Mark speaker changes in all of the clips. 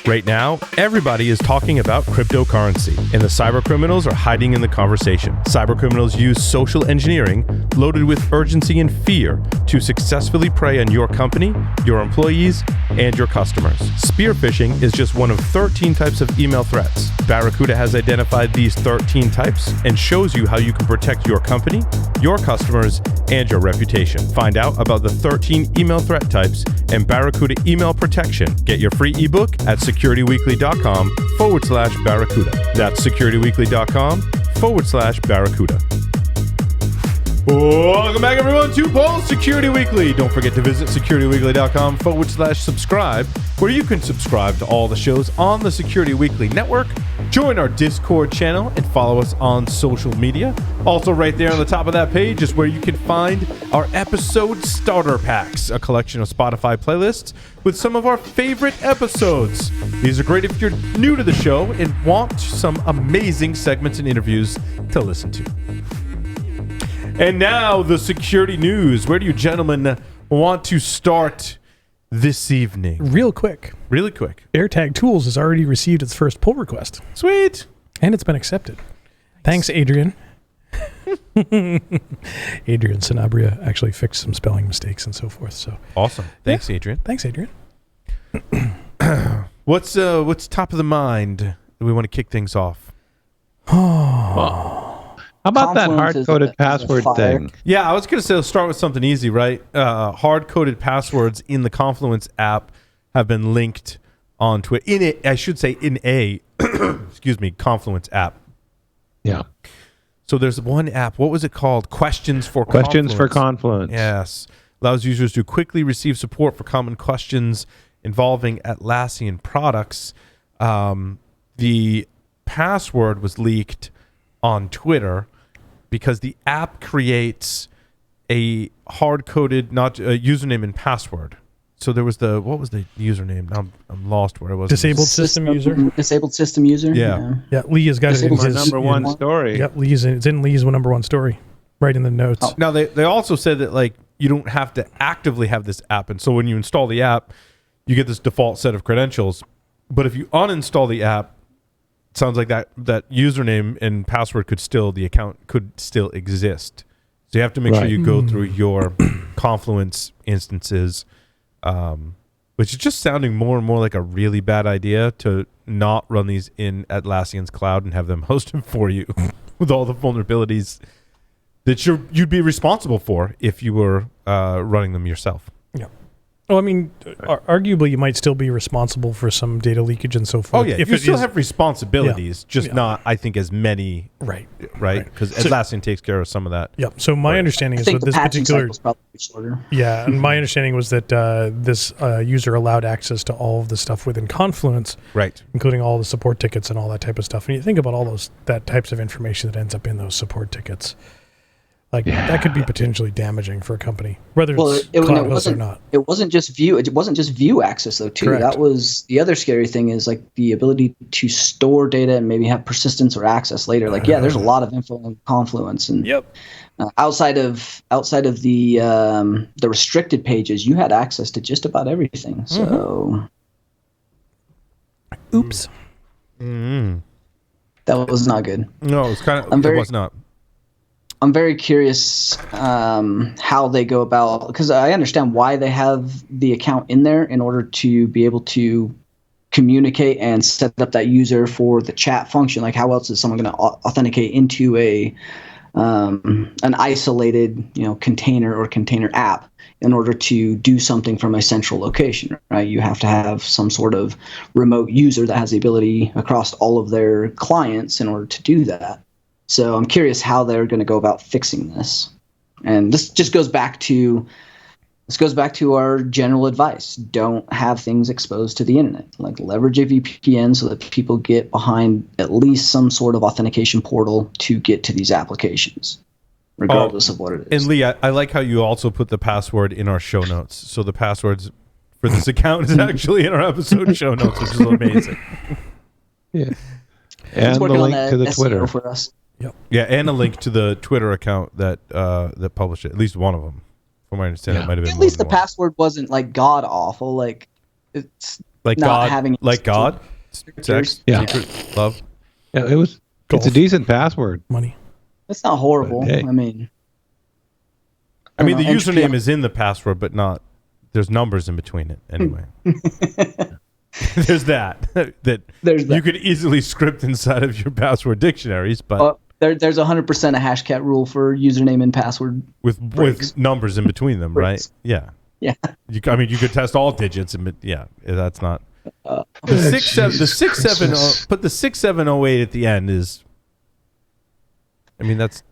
Speaker 1: Right now, everybody is talking about cryptocurrency, and the cybercriminals are hiding in the conversation. Cybercriminals use social engineering loaded with urgency and fear to successfully prey on your company, your employees, and your customers. Spear phishing is just one of 13 types of email threats. Barracuda has identified these 13 types and shows you how you can protect your company, your customers, and your reputation. Find out about the 13 email threat types and Barracuda email protection. Get your free ebook at securityweekly.com/Barracuda. That's securityweekly.com/Barracuda. Welcome back, everyone, to Paul's Security Weekly. Don't forget to visit securityweekly.com/subscribe, where you can subscribe to all the shows on the Security Weekly network. Join our Discord channel and follow us on social media. Also, right there on the top of that page is where you can find our episode starter packs, a collection of Spotify playlists with some of our favorite episodes. These are great if you're new to the show and want some amazing segments and interviews to listen to. And now, the security news. Where do you gentlemen want to start this evening?
Speaker 2: Real quick.
Speaker 1: AirTag
Speaker 2: Tools has already received its first pull request.
Speaker 1: Sweet.
Speaker 2: And it's been accepted. Thanks, Adrian. Adrian Sanabria actually fixed some spelling mistakes and so forth. So
Speaker 1: awesome. Thanks, Adrian.
Speaker 2: Thanks, Adrian.
Speaker 1: What's top of the mind that we want to kick things off?
Speaker 3: How about that hard-coded password thing?
Speaker 1: Yeah, I was going to say, let's start with something easy, right? Hard-coded passwords in the Confluence app have been linked onto it. In a Confluence app.
Speaker 3: Yeah.
Speaker 1: So there's one app. What was it called? Questions for
Speaker 3: Confluence.
Speaker 1: Yes. Allows users to quickly receive support for common questions involving Atlassian products. The password was leaked on Twitter because the app creates a hard-coded username and password. So there was what was the username? Now I'm lost where I was.
Speaker 2: Disabled system user.
Speaker 4: Disabled system user.
Speaker 1: Yeah.
Speaker 2: Lee has got it in his
Speaker 3: number one story.
Speaker 2: Yeah, it's in Lee's number one story, right in the notes.
Speaker 4: Oh.
Speaker 1: Now they also said that you don't have to actively have this app, and so when you install the app, you get this default set of credentials. But if you uninstall the app, it sounds like that username and password the account could still exist. So you have to make sure you go through your Confluence instances, which is just sounding more and more like a really bad idea to not run these in Atlassian's cloud and have them host them for you with all the vulnerabilities that you'd be responsible for if you were running them yourself.
Speaker 2: Yeah. Well, I mean, arguably, you might still be responsible for some data leakage and so forth.
Speaker 1: Oh, yeah. You still have responsibilities, not, I think, as many.
Speaker 2: Right.
Speaker 1: Because Atlassian takes care of some of that.
Speaker 2: Yep. So my understanding is that this particular...
Speaker 4: probably shorter.
Speaker 2: Yeah, and my understanding was that this user allowed access to all of the stuff within Confluence.
Speaker 1: Right.
Speaker 2: Including all the support tickets and all that type of stuff. And you think about all that types of information that ends up in those support tickets. That could be potentially damaging for a company, whether it's cloud hosted or not.
Speaker 4: It wasn't just view. It wasn't just view access though, too.
Speaker 2: Correct.
Speaker 4: That was the other scary thing is the ability to store data and maybe have persistence or access later. There's a lot of info in Confluence, and outside of the restricted pages, you had access to just about everything. So,
Speaker 2: oops,
Speaker 4: that was not good.
Speaker 1: No, it was it was not.
Speaker 4: I'm very curious how they go about, because I understand why they have the account in there in order to be able to communicate and set up that user for the chat function. How else is someone going to authenticate into an isolated container or container app in order to do something from a central location, right? You have to have some sort of remote user that has the ability across all of their clients in order to do that. So I'm curious how they're going to go about fixing this. And this just goes back to our general advice. Don't have things exposed to the internet. Leverage a VPN so that people get behind at least some sort of authentication portal to get to these applications, regardless of what it is.
Speaker 1: And Lee, I like how you also put the password in our show notes. So the passwords for this account is actually in our episode show notes, which is amazing.
Speaker 3: Yeah. And the link to the Twitter
Speaker 4: for us.
Speaker 2: Yep.
Speaker 1: Yeah, and a link to the Twitter account that published it. At least one of them, from my understanding, it might have been.
Speaker 4: At least the password wasn't god awful.
Speaker 1: Like
Speaker 4: not
Speaker 1: God,
Speaker 4: having
Speaker 1: like God, sex,
Speaker 3: Yeah.
Speaker 1: secret, love.
Speaker 3: Yeah, it's a decent password.
Speaker 2: Money.
Speaker 4: That's not horrible.
Speaker 3: Hey.
Speaker 4: I mean,
Speaker 1: I mean, the
Speaker 4: entropy
Speaker 1: username is in the password, but not. There's numbers in between it anyway. There's that.
Speaker 4: There's that.
Speaker 1: You could easily script inside of your password dictionaries, but
Speaker 4: there's 100% a hashcat rule for username and password
Speaker 1: with numbers in between them, right? Yeah.
Speaker 4: Yeah.
Speaker 1: You could test all digits, and yeah, that's not. The 6708. But the 6708 at the end is. I mean, that's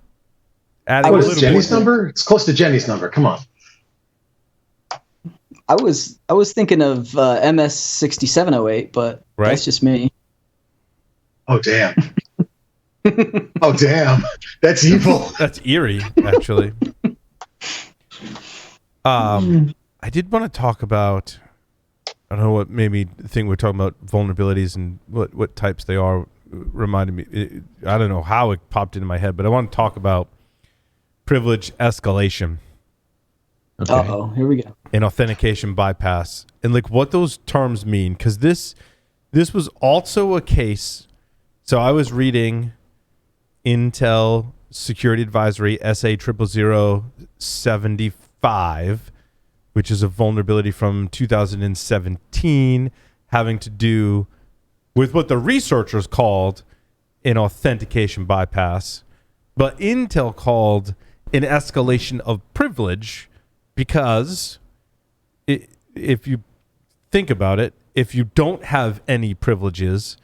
Speaker 1: adding
Speaker 5: What
Speaker 1: a
Speaker 5: is
Speaker 1: little
Speaker 5: Jenny's
Speaker 1: more.
Speaker 5: number? It's close to Jenny's number. Come on.
Speaker 4: I was thinking of MS6708, but
Speaker 1: Right.
Speaker 4: that's just me.
Speaker 5: Oh damn. Oh damn. That's evil.
Speaker 1: That's eerie, actually. I did want to talk about. I don't know what made me think we're talking about vulnerabilities and what types they are. Reminded me. I don't know how it popped into my head, but I want to talk about privilege escalation.
Speaker 3: Okay.
Speaker 4: Uh-oh, here we go.
Speaker 1: And authentication bypass, and like what those terms mean, because this was also a case. So I was reading Intel Security Advisory SA 00075, which is a vulnerability from 2017 having to do with what the researchers called an authentication bypass, but Intel called an escalation of privilege. Because if you think about it, if you don't have any privileges,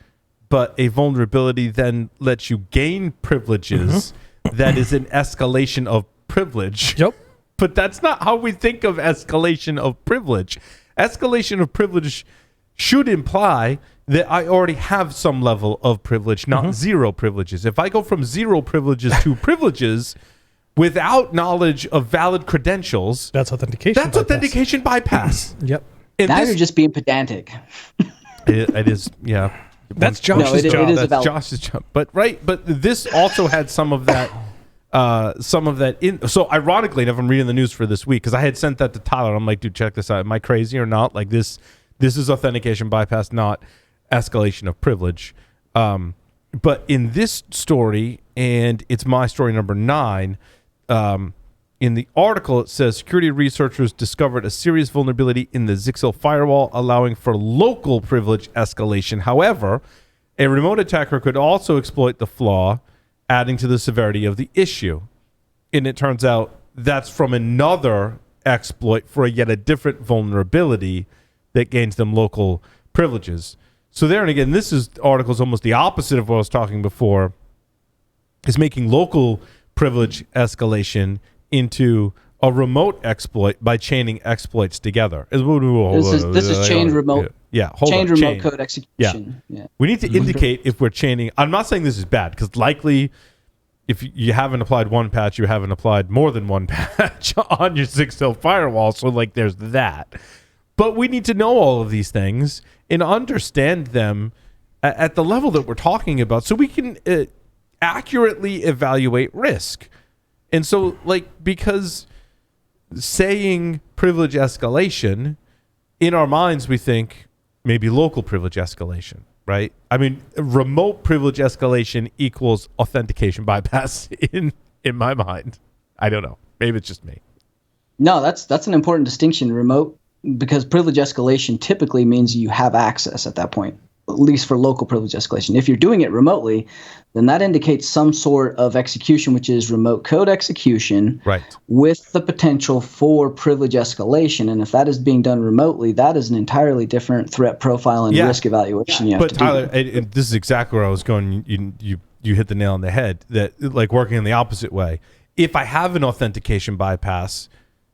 Speaker 1: but a vulnerability then lets you gain privileges, that is an escalation of privilege.
Speaker 2: Yep.
Speaker 1: But that's not how we think of escalation of privilege. Escalation of privilege should imply that I already have some level of privilege, not zero privileges. If I go from zero privileges to privileges, without knowledge of valid credentials,
Speaker 2: That's authentication.
Speaker 1: that's authentication bypass.
Speaker 2: Yep.
Speaker 1: And
Speaker 4: Now
Speaker 1: this-
Speaker 4: you're just being pedantic.
Speaker 1: it is, yeah.
Speaker 2: That's Josh's
Speaker 4: No, it
Speaker 2: job.
Speaker 4: is
Speaker 1: That's
Speaker 4: about-
Speaker 1: Josh's job. But this also had some of that in. So ironically enough, I'm reading the news for this week because I had sent that to Tyler. I'm like, dude, check this out. Am I crazy or not? Like this is authentication bypass, not escalation of privilege. But in this story, and it's my story number 9. In the article, it says security researchers discovered a serious vulnerability in the Zixel firewall, allowing for local privilege escalation. However, a remote attacker could also exploit the flaw, adding to the severity of the issue. And it turns out that's from another exploit for yet a different vulnerability that gains them local privileges. So there, and again, this article is almost the opposite of what I was talking before, is making local privilege escalation into a remote exploit by chaining exploits together.
Speaker 4: This is chained remote.
Speaker 1: Yeah,
Speaker 4: chained remote code execution. Yeah.
Speaker 1: We need to indicate if we're chaining. I'm not saying this is bad because likely, if you haven't applied one patch, you haven't applied more than one patch on your Zixel firewall. So like, there's that. But we need to know all of these things and understand them at the level that we're talking about, so we can accurately evaluate risk. And so, like, because saying privilege escalation, in our minds, we think maybe local privilege escalation, right? I mean, remote privilege escalation equals authentication bypass in my mind. I don't know. Maybe it's just me.
Speaker 4: No, that's an important distinction. Remote, because privilege escalation typically means you have access at that point, at least for local privilege escalation. If you're doing it remotely, then that indicates some sort of execution, which is remote code execution,
Speaker 1: right, with
Speaker 4: the potential for privilege escalation. And if that is being done remotely, that is an entirely different threat profile and risk evaluation you have to do. But
Speaker 1: Tyler, and this is exactly where I was going. You hit the nail on the head, that like working in the opposite way. If I have an authentication bypass,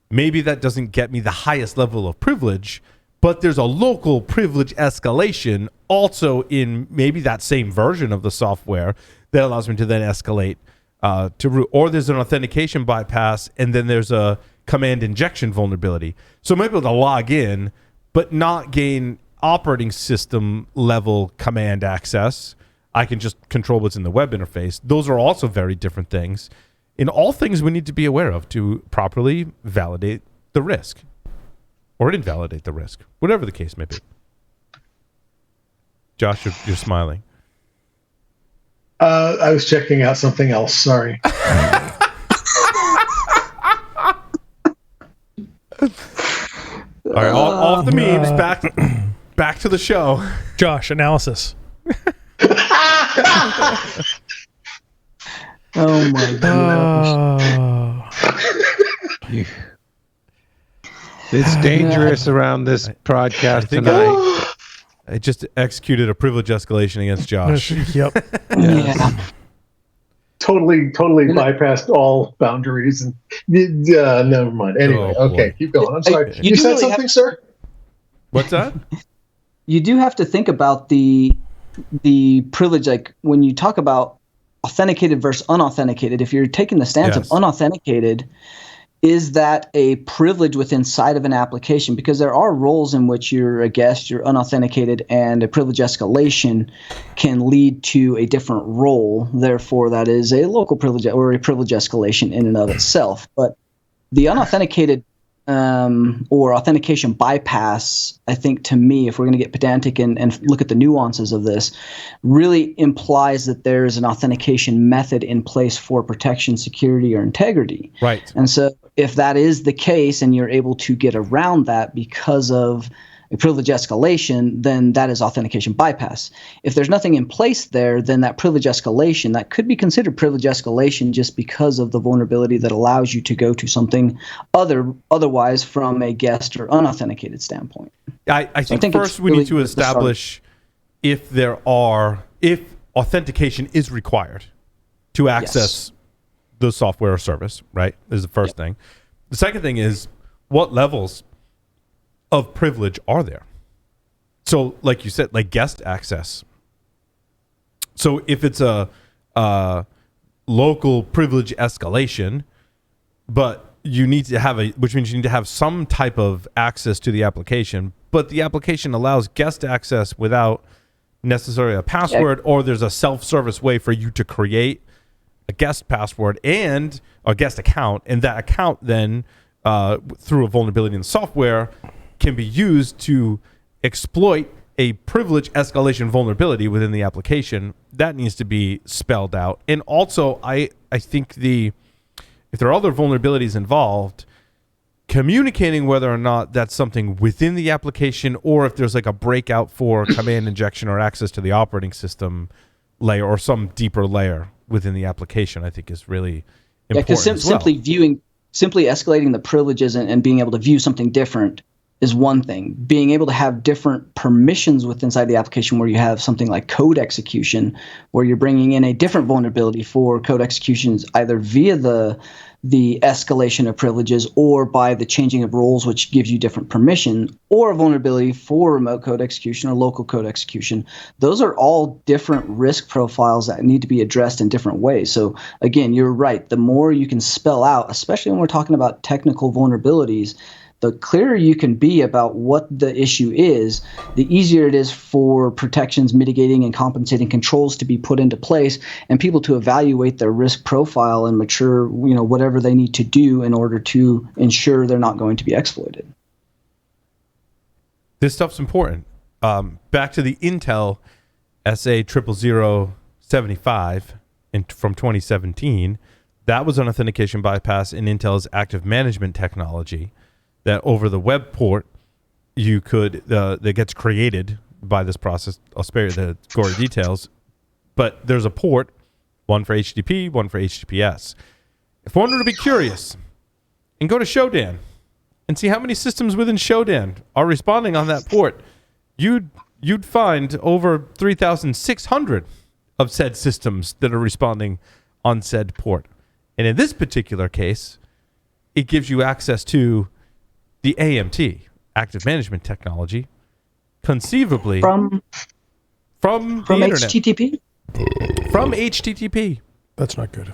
Speaker 1: maybe that doesn't get me the highest level of privilege, but there's a local privilege escalation also in maybe that same version of the software that allows me to then escalate to root. Or there's an authentication bypass, and then there's a command injection vulnerability. So I might be able to log in, but not gain operating system level command access. I can just control what's in the web interface. Those are also very different things. In all things we need to be aware of to properly validate the risk or invalidate the risk, whatever the case may be. Josh, you're smiling.
Speaker 5: I was checking out something else. Sorry.
Speaker 1: All right, off the memes. Back to the show.
Speaker 2: Josh, analysis.
Speaker 4: Oh my gosh.
Speaker 3: It's dangerous around this broadcast tonight.
Speaker 1: I just executed a privilege escalation against Josh.
Speaker 2: Yep.
Speaker 4: Yeah.
Speaker 5: Totally bypassed all boundaries and never mind. Anyway, okay, keep going. I'm sorry. You said really something, sir?
Speaker 1: What's that?
Speaker 4: You do have to think about the privilege, like when you talk about authenticated versus unauthenticated. If you're taking the stance of unauthenticated, is that a privilege within inside of an application? Because there are roles in which you're a guest, you're unauthenticated, and a privilege escalation can lead to a different role. Therefore, that is a local privilege or a privilege escalation in and of itself. But the unauthenticated or authentication bypass, I think, to me, if we're going to get pedantic and look at the nuances of this, really implies that there is an authentication method in place for protection, security, or integrity.
Speaker 1: Right.
Speaker 4: And so if that is the case and you're able to get around that because of a privilege escalation, then that is authentication bypass. If there's nothing in place there, then that privilege escalation, that could be considered privilege escalation just because of the vulnerability that allows you to go to something otherwise from a guest or unauthenticated standpoint.
Speaker 1: I think first we need to establish if authentication is required to access the software or service, right? Is the first thing. The second thing is what levels of privilege are there? So like you said, like guest access. So if it's a local privilege escalation, but you need to have which means you need to have some type of access to the application, but the application allows guest access without necessarily a password, or there's a self-service way for you to create a guest password and a guest account, and that account then through a vulnerability in the software can be used to exploit a privilege escalation vulnerability within the application. That needs to be spelled out. And also, I think if there are other vulnerabilities involved, communicating whether or not that's something within the application or if there's like a breakout for command injection or access to the operating system layer or some deeper layer within the application, I think is really important. Yeah, because
Speaker 4: simply escalating the privileges and being able to view something different is one thing. Being able to have different permissions inside the application, where you have something like code execution, where you're bringing in a different vulnerability for code executions, either via the escalation of privileges or by the changing of roles, which gives you different permission, or a vulnerability for remote code execution or local code execution. Those are all different risk profiles that need to be addressed in different ways. So again, you're right. The more you can spell out, especially when we're talking about technical vulnerabilities, the clearer you can be about what the issue is, the easier it is for protections, mitigating, and compensating controls to be put into place, and people to evaluate their risk profile and mature, whatever they need to do in order to ensure they're not going to be exploited.
Speaker 1: This stuff's important. Back to the Intel SA00075 from 2017. That was an authentication bypass in Intel's active management technology. That over the web port, you could that gets created by this process. I'll spare you the gory details, but there's a port, one for HTTP, one for HTTPS. If one were to be curious and go to Shodan and see how many systems within Shodan are responding on that port, you'd find over 3,600 of said systems that are responding on said port. And in this particular case, it gives you access to the AMT, active management technology, conceivably from the internet.
Speaker 4: HTTP?
Speaker 1: From HTTP.
Speaker 2: That's not good.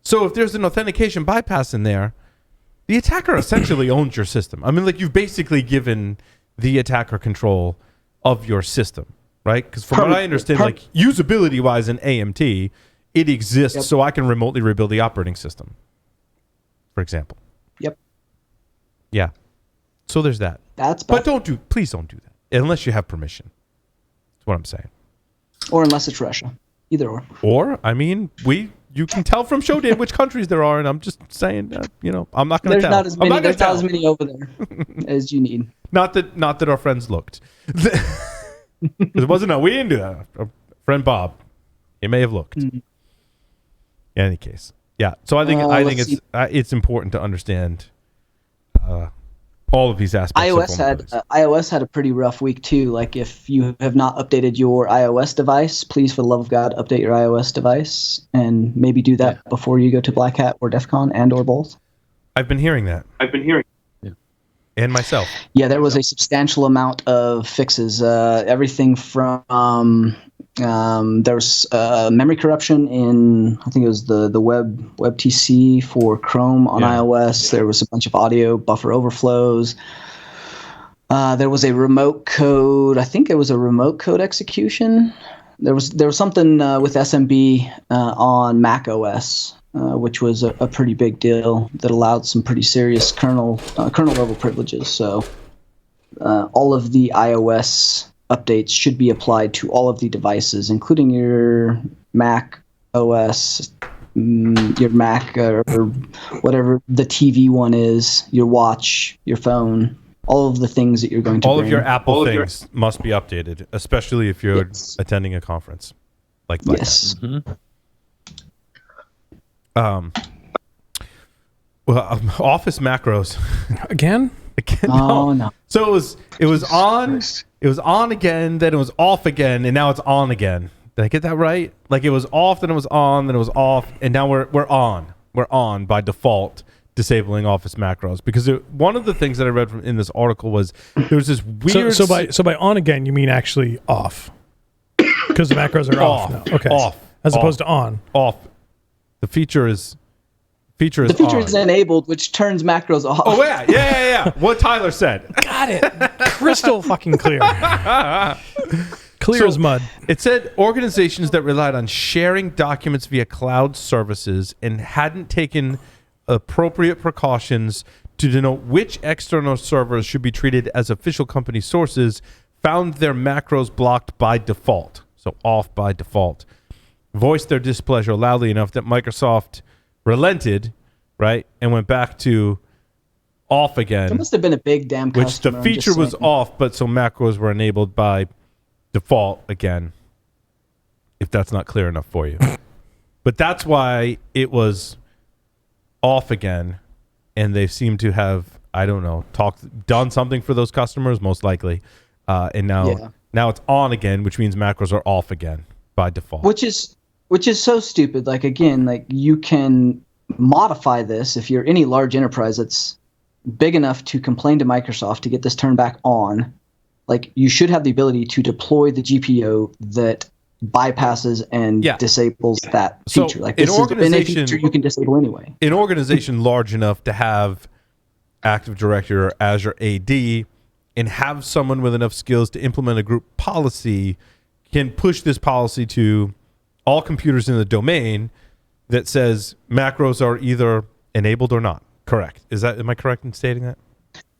Speaker 1: So if there's an authentication bypass in there, the attacker essentially owns your system. I mean, like, you've basically given the attacker control of your system, right? Because from what I understand, like, usability-wise in AMT, it exists so I can remotely rebuild the operating system, for example.
Speaker 4: Yep.
Speaker 1: Yeah. So there's that.
Speaker 4: That's bad.
Speaker 1: But please don't do that unless you have permission. That's what I'm saying.
Speaker 4: Or unless it's Russia. Either or.
Speaker 1: Or, I mean, you can tell from show data which countries there are, and I'm just saying, I'm not going to tell.
Speaker 4: There's not as many over there as you need.
Speaker 1: Not that our friends looked. It wasn't. We didn't do that. Our friend Bob, he may have looked. In any case, yeah. So I think it's important to understand all of these aspects.
Speaker 4: iOS had a pretty rough week too. Like if you have not updated your iOS device, please, for the love of God, update your iOS device, and maybe do that before you go to Black Hat or DEF CON or both.
Speaker 1: I've been hearing that. And myself.
Speaker 4: Yeah, there was a substantial amount of fixes. Everything from there's memory corruption in, I think it was the WebTC for Chrome on iOS. There was a bunch of audio buffer overflows. There was a remote code. I think it was a remote code execution. There was something with SMB on Mac OS. Which was a pretty big deal that allowed some pretty serious kernel level privileges. So all of the iOS updates should be applied to all of the devices, including your Mac OS, your Mac or whatever the TV one is, your watch, your phone, all of the things that you're going to
Speaker 1: of your Apple things must be updated, especially if you're attending a conference like that.
Speaker 4: Yes.
Speaker 1: Mm-hmm. Office macros
Speaker 2: again.
Speaker 4: No.
Speaker 1: So it was on again, then it was off again, and now it's on again. Did I get that right? Like it was off, then it was on, then it was off, and now we're on. We're on by default, disabling Office macros, because one of the things that I read in this article was there was this weird.
Speaker 2: So by on again, you mean actually off, because the macros are off now. Okay,
Speaker 1: off
Speaker 2: as opposed to on.
Speaker 1: Off. The feature is
Speaker 4: enabled, which turns macros off.
Speaker 1: Oh yeah. What Tyler said.
Speaker 2: Got it. Crystal fucking clear. Clear as mud.
Speaker 1: It said organizations that relied on sharing documents via cloud services and hadn't taken appropriate precautions to denote which external servers should be treated as official company sources found their macros blocked by default. So off by default. Voiced their displeasure loudly enough that Microsoft relented, right, and went back to off again.
Speaker 4: It must have been a big damn customer.
Speaker 1: Which the feature was off, but so macros were enabled by default again, if that's not clear enough for you. But that's why it was off again, and they seem to have, I don't know, done something for those customers, most likely, and now it's on again, which means macros are off again by default.
Speaker 4: Which is so stupid. Like, again, like you can modify this if you're any large enterprise that's big enough to complain to Microsoft to get this turned back on. Like, you should have the ability to deploy the GPO that bypasses and disables that feature. Like, this is a feature you can disable anyway.
Speaker 1: An organization large enough to have Active Directory or Azure AD and have someone with enough skills to implement a group policy can push this policy to all computers in the domain that says macros are either enabled or not. Correct. Am I correct in stating that?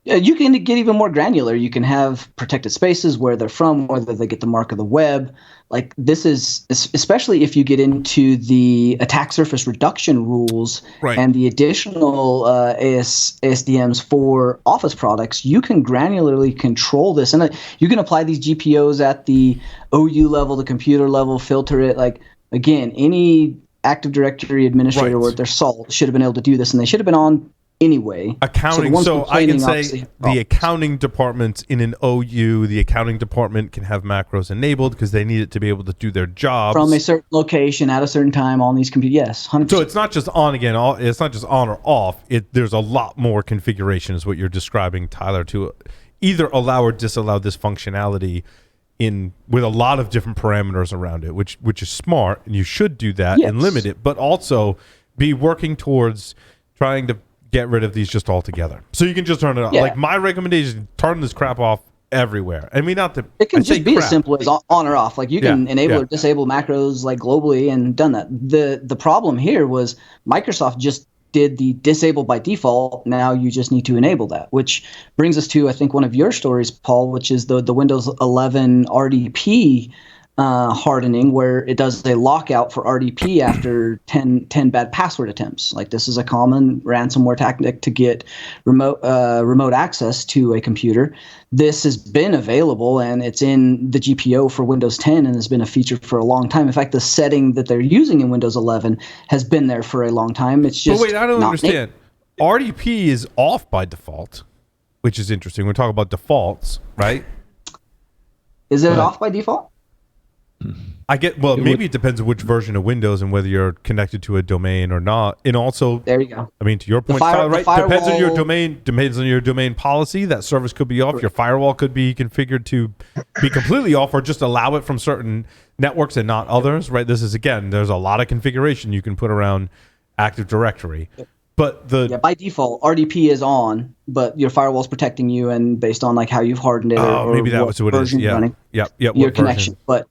Speaker 4: Yeah, you can get even more granular. You can have protected spaces, where they're from, whether they get the mark of the web. Like, this is, especially if you get into the attack surface reduction rules and the additional ASDMs for Office products, you can granularly control this. And you can apply these GPOs at the OU level, the computer level, filter it. Like, again, any Active Directory administrator worth their salt should have been able to do this, and they should have been on anyway.
Speaker 1: Accounting. So I can say the accounting department in an OU, the accounting department can have macros enabled because they need it to be able to do their jobs
Speaker 4: from a certain location at a certain time on these computers. Yes, 100%.
Speaker 1: So it's not just on again. It's not just on or off. There's a lot more configuration, is what you're describing, Tyler, to either allow or disallow this functionality with a lot of different parameters around it, which is smart, and you should do that and limit it, but also be working towards trying to get rid of these just altogether. So you can just turn it off. Like, my recommendation is turn this crap off everywhere. I mean, it
Speaker 4: can just be as simple as on or off. Like, you can enable or disable macros like globally and done that. The problem here was Microsoft just did the disable by default. Now you just need to enable that, which brings us to, I think, one of your stories, Paul, which is the Windows 11 RDP hardening, where it does a lockout for RDP after 10 bad password attempts. Like, this is a common ransomware tactic to get remote access to a computer. This has been available, and it's in the GPO for Windows 10 and has been a feature for a long time. In fact, the setting that they're using in Windows 11 has been there for a long time. It's just
Speaker 1: I don't understand. RDP is off by default, which is interesting. We're talking about defaults, right?
Speaker 4: Is it off by default?
Speaker 1: I get, well, maybe it depends on which version of Windows and whether you're connected to a domain or not. And also,
Speaker 4: there you go.
Speaker 1: I mean, to your point, Tyler, right? Depends on your domain policy. That service could be off. Correct. Your firewall could be configured to be completely off, or just allow it from certain networks and not others, right? This is, again, there's a lot of configuration you can put around Active Directory. Yep. But
Speaker 4: by default, RDP is on, but your firewall's protecting you, and based on like how you've hardened it, or
Speaker 1: maybe that was what it is. Yeah.
Speaker 4: Your connection, but.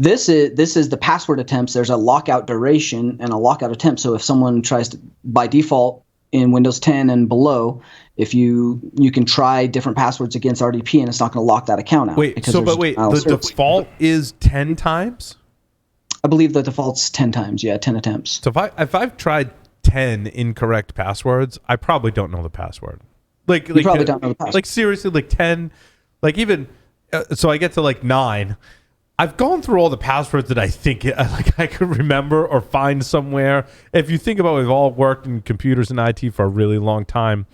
Speaker 4: This is the password attempts. There's a lockout duration and a lockout attempt. So if someone tries to, by default in Windows 10 and below, if you can try different passwords against RDP, and it's not going to lock that account out.
Speaker 1: The default is 10 times?
Speaker 4: I believe the default's 10 times. Yeah, 10 attempts.
Speaker 1: So if I've tried 10 incorrect passwords, I probably don't know the password. You probably don't know the password. Like, seriously, like 10, like even, so I get to like 9. I've gone through all the passwords that I think I could remember or find somewhere. If you think about it, we've all worked in computers and IT for a really long time.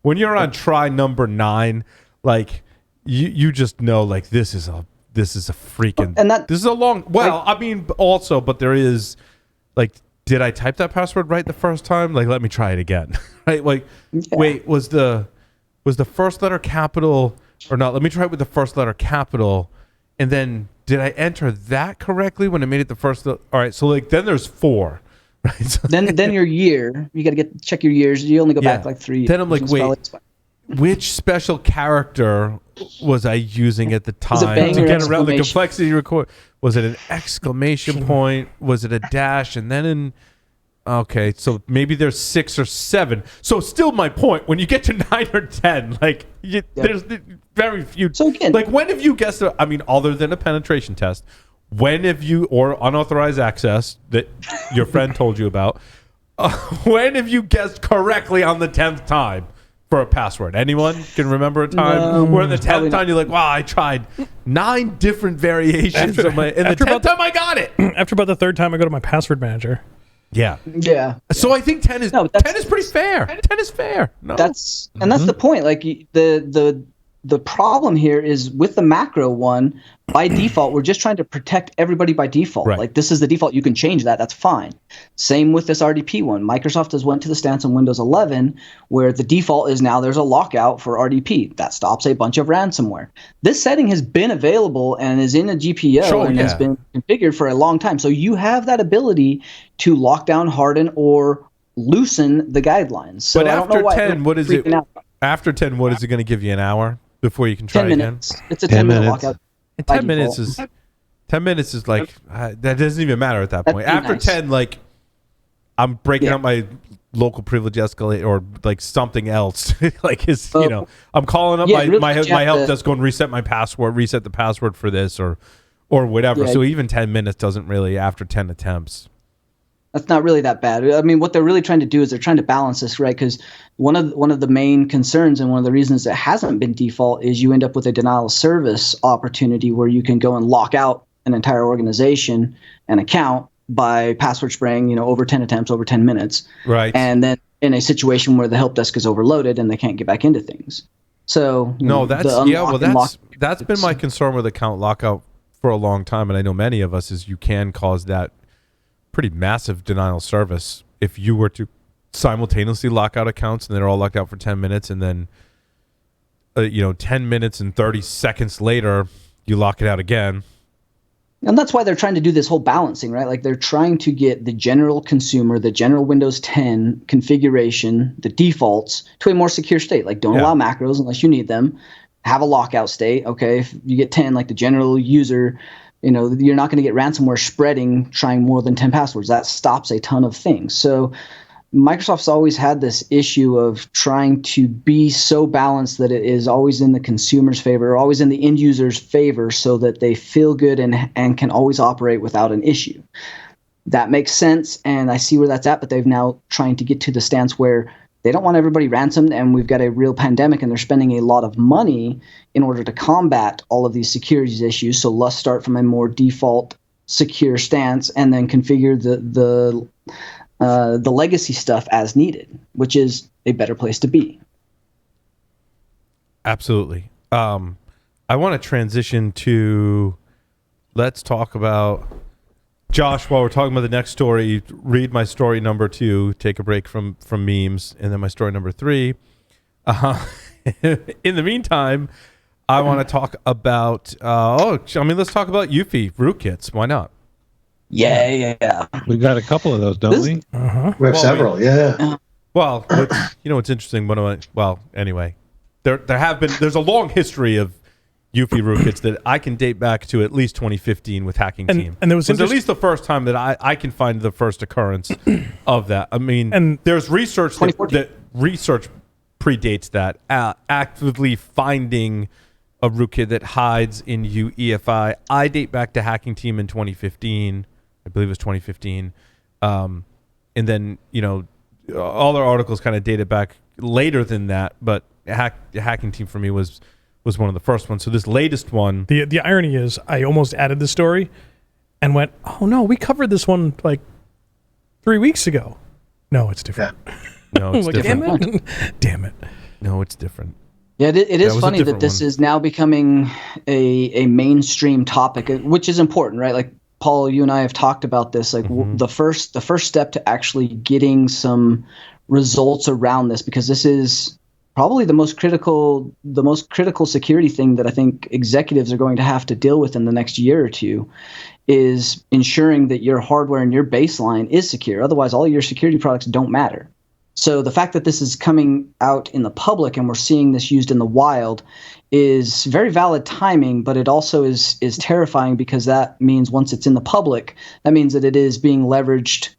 Speaker 1: When you're on try number 9, like you just know, like, this is a freaking, and this is a long, well, I mean, also, but there is, like, did I type that password right the first time? Like, let me try it again. Right? Like, wait, was the first letter capital or not? Let me try it with the first letter capital, and then did I enter that correctly when I made it the first? All right, so like then there's 4, right? So
Speaker 4: then your year, you got to check your years. You only go back like 3 years.
Speaker 1: Then I'm like, wait, which special character was I using at the time to get around the complexity record? Was it an exclamation point? Was it a dash? And then okay, so maybe there's 6 or 7. So still my point, when you get to 9 or 10, like there's very few. So again, like, when have you guessed, I mean, other than a penetration test, when have you, or unauthorized access that your friend told you about, when have you guessed correctly on the 10th time for a password? Anyone can remember a time where in the 10th time you're like, wow, I tried 9 different variations and the 10th time I got it.
Speaker 2: After about the 3rd time, I go to my password manager.
Speaker 1: Yeah. So I think 10 is pretty fair. 10 is fair. No.
Speaker 4: That's the point. Like, the problem here is with the macro one, by default, we're just trying to protect everybody by default. Right. Like, this is the default. You can change that. That's fine. Same with this RDP one. Microsoft has went to the stance on Windows 11 where the default is now there's a lockout for RDP. That stops a bunch of ransomware. This setting has been available and is in a GPO has been configured for a long time. So you have that ability to lock down, harden, or loosen the guidelines. So
Speaker 1: but
Speaker 4: I don't know why
Speaker 1: 10, what is it? After 10, what is it going to give you, an hour before you can try
Speaker 4: 10 minutes. Again? It's a 10-minute lockout.
Speaker 1: 10 minutes is 10 minutes is like that doesn't even matter at that point. After 10, like, I'm breaking up my local privilege escalate or like something else. Like, I'm calling up my help desk going, reset my password, reset the password for this or whatever. Yeah, so even 10 minutes doesn't really, after 10 attempts.
Speaker 4: That's not really that bad. I mean, what they're really trying to do is they're trying to balance this, right? Because one of the main concerns and one of the reasons it hasn't been default is you end up with a denial of service opportunity where you can go and lock out an entire organization, an account, by password spraying, over 10 attempts over 10 minutes.
Speaker 1: Right.
Speaker 4: And then in a situation where the help desk is overloaded and they can't get back into things. So
Speaker 1: that's been my concern with account lockout for a long time, and I know many of us, is you can cause that pretty massive denial of service if you were to simultaneously lock out accounts and they're all locked out for 10 minutes and then 10 minutes and 30 seconds later you lock it out again.
Speaker 4: And that's why they're trying to do this whole balancing, right? Like, they're trying to get the general consumer, the general Windows 10 configuration, the defaults, to a more secure state. Like, don't allow macros unless you need them. Have a lockout state. Okay, if you get 10, like the general user, you're not going to get ransomware spreading, trying more than 10 passwords. That stops a ton of things. So Microsoft's always had this issue of trying to be so balanced that it is always in the consumer's favor, or always in the end user's favor, so that they feel good and can always operate without an issue. That makes sense, and I see where that's at, but they've now trying to get to the stance where they don't want everybody ransomed, and we've got a real pandemic, and they're spending a lot of money in order to combat all of these security issues. So let's start from a more default secure stance and then configure the legacy stuff as needed, which is a better place to be.
Speaker 1: Absolutely. I want to transition to, let's talk about, Josh, while we're talking about the next story, read my story number 2, take a break from memes, and then my story number 3. In the meantime, I want to talk about, let's talk about UEFI Rootkits. Why not?
Speaker 4: Yeah.
Speaker 3: We got a couple of those, don't we?
Speaker 5: Uh-huh. We have several, yeah.
Speaker 1: Well, what's interesting, anyway, there's a long history of UEFI Rootkits that I can date back to at least 2015 with Hacking Team.
Speaker 2: And there was
Speaker 1: at least the first time that I can find the first occurrence of that. I mean, there's research that research predates that, actively finding a rootkit that hides in UEFI. I date back to Hacking Team in 2015. I believe it was 2015. And then, all their articles kind of dated back later than that, but Hacking Team for me was one of the first ones. So this latest one...
Speaker 2: The irony is I almost added the story and went, oh no, we covered this one like 3 weeks ago. No, it's different.
Speaker 1: Yeah. No, it's different.
Speaker 2: Damn it.
Speaker 1: No, it's different.
Speaker 4: Yeah, it is funny that this is now becoming a mainstream topic, which is important, right? Like, Paul, you and I have talked about this. Like, the first step to actually getting some results around this, because this is probably the most critical security thing that I think executives are going to have to deal with in the next year or two, is ensuring that your hardware and your baseline is secure. Otherwise, all your security products don't matter. So the fact that this is coming out in the public and we're seeing this used in the wild is very valid timing, but it also is terrifying, because that means once it's in the public, that means that it is being leveraged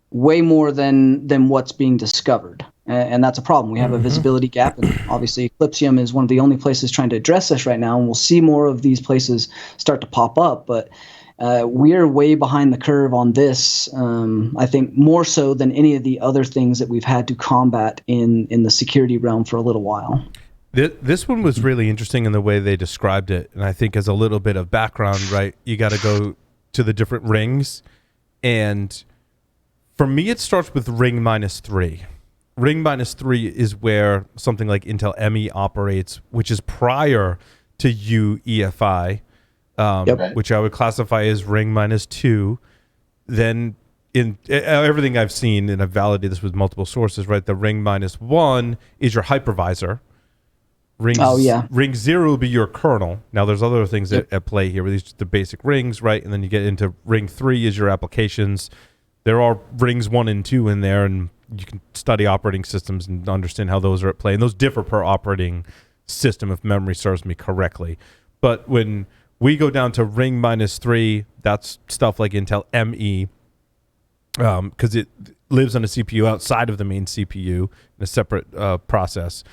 Speaker 4: way more than what's being discovered. And that's a problem. We have a visibility gap, and obviously Eclipsium is one of the only places trying to address this right now, and we'll see more of these places start to pop up. But we're way behind the curve on this, I think more so than any of the other things that we've had to combat in the security realm for a little while.
Speaker 1: This one was really interesting in the way they described it, and I think as a little bit of background, right, you got to go to the different rings, and for me it starts with ring -3. Ring -3 is where something like Intel ME operates, which is prior to UEFI, which I would classify as ring -2. Then in everything I've seen, and I've validated this with multiple sources, right, the ring -1 is your hypervisor. Ring 0 will be your kernel. Now there's other things at play here, but these are the basic rings, right? And then you get into ring 3 is your applications. There are rings 1 and 2 in there, and you can study operating systems and understand how those are at play. And those differ per operating system, if memory serves me correctly. But when we go down to ring -3, that's stuff like Intel ME, because it lives on a CPU outside of the main CPU in a separate process.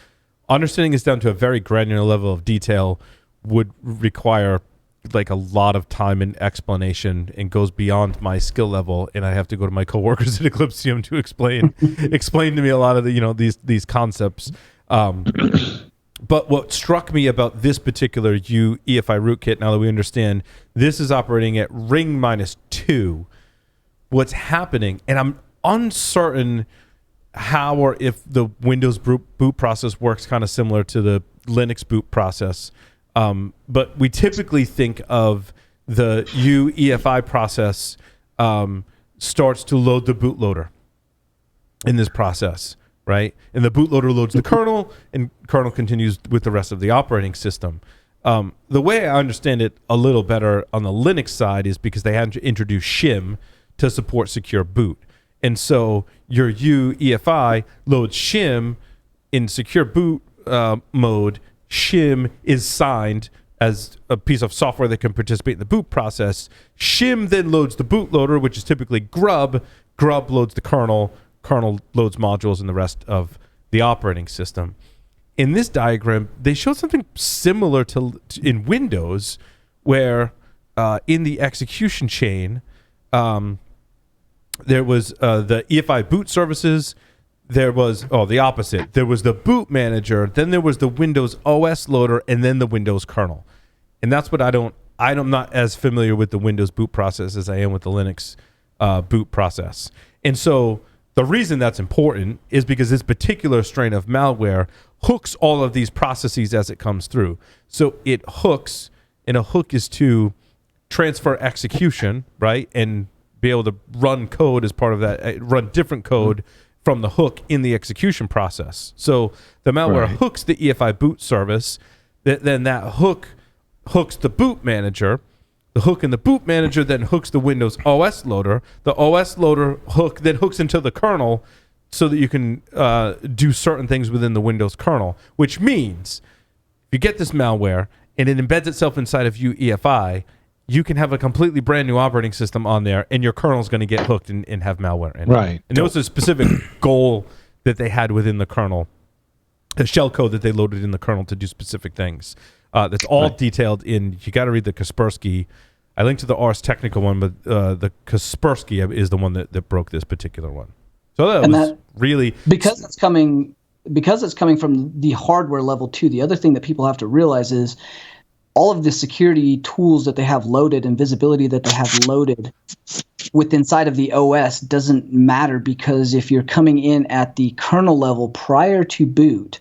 Speaker 1: Understanding this down to a very granular level of detail would require like a lot of time and explanation, and goes beyond my skill level, and I have to go to my coworkers at Eclipsium to explain to me a lot of the these concepts. But what struck me about this particular UEFI rootkit, now that we understand this is operating at ring -2, what's happening, and I'm uncertain how or if the Windows boot process works kind of similar to the Linux boot process. But we typically think of the UEFI process starts to load the bootloader in this process, right? And the bootloader loads the kernel, and kernel continues with the rest of the operating system. The way I understand it a little better on the Linux side is because they had to introduce shim to support secure boot. And so your UEFI loads shim in secure boot mode. Shim is signed as a piece of software that can participate in the boot process. Shim then loads the bootloader, which is typically grub. Grub loads the kernel. kernel loads modules and the rest of the operating system. In this diagram, they showed something similar to in Windows, where in the execution chain, there was the EFI boot services. There was the opposite. There was the boot manager. Then there was the Windows OS loader, and then the Windows kernel. And that's what I'm not as familiar with the Windows boot process as I am with the Linux boot process. And so the reason that's important is because this particular strain of malware hooks all of these processes as it comes through. So it hooks, and a hook is to transfer execution, right? And be able to run code as part of that, run different code from the hook in the execution process. So the malware hooks the EFI boot service, then that hook hooks the boot manager. The hook in the boot manager then hooks the Windows OS loader. The OS loader hook then hooks into the kernel so that you can do certain things within the Windows kernel, which means if you get this malware and it embeds itself inside of UEFI, you can have a completely brand new operating system on there, and your kernel is going to get hooked and have malware in it.
Speaker 3: Right.
Speaker 1: And there was a specific goal that they had within the kernel, the shell code that they loaded in the kernel to do specific things. That's all detailed in, you got to read the Kaspersky. I linked to the Ars Technica one, but the Kaspersky is the one that broke this particular one. So that really...
Speaker 4: Because it's coming from the hardware level too, the other thing that people have to realize is all of the security tools that they have loaded and visibility that they have loaded inside of the OS doesn't matter, because if you're coming in at the kernel level prior to boot,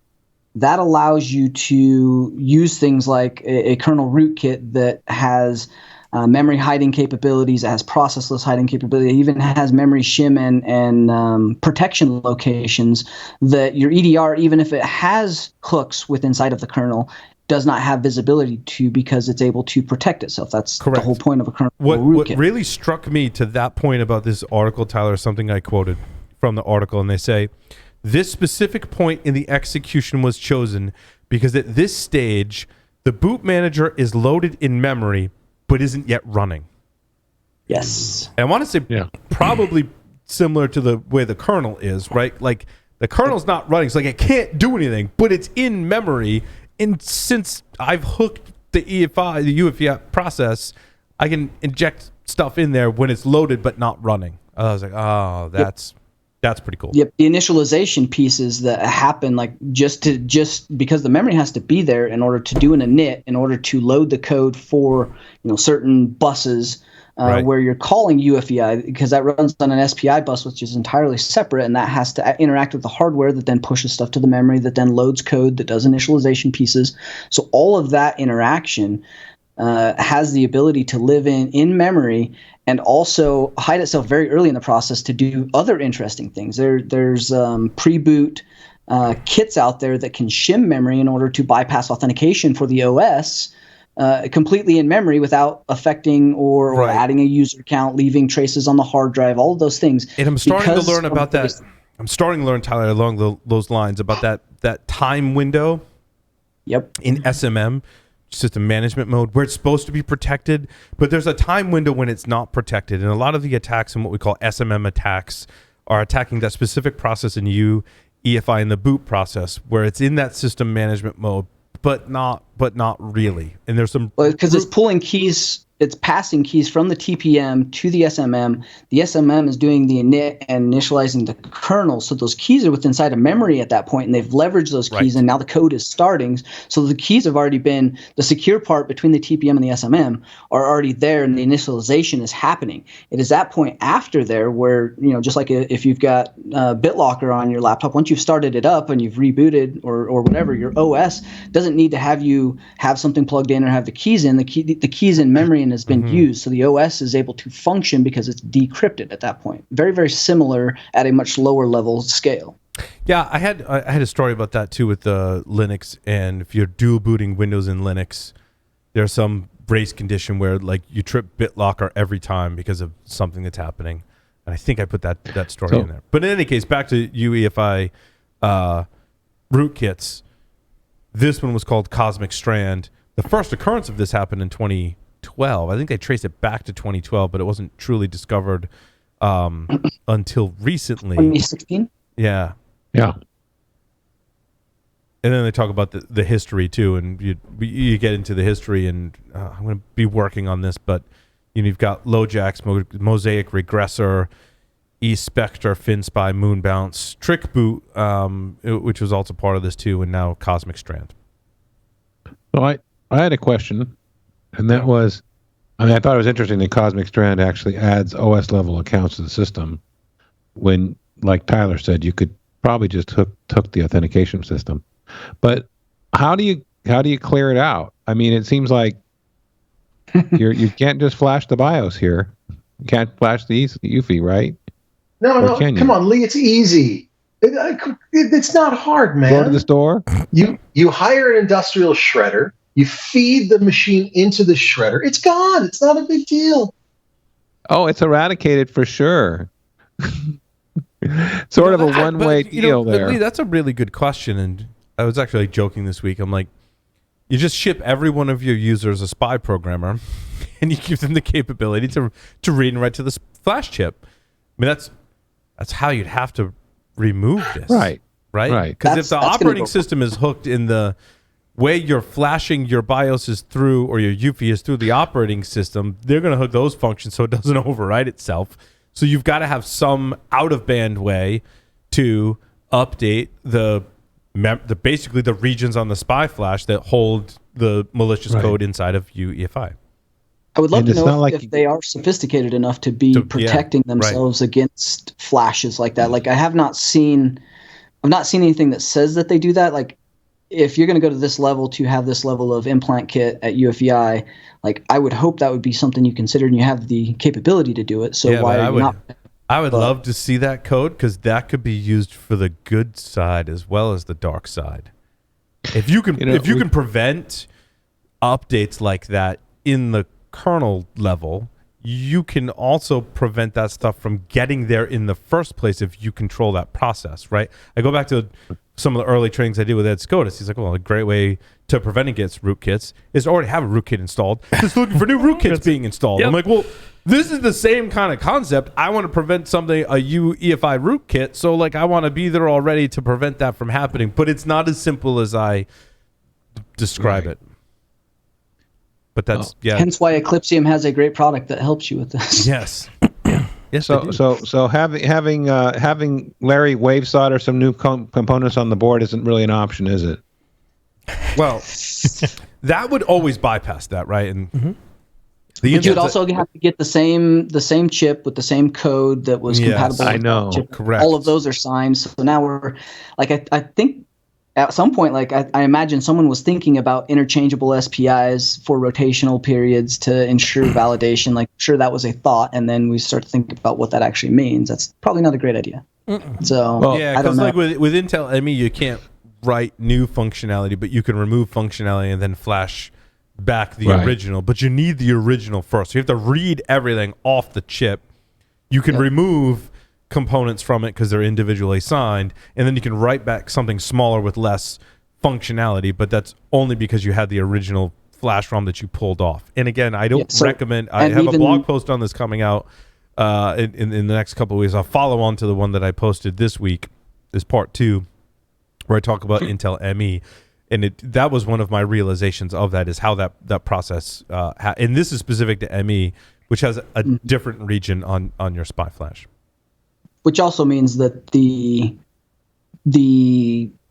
Speaker 4: that allows you to use things like a kernel rootkit that has memory hiding capabilities, it has processless hiding capability, it even has memory shim and protection locations that your EDR, even if it has hooks inside of the kernel, does not have visibility to, because it's able to protect itself. That's correct. The whole point of a kernel rootkit.
Speaker 1: What really struck me to that point about this article, Tyler, is something I quoted from the article, and they say, this specific point in the execution was chosen because at this stage, the boot manager is loaded in memory, but isn't yet running.
Speaker 4: Yes.
Speaker 1: And I want to say probably similar to the way the kernel is, right? Like the kernel's not running. It's like it can't do anything, but it's in memory. And since I've hooked the UEFI process, I can inject stuff in there when it's loaded but not running. I was like, oh, that's pretty cool.
Speaker 4: Yep. The initialization pieces that happen, like just because the memory has to be there in order to do an init, in order to load the code for certain buses. Where you're calling UEFI, because that runs on an SPI bus, which is entirely separate, and that has to interact with the hardware that then pushes stuff to the memory, that then loads code, that does initialization pieces. So all of that interaction has the ability to live in memory and also hide itself very early in the process to do other interesting things. There's pre-boot kits out there that can shim memory in order to bypass authentication for the OS. Completely in memory without affecting or adding a user account, leaving traces on the hard drive, all of those things.
Speaker 1: And I'm starting to learn about that. I'm starting to learn, Tyler, along those lines about that time window.
Speaker 4: Yep.
Speaker 1: In SMM, system management mode, where it's supposed to be protected, but there's a time window when it's not protected. And a lot of the attacks and what we call SMM attacks are attacking that specific process in UEFI in the boot process, where it's in that system management mode, but not really. And there's some
Speaker 4: because it's pulling keys, it's passing keys from the TPM to the SMM. The SMM is doing the init and initializing the kernel. So those keys are within inside of memory at that point, and they've leveraged those keys, and now the code is starting. So the keys have already been, the secure part between the TPM and the SMM are already there, and the initialization is happening. It is that point after there where, just like if you've got BitLocker on your laptop, once you've started it up and you've rebooted or whatever, your OS doesn't need to have you have something plugged in or have the keys in. The keys in memory and has been used, so the OS is able to function because it's decrypted at that point. Very, very similar at a much lower level scale.
Speaker 1: Yeah, I had a story about that too with Linux, and if you're dual booting Windows and Linux, there's some race condition where like you trip BitLocker every time because of something that's happening. And I think I put that story in there. But in any case, back to UEFI rootkits. This one was called CosmicStrand. The first occurrence of this happened in 2012. I think they traced it back to 2012, but it wasn't truly discovered until recently.
Speaker 4: 2016?
Speaker 1: Yeah.
Speaker 3: Yeah.
Speaker 1: And then they talk about the history too, and you get into the history, and I'm going to be working on this, but you've got LoJax, Mosaic Regressor, eSpectre, FinSpy, Moonbounce, TrickBoot, which was also part of this too, and now CosmicStrand.
Speaker 3: So I had a question, and that was, I thought it was interesting that CosmicStrand actually adds OS level accounts to the system when, like Tyler said, you could probably just hook the authentication system. But how do you clear it out? I mean, it seems like you can't just flash the BIOS here. You can't flash the UEFI, right?
Speaker 5: No, come on, Lee. It's easy. It's not hard, man.
Speaker 3: Go to the store.
Speaker 5: You hire an industrial shredder. You feed the machine into the shredder. It's gone. It's not a big deal.
Speaker 3: Oh, it's eradicated for sure. Sort of a one-way deal there.
Speaker 1: Lee, that's a really good question, and I was actually joking this week. I'm like, you just ship every one of your users a spy programmer, and you give them the capability to read and write to the flash chip. I mean, that's how you'd have to remove this, right? Because if the operating system is hooked in the way you're flashing your BIOS is through, or your UEFI is through the operating system, they're going to hook those functions so it doesn't overwrite itself. So you've got to have some out-of-band way to update basically the regions on the spy flash that hold the malicious code inside of UEFI.
Speaker 4: I would love to know if they are sophisticated enough to be protecting themselves against flashes like that. Like, I've not seen anything that says that they do that. Like, if you're going to go to this level to have this level of implant kit at UEFI, like, I would hope that would be something you considered, and you have the capability to do it. So why are you not?
Speaker 1: I would love to see that code, because that could be used for the good side as well as the dark side. If you can, can prevent updates like that in the kernel level, you can also prevent that stuff from getting there in the first place if you control that process, right? I go back to some of the early trainings I did with Ed Scotus. He's like, well, a great way to prevent against rootkits is to already have a rootkit installed. Just looking for new rootkits being installed. Yep. I'm like, well, this is the same kind of concept. I want to prevent a UEFI rootkit, so like I want to be there already to prevent that from happening. But it's not as simple as I describe it. But that's
Speaker 4: hence why Eclipsium has a great product that helps you with this.
Speaker 1: Yes. Yes.
Speaker 3: So having Larry wave solder some new components on the board isn't really an option, is it?
Speaker 1: Well, that would always bypass that, right? And
Speaker 4: but you'd also have to get the same chip with the same code that was compatible.
Speaker 3: I know,
Speaker 1: correct.
Speaker 4: All of those are signed. So now we're like, I think at some point, like I imagine someone was thinking about interchangeable SPIs for rotational periods to ensure validation. Like, sure, that was a thought, and then we start to think about what that actually means. That's probably not a great idea. So
Speaker 1: because like with Intel ME, you can't write new functionality, but you can remove functionality and then flash back the original. But you need the original first. So you have to read everything off the chip. You can remove components from it because they're individually signed, and then you can write back something smaller with less functionality, but that's only because you had the original flash ROM that you pulled off. And again, I don't recommend, I have a blog post on this coming out in the next couple of weeks. I'll follow on to the one that I posted this week, is part 2, where I talk about Intel ME. And that was one of my realizations of that, is how that process, and this is specific to ME, which has a different region on your SPI flash.
Speaker 4: Which also means that the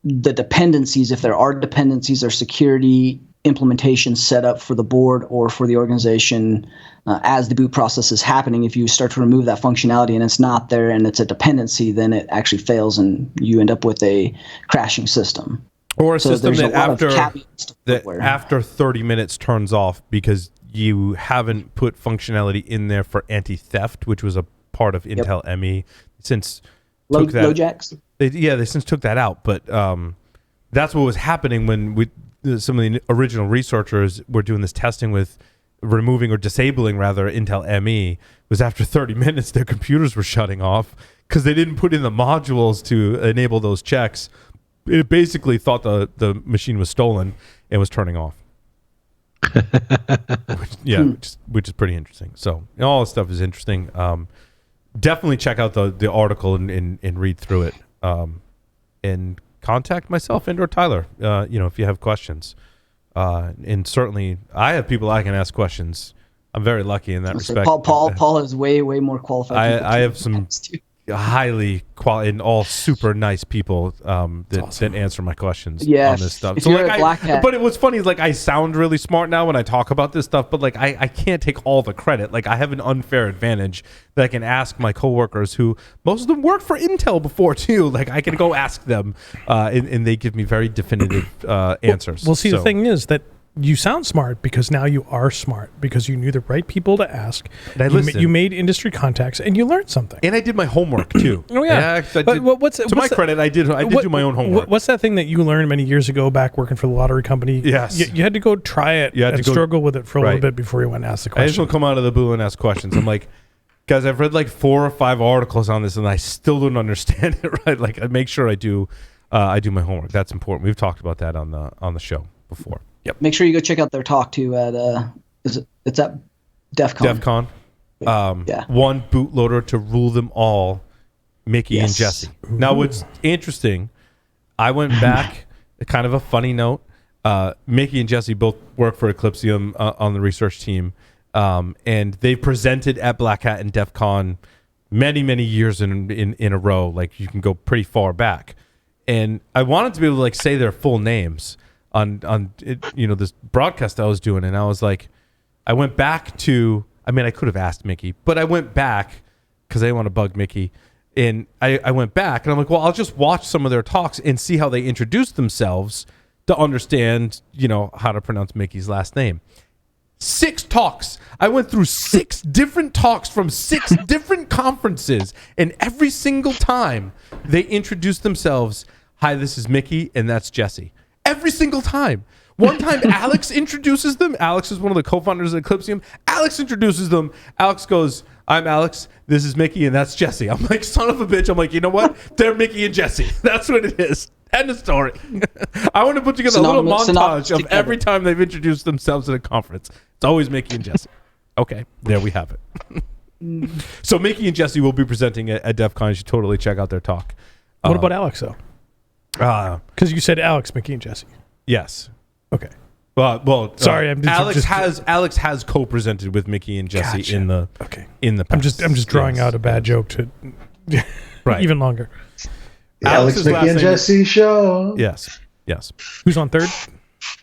Speaker 4: dependencies, if there are dependencies, or security implementation set up for the board or for the organization as the boot process is happening, if you start to remove that functionality and it's not there and it's a dependency, then it actually fails and you end up with a crashing system.
Speaker 1: Or a system that after 30 minutes turns off because you haven't put functionality in there for anti-theft, which was a part of Intel ME. Since took that,
Speaker 4: LoJax?
Speaker 1: They since took that out, but that's what was happening when some of the original researchers were doing this testing with removing or disabling rather Intel ME. Was after 30 minutes their computers were shutting off because they didn't put in the modules to enable those checks. It basically thought the machine was stolen and was turning off. which is pretty interesting. So all this stuff is interesting. definitely check out the article and read through it. And contact myself and or Tyler, if you have questions. And certainly, I have people I can ask questions. I'm very lucky in that respect.
Speaker 4: Paul is way more qualified.
Speaker 1: I have some highly quality and all super nice people that answer my questions on this stuff.
Speaker 4: So
Speaker 1: but it was funny, like I sound really smart now when I talk about this stuff, but like I can't take all the credit. Like I have an unfair advantage that I can ask my coworkers who most of them worked for Intel before too. Like I can go ask them and they give me very definitive answers.
Speaker 2: Well, see, the thing is that you sound smart because now you are smart because you knew the right people to ask. You made industry contacts and you learned something.
Speaker 1: And I did my homework too.
Speaker 2: Oh yeah.
Speaker 1: To my credit, I did do my own homework.
Speaker 2: What's that thing that you learned many years ago back working for the lottery company?
Speaker 1: Yes.
Speaker 2: You had to go try it and struggle with it for a little bit before you went and asked the question.
Speaker 1: I just will come out of the blue and ask questions. I'm like, guys, I've read like 4 or 5 articles on this and I still don't understand it right. Like I make sure I do my homework. That's important. We've talked about that on the show before.
Speaker 4: Yep. Make sure you go check out their talk too at it's at DEF CON.
Speaker 1: One bootloader to rule them all, Mickey and Jesse. Now what's interesting, I went back, kind of a funny note. Mickey and Jesse both work for Eclipsium on the research team. And they presented at Black Hat and DEF CON many years in a row. Like you can go pretty far back. And I wanted to be able to like say their full names on this broadcast I was doing, and I was like, I went back to, I mean, I could have asked Mickey, but I went back because I didn't want to bug Mickey, and I went back, and I'm like, well, I'll just watch some of their talks and see how they introduce themselves to understand, how to pronounce Mickey's last name. 6 talks. I went through 6 different talks from 6 different conferences, and every single time they introduced themselves, hi, this is Mickey, and that's Jesse. Every single time. One time, Alex introduces them. Alex is one of the co-founders of Eclipsium. Alex introduces them. Alex goes, I'm Alex. This is Mickey, and that's Jesse. I'm like, son of a bitch. I'm like, you know what? They're Mickey and Jesse. That's what it is. End of story. I want to put together a little montage of every time they've introduced themselves at a conference. It's always Mickey and Jesse. Okay, there we have it. So Mickey and Jesse will be presenting at DEF CON. You should totally check out their talk.
Speaker 2: What about Alex, though? Because you said Alex, Mickey, and Jesse.
Speaker 1: Yes.
Speaker 2: Okay.
Speaker 1: Well.
Speaker 2: Sorry,
Speaker 1: Alex has co-presented with Mickey and Jesse in the past.
Speaker 2: I'm just drawing out a bad joke to even longer.
Speaker 5: Alex, Mickey, and Jesse show.
Speaker 1: Yes.
Speaker 2: Who's on third?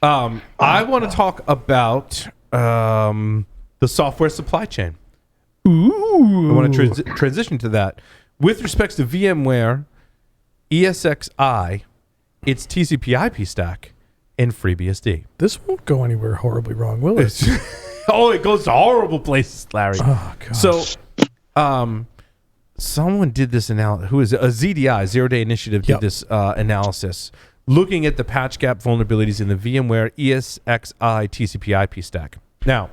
Speaker 1: I want to talk about the software supply chain.
Speaker 2: Ooh.
Speaker 1: I want to transition to that with respects to VMware, ESXi, its TCP/IP stack, and FreeBSD.
Speaker 2: This won't go anywhere horribly wrong, will it?
Speaker 1: It goes to horrible places, Larry.
Speaker 2: Oh, gosh.
Speaker 1: So, someone did this analysis. Who is it? A ZDI, Zero Day Initiative, did this analysis looking at the patch gap vulnerabilities in the VMware ESXi TCP/IP stack. Now,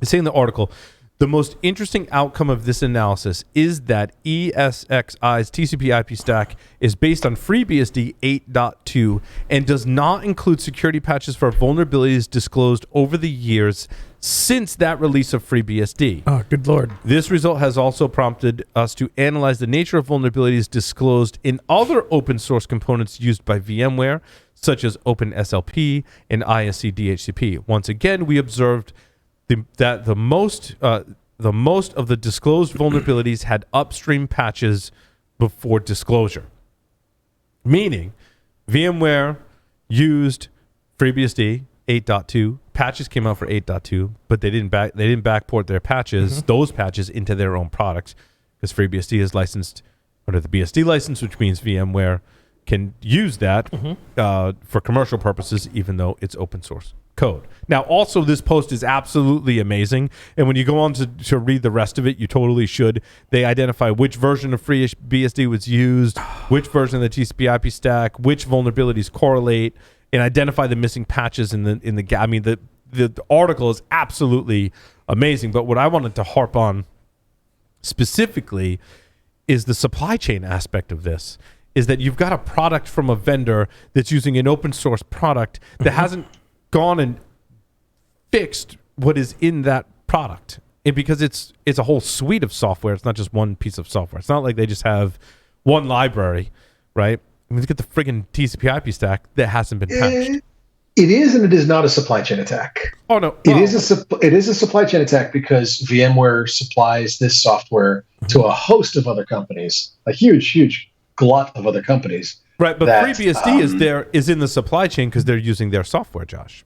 Speaker 1: it's saying in the article, the most interesting outcome of this analysis is that ESXi's TCP/IP stack is based on FreeBSD 8.2 and does not include security patches for vulnerabilities disclosed over the years since that release of FreeBSD.
Speaker 2: Oh, good Lord.
Speaker 1: This result has also prompted us to analyze the nature of vulnerabilities disclosed in other open source components used by VMware, such as OpenSLP and ISC DHCP. Once again, we observed that the most of the disclosed vulnerabilities had upstream patches before disclosure. Meaning, VMware used FreeBSD 8.2. Patches came out for 8.2, but they didn't backport their patches, those patches, into their own products, because FreeBSD is licensed under the BSD license, which means VMware can use that for commercial purposes, even though it's open source code. Now, also, this post is absolutely amazing, and when you go on to read the rest of it, you totally should. They identify which version of FreeBSD was used, which version of the TCP/IP stack, which vulnerabilities correlate, and identify the missing patches in the gap. I mean, the article is absolutely amazing, but what I wanted to harp on specifically is the supply chain aspect of this, is that you've got a product from a vendor that's using an open source product that hasn't gone and fixed what is in that product. because it's a whole suite of software. It's not just one piece of software. It's not like they just have one library, right? I mean, look at the friggin' TCP/IP stack that hasn't been patched.
Speaker 5: It is and it is not a supply chain attack.
Speaker 1: Oh no,
Speaker 5: it is a supply chain attack because VMware supplies this software to a host of other companies, a huge glut of other companies.
Speaker 1: Right, but FreeBSD is in the supply chain because they're using their software, Josh.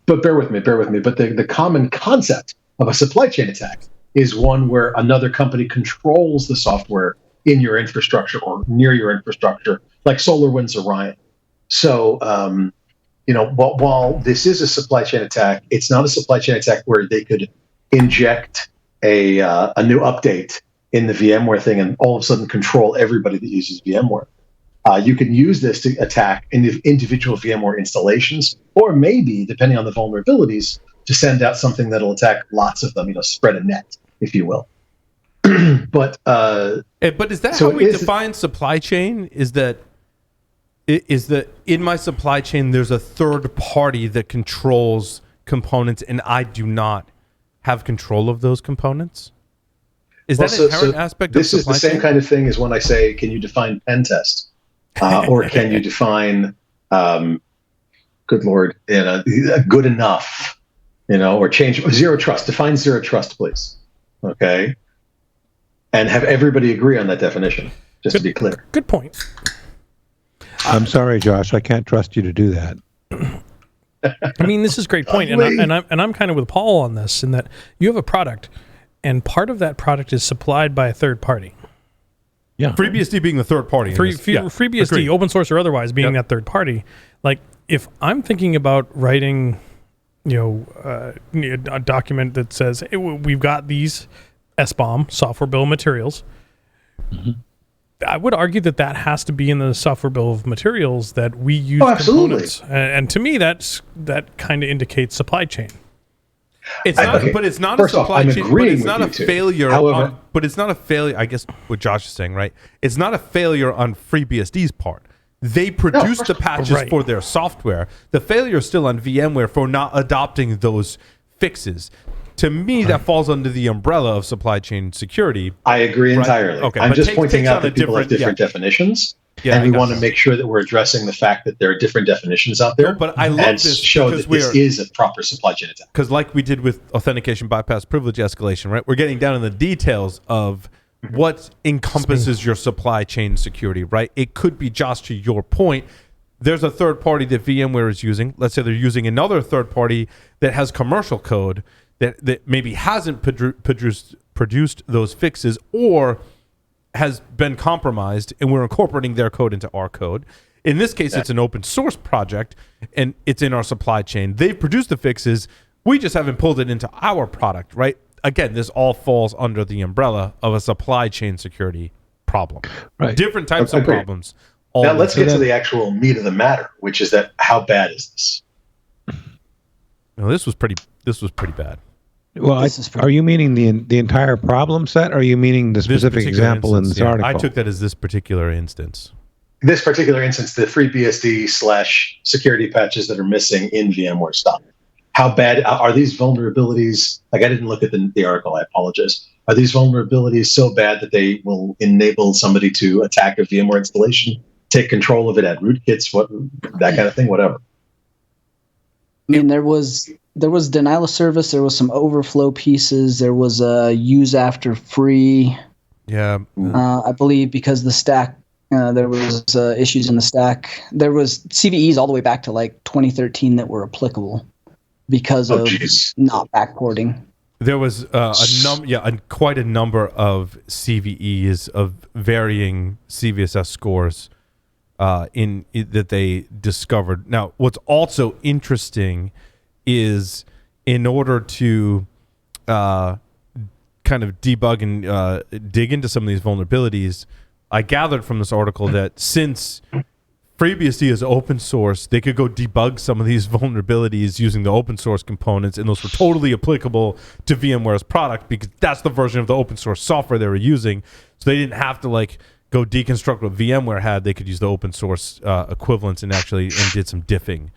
Speaker 5: But bear with me. But the common concept of a supply chain attack is one where another company controls the software in your infrastructure or near your infrastructure, like SolarWinds Orion. So, while this is a supply chain attack, it's not a supply chain attack where they could inject a new update in the VMware thing and all of a sudden control everybody that uses VMware. You can use this to attack individual VMware installations, or maybe, depending on the vulnerabilities, to send out something that'll attack lots of them, spread a net, if you will. But
Speaker 1: is that how we define supply chain? Is that in my supply chain there's a third party that controls components and I do not have control of those components? Is that an inherent aspect of supply chain? This is the same
Speaker 5: kind of thing as when I say, can you define pen test? Or can you define, good Lord, good enough, or change zero trust. Define zero trust, please. Okay. And have everybody agree on that definition, just to be clear.
Speaker 2: Good point.
Speaker 3: I'm sorry, Josh. I can't trust you to do that.
Speaker 2: I mean, this is a great point, and I'm kind of with Paul on this, in that you have a product, and part of that product is supplied by a third party.
Speaker 1: Yeah, FreeBSD being the third party.
Speaker 2: FreeBSD, agreed. Open source or otherwise, being that third party. Like, if I'm thinking about writing, a document that says, hey, we've got these SBOM, software bill of materials. Mm-hmm. I would argue that has to be in the software bill of materials that we use components. And to me, that kind of indicates supply chain.
Speaker 1: It's not, but it's not a supply chain. But it's not a failure. However, but it's not a failure. I guess what Josh is saying, right? It's not a failure on FreeBSD's part. They produced the patches for their software. The failure is still on VMware for not adopting those fixes. To me, that falls under the umbrella of supply chain security.
Speaker 5: I agree entirely. Okay, I'm just pointing out that people have different definitions. Yeah, and we want to make sure that we're addressing the fact that there are different definitions out there.
Speaker 1: No, but I love this
Speaker 5: show that this is a proper supply chain attack.
Speaker 1: Because like we did with authentication bypass privilege escalation, right? We're getting down in the details of what encompasses your supply chain security, right? It could be, Josh, to your point, there's a third party that VMware is using. Let's say they're using another third party that has commercial code that maybe hasn't produced those fixes or has been compromised, and we're incorporating their code into our code. In this case, it's an open source project, and it's in our supply chain. They've produced the fixes. We just haven't pulled it into our product, right? Again, this all falls under the umbrella of a supply chain security problem. Right. Different types of problems.
Speaker 5: Now let's get to the actual meat of the matter, which is that how bad is this?
Speaker 1: No, this was pretty bad.
Speaker 3: Well, are you meaning the entire problem set, or are you meaning the specific example in this article?
Speaker 1: I took that as this particular instance.
Speaker 5: This particular instance, the FreeBSD / security patches that are missing in VMware stuff. How bad are these vulnerabilities? Like, I didn't look at the article. I apologize. Are these vulnerabilities so bad that they will enable somebody to attack a VMware installation, take control of it, add rootkits, that kind of thing, whatever?
Speaker 4: I mean, there was denial of service. There was some overflow pieces. There was a use after free.
Speaker 1: Yeah.
Speaker 4: I believe because the stack, there was issues in the stack. There was CVEs all the way back to like 2013 that were applicable because of not backporting.
Speaker 1: There was quite a number of CVEs of varying CVSS scores that they discovered. Now, what's also interesting is in order to kind of debug and dig into some of these vulnerabilities, I gathered from this article that since FreeBSD is open source, they could go debug some of these vulnerabilities using the open source components, and those were totally applicable to VMware's product because that's the version of the open source software they were using. So they didn't have to go deconstruct what VMware had. They could use the open source equivalents and did some diffing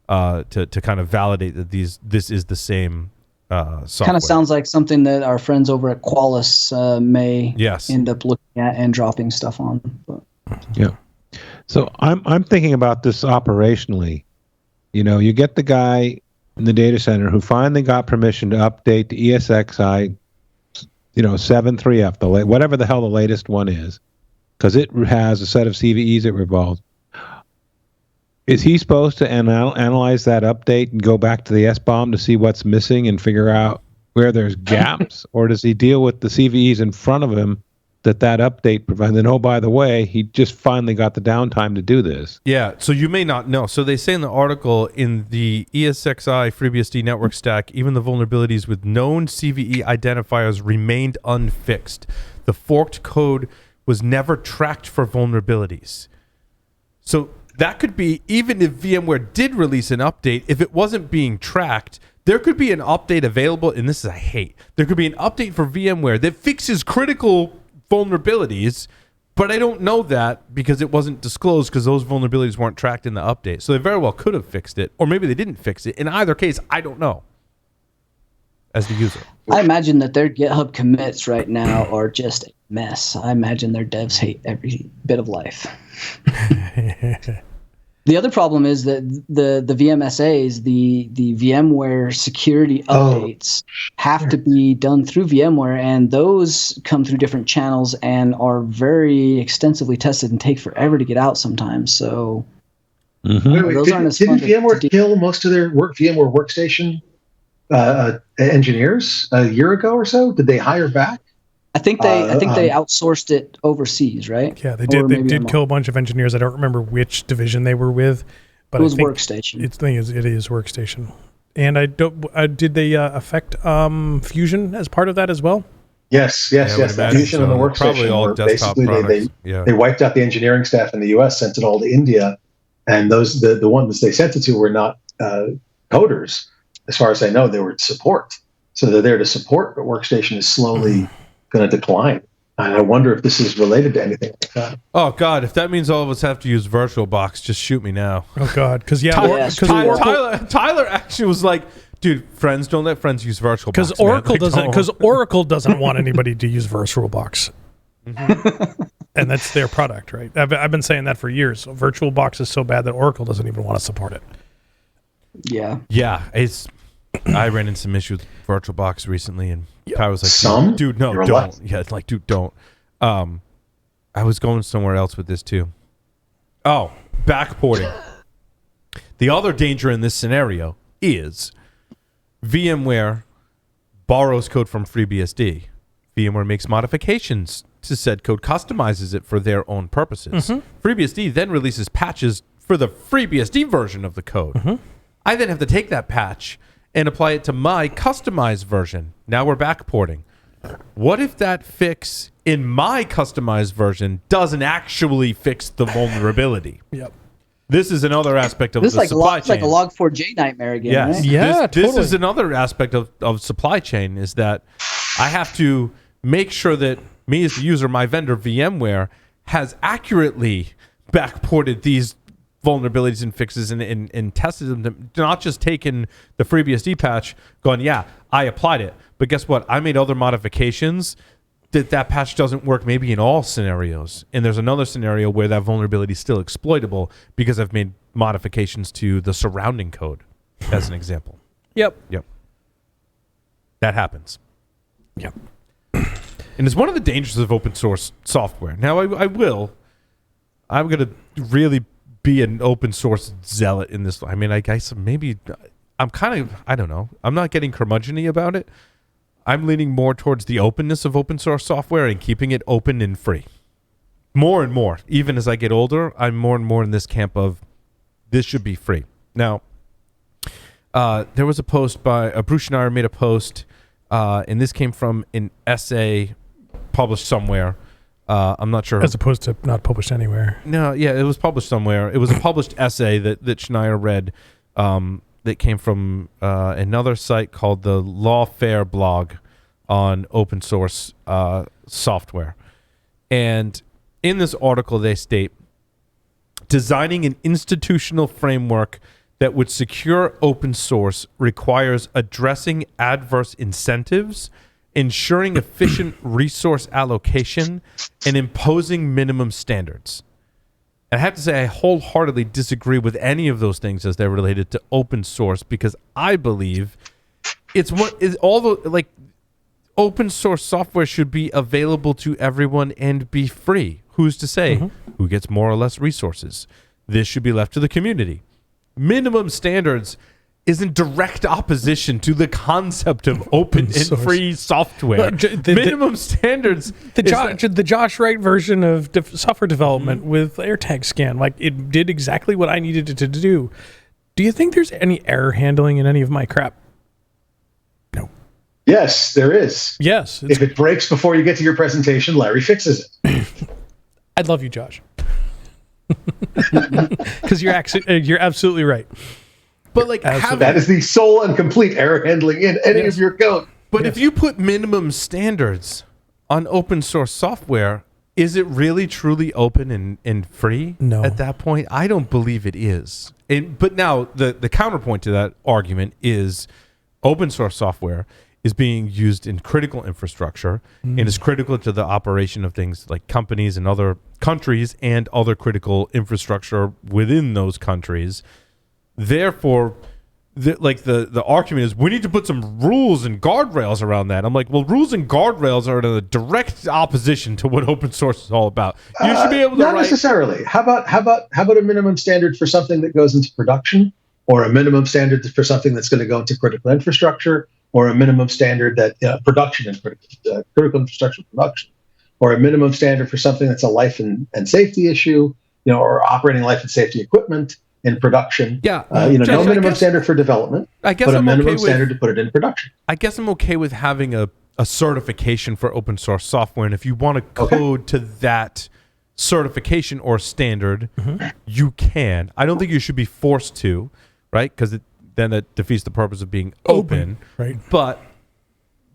Speaker 1: to kind of validate that this is the same software.
Speaker 4: Kind of sounds like something that our friends over at Qualys may end up looking at and dropping stuff on. But.
Speaker 3: Yeah. So I'm thinking about this operationally. You know, you get the guy in the data center who finally got permission to update the ESXi, 7.3F, whatever the hell the latest one is, because it has a set of CVEs it revolves. Is he supposed to analyze that update and go back to the SBOM to see what's missing and figure out where there's gaps, or does he deal with the CVEs in front of him that update provides? And oh, by the way, he just finally got the downtime to do this.
Speaker 1: Yeah, so you may not know. So they say in the article, in the ESXi FreeBSD network stack, even the vulnerabilities with known CVE identifiers remained unfixed. The forked code was never tracked for vulnerabilities. So that could be, even if VMware did release an update, if it wasn't being tracked, there could be an update available, and this is I hate. There could be an update for VMware that fixes critical vulnerabilities, but I don't know that because it wasn't disclosed because those vulnerabilities weren't tracked in the update. So they very well could have fixed it, or maybe they didn't fix it. In either case, I don't know as the user.
Speaker 4: I imagine that their GitHub commits right now are just a mess. I imagine their devs hate every bit of life. The other problem is that the VMSAs, the VMware security updates, have to be done through VMware, and those come through different channels and are very extensively tested and take forever to get out sometimes. So those aren't as fun.
Speaker 5: Didn't VMware kill most of their VMware workstation engineers a year ago or so? Did they hire back?
Speaker 4: I think they outsourced it overseas, right?
Speaker 2: Yeah, they did. They did kill a bunch of engineers. I don't remember which division they were with, but
Speaker 4: it was
Speaker 2: I think
Speaker 4: Workstation.
Speaker 2: It is Workstation. And I don't. Did they affect Fusion as part of that as well?
Speaker 5: Yes. The Fusion and the Workstation
Speaker 1: probably all desktop products.
Speaker 5: They wiped out the engineering staff in the U.S., sent it all to India, and the ones they sent it to were not coders. As far as I know, they were support. So they're there to support, but Workstation is slowly going to decline. And I wonder if this is related to anything like that.
Speaker 1: Oh, God, if that means all of us have to use VirtualBox, just shoot me now.
Speaker 2: Oh, God. Because,
Speaker 1: Tyler actually was like, dude, friends, don't let friends use VirtualBox.
Speaker 2: Because Oracle doesn't want anybody to use VirtualBox. And that's their product, right? I've been saying that for years. So VirtualBox is so bad that Oracle doesn't even want to support it.
Speaker 4: Yeah.
Speaker 1: Yeah, I ran into some issues with VirtualBox recently, and I was like, dude, no, don't. Left. Yeah, it's like, dude, don't. I was going somewhere else with this too. Oh, backporting. The other danger in this scenario is VMware borrows code from FreeBSD. VMware makes modifications to said code, customizes it for their own purposes. FreeBSD then releases patches for the FreeBSD version of the code. I then have to take that patch and apply it to my customized version. Now we're backporting. What if that fix in my customized version doesn't actually fix the vulnerability?
Speaker 2: Yep.
Speaker 1: This is another aspect of the supply chain.
Speaker 4: It's like a Log4j nightmare again,
Speaker 1: yes.
Speaker 4: right?
Speaker 2: Yeah,
Speaker 1: this is another aspect of supply chain, is that I have to make sure that me as the user, my vendor, VMware, has accurately backported these vulnerabilities and fixes and tested them, not just taken the FreeBSD patch, going, yeah, I applied it, but guess what? I made other modifications that patch doesn't work maybe in all scenarios. And there's another scenario where that vulnerability is still exploitable because I've made modifications to the surrounding code, as an example.
Speaker 2: Yep.
Speaker 1: That happens.
Speaker 2: Yep.
Speaker 1: And it's one of the dangers of open source software. Now, I'm going to really be an open source zealot in this. I mean, I guess maybe I'm kind of, I don't know. I'm not getting curmudgeon-y about it. I'm leaning more towards the openness of open source software and keeping it open and free. More and more. Even as I get older, I'm more and more in this camp of this should be free. Now, there was a post by Bruce Schneier made a post, and this came from an essay published somewhere. I'm not sure.
Speaker 2: As opposed to not published anywhere.
Speaker 1: No, yeah, it was published somewhere. It was a published essay that Schneier read that came from another site called the Lawfare blog on open source software. And in this article, they state, designing an institutional framework that would secure open source requires addressing adverse incentives, ensuring efficient resource allocation, and imposing minimum standards. And I have to say, I wholeheartedly disagree with any of those things as they're related to open source, because I believe it's what is all the, like, open source software should be available to everyone and be free. Who's to say who gets more or less resources? This should be left to the community. Minimum standards is in direct opposition to the concept of open and free software. Minimum standards.
Speaker 2: The Josh Wright version of software development with AirTag scan, like, it did exactly what I needed it to do. Do you think there's any error handling in any of my crap? No.
Speaker 5: Yes, there is.
Speaker 2: Yes.
Speaker 5: If it breaks before you get to your presentation, Larry fixes it.
Speaker 2: I love you, Josh. Because you're absolutely right.
Speaker 1: But like,
Speaker 5: that is the sole and complete error handling in any of your code.
Speaker 1: But if you put minimum standards on open source software, is it really truly open and free?
Speaker 2: No.
Speaker 1: At that point, I don't believe it is. But now the counterpoint to that argument is open source software is being used in critical infrastructure and is critical to the operation of things like companies in other countries and other critical infrastructure within those countries. Therefore, the argument is we need to put some rules and guardrails around that. I'm like, well, rules and guardrails are in a direct opposition to what open source is all about. You should be able to
Speaker 5: not necessarily. How about a minimum standard for something that goes into production, or a minimum standard for something that's going to go into critical infrastructure, or a minimum standard that production and critical infrastructure production, or a minimum standard for something that's a life and safety issue, or operating life and safety equipment in production.
Speaker 1: Yeah.
Speaker 5: No minimum standard for development, but a minimum standard to put it in production.
Speaker 1: I guess I'm okay with having a certification for open source software. And if you want to code to that certification or standard, you can. I don't think you should be forced to, right? Because then that defeats the purpose of being open.
Speaker 2: Right.
Speaker 1: But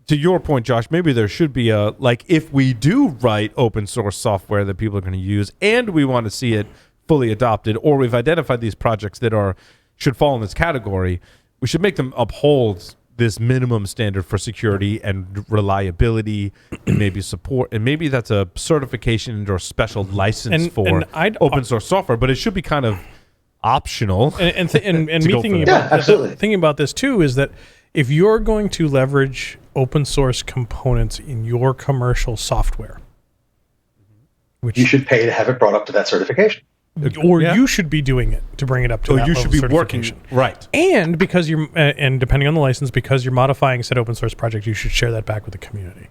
Speaker 1: to your point, Josh, maybe there should be if we do write open source software that people are going to use and we want to see it fully adopted, or we've identified these projects that should fall in this category, we should make them uphold this minimum standard for security and reliability and maybe support. And maybe that's a certification or special license for open source software, but it should be kind of optional.
Speaker 2: And me thinking about this too is that if you're going to leverage open source components in your commercial software, which
Speaker 5: you should pay to have it brought up to that certification.
Speaker 2: Or you should be doing it to bring it up to that level of certification. You should be working,
Speaker 1: right.
Speaker 2: And because and depending on the license, because you're modifying said open source project, you should share that back with the community.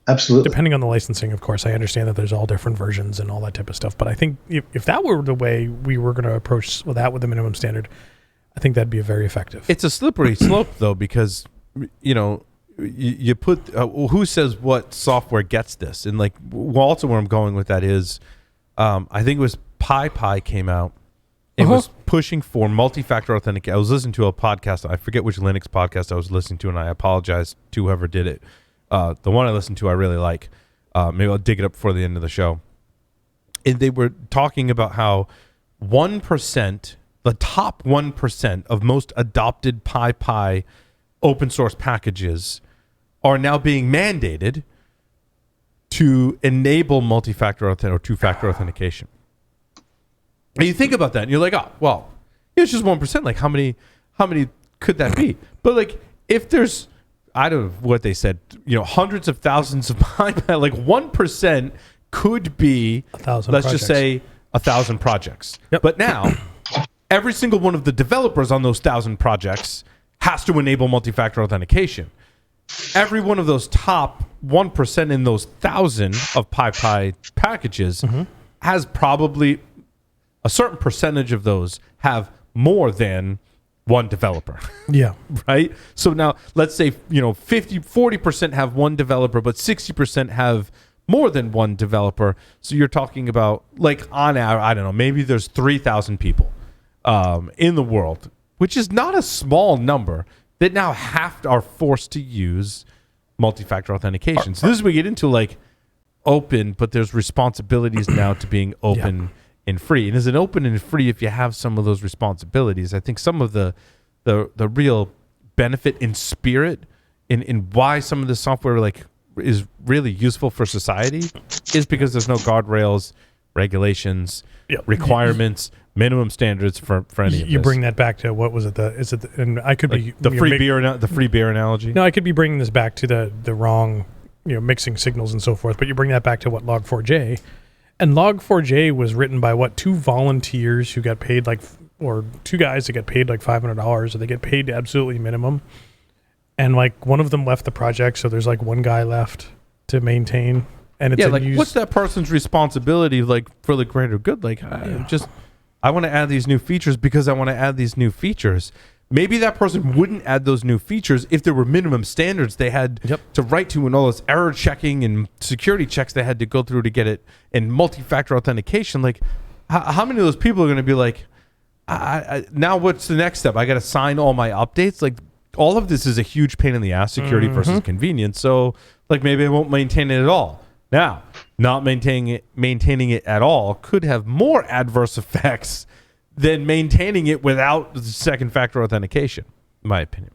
Speaker 5: Absolutely.
Speaker 2: Depending on the licensing, of course. I understand that there's all different versions and all that type of stuff. But I think if that were the way we were going to approach that with the minimum standard, I think that'd be very effective.
Speaker 1: It's a slippery slope, though, because, you put who says what software gets this? And also where I'm going with that is, I think it was PyPy came out. It was pushing for multi-factor authentication. I was listening to a podcast. I forget which Linux podcast I was listening to, and I apologize to whoever did it. The one I listened to, I really like. Maybe I'll dig it up before the end of the show. And they were talking about how 1%, the top 1% of most adopted PyPy open source packages are now being mandated to enable multi-factor or two-factor authentication. And you think about that, and you're like, oh, well, it's just 1%. Like, how many could that be? But if there's, I don't know what they said, hundreds of thousands of PyPy, 1% could be,
Speaker 2: 1,000
Speaker 1: let's
Speaker 2: projects.
Speaker 1: just say 1,000 projects.
Speaker 2: Yep.
Speaker 1: But now, every single one of the developers on those 1,000 projects has to enable multi-factor authentication. Every one of those top 1% in those 1,000 of PyPy packages has probably a certain percentage of those have more than one developer.
Speaker 2: Yeah.
Speaker 1: Right? So now let's say, 40% have one developer, but 60% have more than one developer. So you're talking about on average, I don't know, maybe there's 3,000 people in the world, which is not a small number, that now are forced to use multi-factor authentication. So this is where we get into open, but there's responsibilities now to being open and free. And is it open and free if you have some of those responsibilities? I think some of the real benefit in spirit in why some of this software like is really useful for society is because there's no guardrails, regulations, requirements, minimum standards for any of this.
Speaker 2: You bring that back to what was it? And I could be
Speaker 1: the free beer analogy.
Speaker 2: No, I could be bringing this back to the wrong, mixing signals and so forth. But you bring that back to what Log4j, and Log4j was written by two volunteers who got paid or two guys that get paid like $500, or they get paid absolutely minimum. And one of them left the project, so there's one guy left to maintain. And it's
Speaker 1: what's that person's responsibility for the greater good? I want to add these new features because I want to add these new features. Maybe that person wouldn't add those new features if there were minimum standards they had to write to, and all this error checking and security checks they had to go through to get it, and multi-factor authentication. How many of those people are going to be like, now what's the next step? I got to sign all my updates? All of this is a huge pain in the ass, security versus convenience. So maybe I won't maintain it at all. Now, not maintaining it at all could have more adverse effects than maintaining it without the second factor authentication, in my opinion.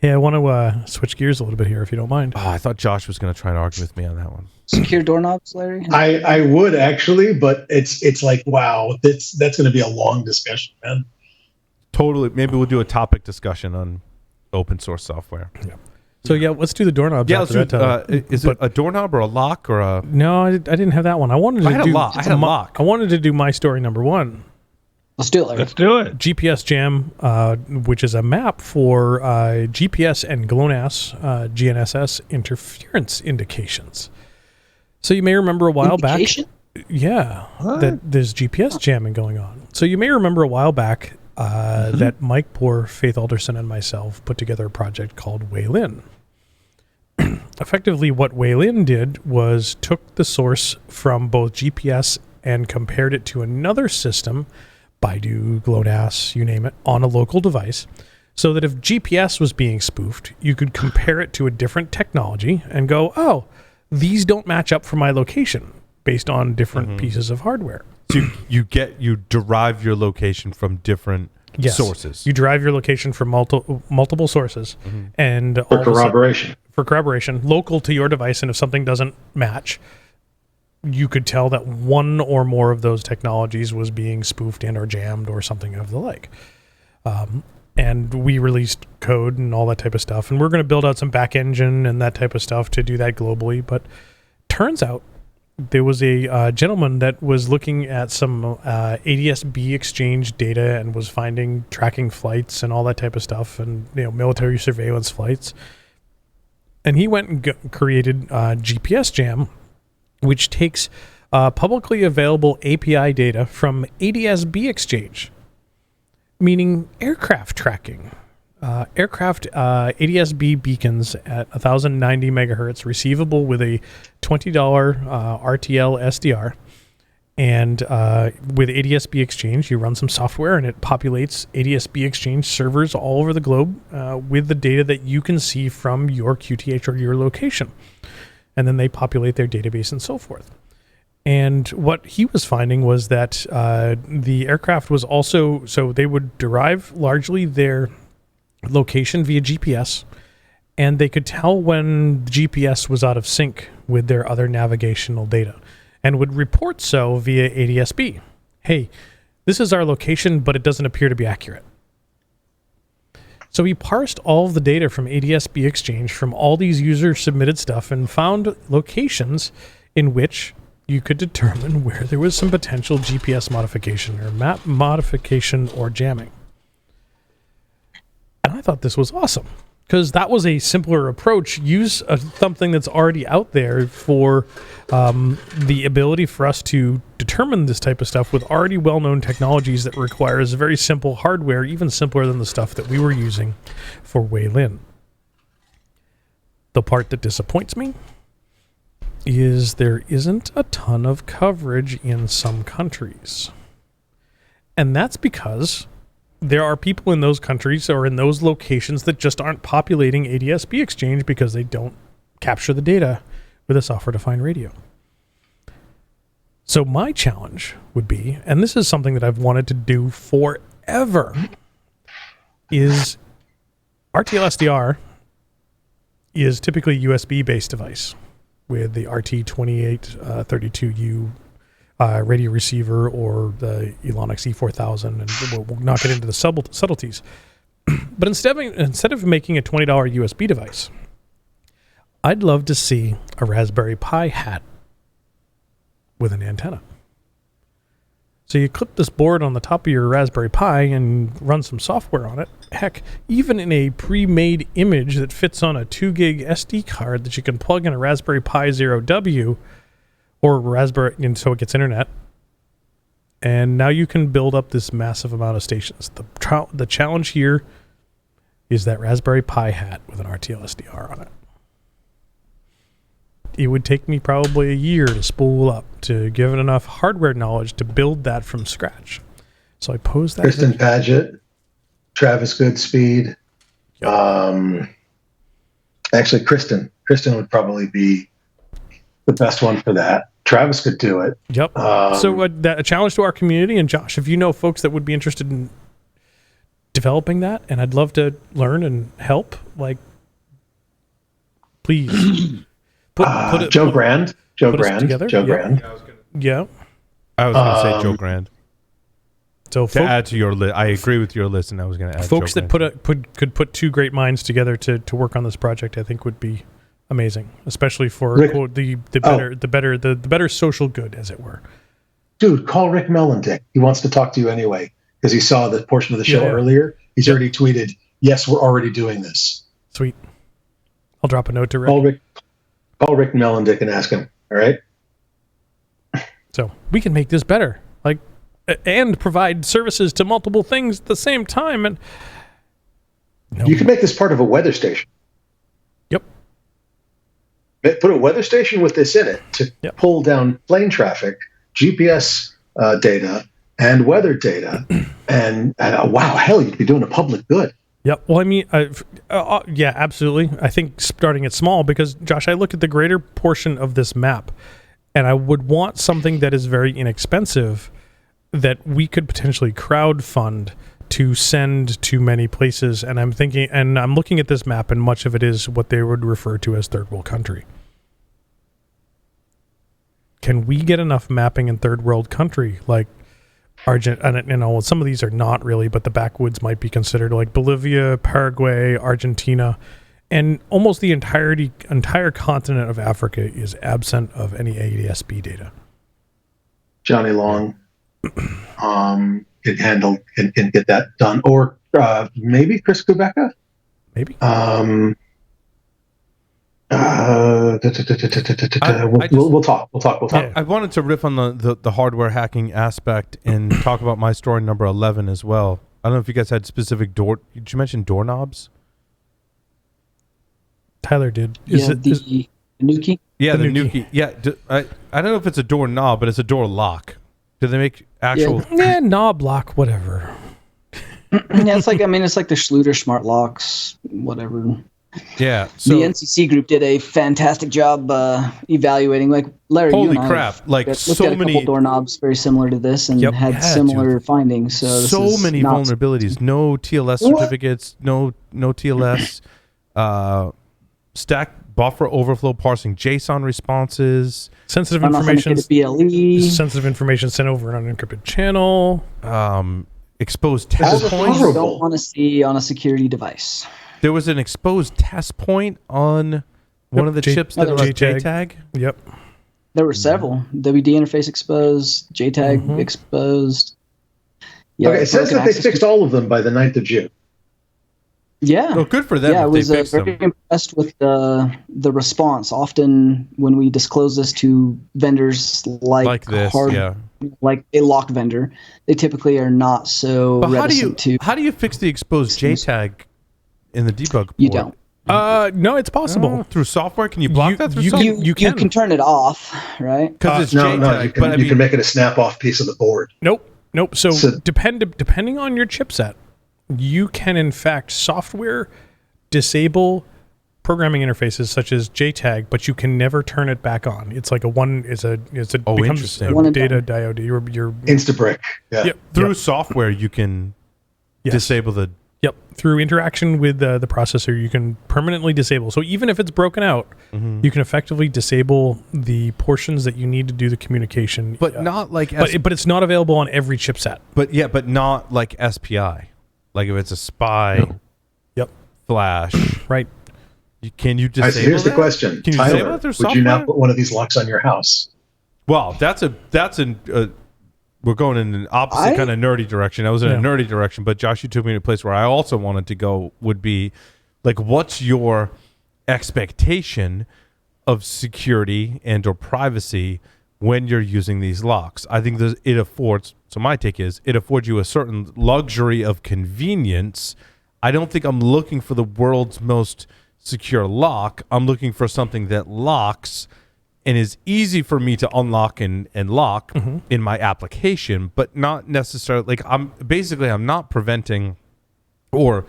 Speaker 2: Yeah, I want to switch gears a little bit here, if you don't mind.
Speaker 1: Oh, I thought Josh was going to try and argue with me on that one.
Speaker 4: Secure doorknobs, Larry?
Speaker 5: I would actually, but it's wow, that's going to be a long discussion, man.
Speaker 1: Totally. Maybe we'll do a topic discussion on open source software.
Speaker 2: Yeah. So let's do the doorknobs.
Speaker 1: Yeah, is it a doorknob or a lock or a?
Speaker 2: No, I didn't have that one. I had a lock. I wanted to do my story number one.
Speaker 4: Let's do it, Larry.
Speaker 3: Let's do it.
Speaker 2: GPS Jam, which is a map for GPS and GLONASS, GNSS interference indications. So you may remember a while back. That there's GPS jamming going on. So you may remember a while back that Mike Poor, Faith Alderson, and myself put together a project called Waylin. Effectively, what Waylin did was took the source from both GPS and compared it to another system, Baidu, GLONASS, you name it, on a local device, so that if GPS was being spoofed, you could compare it to a different technology and go, oh, these don't match up for my location based on different pieces of hardware.
Speaker 1: So you derive your location from different sources.
Speaker 2: You derive your location from multiple sources, and
Speaker 5: for corroboration,
Speaker 2: local to your device. And if something doesn't match, you could tell that one or more of those technologies was being spoofed and or jammed or something of the like. And we released code and all that type of stuff, and we're going to build out some back engine and that type of stuff to do that globally. But turns out there was a gentleman that was looking at some ADS-B exchange data and was tracking flights and all that type of stuff, and military surveillance flights. And he went and created GPS Jam, which takes publicly available API data from ADS-B exchange, meaning aircraft tracking. Aircraft ADS-B beacons at 1090 megahertz, receivable with a $20 RTL SDR. And with ADS-B Exchange, you run some software and it populates ADS-B Exchange servers all over the globe with the data that you can see from your QTH or your location. And then they populate their database and so forth. And what he was finding was that the aircraft was also, so they would derive largely their location via GPS, and they could tell when GPS was out of sync with their other navigational data, and would report so via ADS-B. Hey, this is our location, but it doesn't appear to be accurate. So he parsed all of the data from ADS-B Exchange from all these user-submitted stuff and found locations in which you could determine where there was some potential GPS modification or map modification or jamming. And I thought this was awesome, because that was a simpler approach. Use something that's already out there for the ability for us to determine this type of stuff with already well-known technologies that requires very simple hardware, even simpler than the stuff that we were using for Waylin. The part that disappoints me is there isn't a ton of coverage in some countries. And that's because there are people in those countries or in those locations that just aren't populating ADS-B Exchange because they don't capture the data with a software-defined radio. So my challenge would be, and this is something that I've wanted to do forever, is RTL-SDR is typically a USB-based device with the RT2832U radio receiver or the Elonix E4000, and we'll not get into the subtleties. But instead of making a $20 USB device, I'd love to see a Raspberry Pi hat with an antenna. So you clip this board on the top of your Raspberry Pi and run some software on it. Heck, even in a pre-made image that fits on a 2 gig SD card that you can plug in a Raspberry Pi Zero W or Raspberry, and so it gets internet. And now you can build up this massive amount of stations. The challenge here is that Raspberry Pi hat with an RTL-SDR on it. It would take me probably a year to spool up to give it enough hardware knowledge to build that from scratch. So I posed that.
Speaker 5: Kristen Paget, Travis Goodspeed.
Speaker 2: Yep.
Speaker 5: Actually, Kristen would probably be the best one for that. Travis could do it.
Speaker 2: Yep. So a challenge to our community, and Josh, if you know folks that would be interested in developing that, and I'd love to learn and help, like, please.
Speaker 5: Joe Grand.
Speaker 2: Joe Grand. Yeah.
Speaker 1: I was going to say Joe Grand.
Speaker 2: So
Speaker 1: to add to your list, I agree with your list, and I was going to add
Speaker 2: folks
Speaker 1: Joe
Speaker 2: that
Speaker 1: Grand.
Speaker 2: could put two great minds together to work on this project, I think would be amazing, especially for
Speaker 5: Rick,
Speaker 2: quote, the better social good, as it were.
Speaker 5: Dude, call Rick Mellendick. He wants to talk to you anyway because he saw the portion of the show earlier. He's already tweeted, "Yes, we're already doing this."
Speaker 2: Sweet. I'll drop a note to Rick.
Speaker 5: Call Rick Mellendick and ask him. All right.
Speaker 2: So we can make this better, like, and provide services to multiple things at the same time. And
Speaker 5: you can make this part of a weather station.
Speaker 2: Yep.
Speaker 5: Put a weather station with this in it to pull down plane traffic, GPS data, and weather data. And wow, hell, you'd be doing a public good.
Speaker 2: Yep. Well, I mean, yeah, absolutely. I think starting it small, because, Josh, I look at the greater portion of this map, and I would want something that is very inexpensive that we could potentially crowdfund to send to many places. And I'm thinking, and I'm looking at this map, and much of it is what they would refer to as third world country. Can we get enough mapping in third world country, like and some of these are not really, but the backwoods might be considered, like Bolivia, Paraguay, Argentina, and almost the entire continent of Africa is absent of any ADSB data.
Speaker 5: Johnny Long can get that done, or maybe Chris Kubeka.
Speaker 2: Maybe.
Speaker 5: We'll talk.
Speaker 2: Yeah.
Speaker 1: I wanted to riff on the hardware hacking aspect and talk about my story number 11 as well. I don't know if you guys had specific did you mention doorknobs?
Speaker 2: Tyler did.
Speaker 4: The Nuki?
Speaker 1: Yeah, the Nuki. Yeah, I don't know if it's a door knob, but it's a door lock. Do they make actual...
Speaker 2: Yeah, knob lock, whatever.
Speaker 4: Yeah, it's like the Schluter smart locks, whatever.
Speaker 1: Yeah, so
Speaker 4: the NCC group did a fantastic job evaluating. Like, Larry,
Speaker 1: holy
Speaker 4: you and
Speaker 1: crap! Like,
Speaker 4: looked
Speaker 1: so
Speaker 4: at a
Speaker 1: many
Speaker 4: couple doorknobs very similar to this, and had similar findings. So
Speaker 1: many vulnerabilities. No TLS certificates. No TLS. Stack buffer overflow parsing JSON responses.
Speaker 2: Sensitive information.
Speaker 4: BLE.
Speaker 2: Sensitive information sent over an unencrypted channel.
Speaker 1: Exposed test points.
Speaker 4: You don't want to see on a security device.
Speaker 1: There was an exposed test point on one of the chips that was JTAG.
Speaker 2: Yep.
Speaker 4: There were several. WD interface exposed, JTAG exposed.
Speaker 5: Yeah, okay, it says that they fixed all of them by the 9th of June.
Speaker 4: Yeah.
Speaker 1: Well, good for them.
Speaker 4: Yeah, I was
Speaker 1: very
Speaker 4: impressed with the response. Often when we disclose this to vendors like
Speaker 1: this,
Speaker 4: like a locked vendor, they typically are not so reticent to.
Speaker 1: How do you fix the exposed JTAG in the debug port?
Speaker 4: You don't.
Speaker 2: No, it's possible.
Speaker 1: Through software? Can you block that through software?
Speaker 4: You can turn it off, right?
Speaker 1: Because it's JTAG.
Speaker 5: No, you can make it a snap-off piece of the board.
Speaker 2: Nope. So depending on your chipset, you can in fact software disable programming interfaces such as JTAG, but you can never turn it back on. It's like becomes
Speaker 1: interesting.
Speaker 2: a data diode. Your
Speaker 5: Instabrick. Yeah.
Speaker 1: Through software, you can disable the.
Speaker 2: Yep. Through interaction with the processor, you can permanently disable. So even if it's broken out, you can effectively disable the portions that you need to do the communication.
Speaker 1: But not like.
Speaker 2: But it's not available on every chipset.
Speaker 1: But not like SPI. Like if it's a SPI.
Speaker 2: Yep.
Speaker 1: Flash.
Speaker 2: Right.
Speaker 1: Can you disable
Speaker 5: Here's
Speaker 1: that?
Speaker 5: the question.
Speaker 1: Can you
Speaker 5: Tyler,
Speaker 1: disable it through
Speaker 5: would
Speaker 1: software?
Speaker 5: you now put one of these locks on your house?
Speaker 1: Well, we're going in an opposite kind of nerdy direction. I was in a nerdy direction, but Josh, you took me to a place where I also wanted to go. Would be like, what's your expectation of security and or privacy when you're using these locks? I think it affords. So my take is it affords you a certain luxury of convenience. I don't think I'm looking for the world's most secure lock. I'm looking for something that locks and is easy for me to unlock and lock in my application, but not necessarily like I'm not preventing or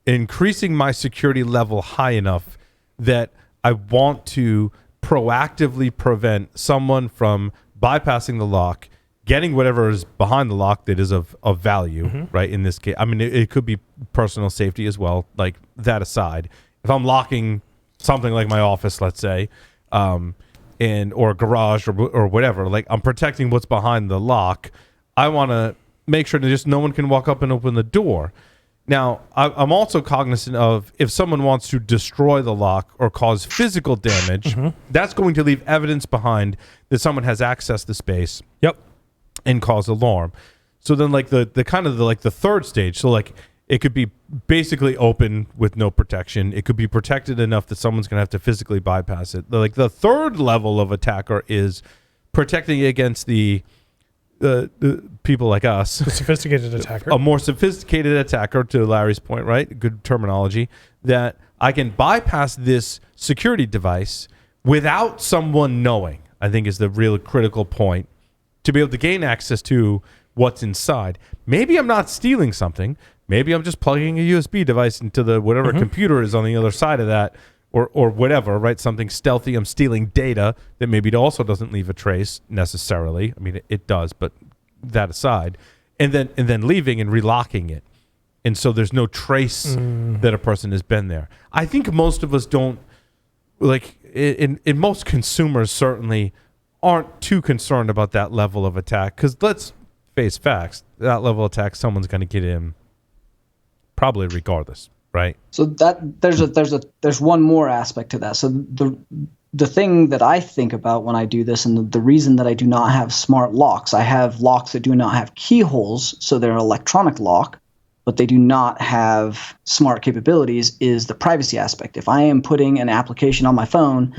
Speaker 1: increasing my security level high enough that I want to proactively prevent someone from bypassing the lock, getting whatever is behind the lock that is of value, right? In this case, I mean, it could be personal safety as well. Like that aside, if I'm locking something like my office, let's say, or a garage or whatever, like I'm protecting what's behind the lock. I want to make sure that just no one can walk up and open the door. Now, I'm also cognizant of if someone wants to destroy the lock or cause physical damage, that's going to leave evidence behind that someone has accessed the space.
Speaker 2: Yep.
Speaker 1: And cause alarm. So then like the kind of the third stage. So like it could be basically open with no protection. It could be protected enough that someone's going to have to physically bypass it. Like the third level of attacker is protecting against the people like us.
Speaker 2: The sophisticated attacker.
Speaker 1: A more sophisticated attacker, to Larry's point, right? Good terminology. That I can bypass this security device without someone knowing, I think is the real critical point, to be able to gain access to what's inside. Maybe I'm not stealing something. Maybe I'm just plugging a USB device into the whatever computer is on the other side of that, or whatever, right? Something stealthy. I'm stealing data that maybe it also doesn't leave a trace necessarily. I mean, it does, but that aside, and then leaving and relocking it, and so there's no trace that a person has been there. I think most of us don't like. In most consumers certainly aren't too concerned about that level of attack, because let's face facts, that level of attack someone's going to get in probably regardless, right?
Speaker 4: So that there's one more aspect to that. So the thing that I think about when I do this, and the reason that I do not have smart locks, I have locks that do not have keyholes, so they're an electronic lock, but they do not have smart capabilities, is the privacy aspect. If I am putting an application on my phone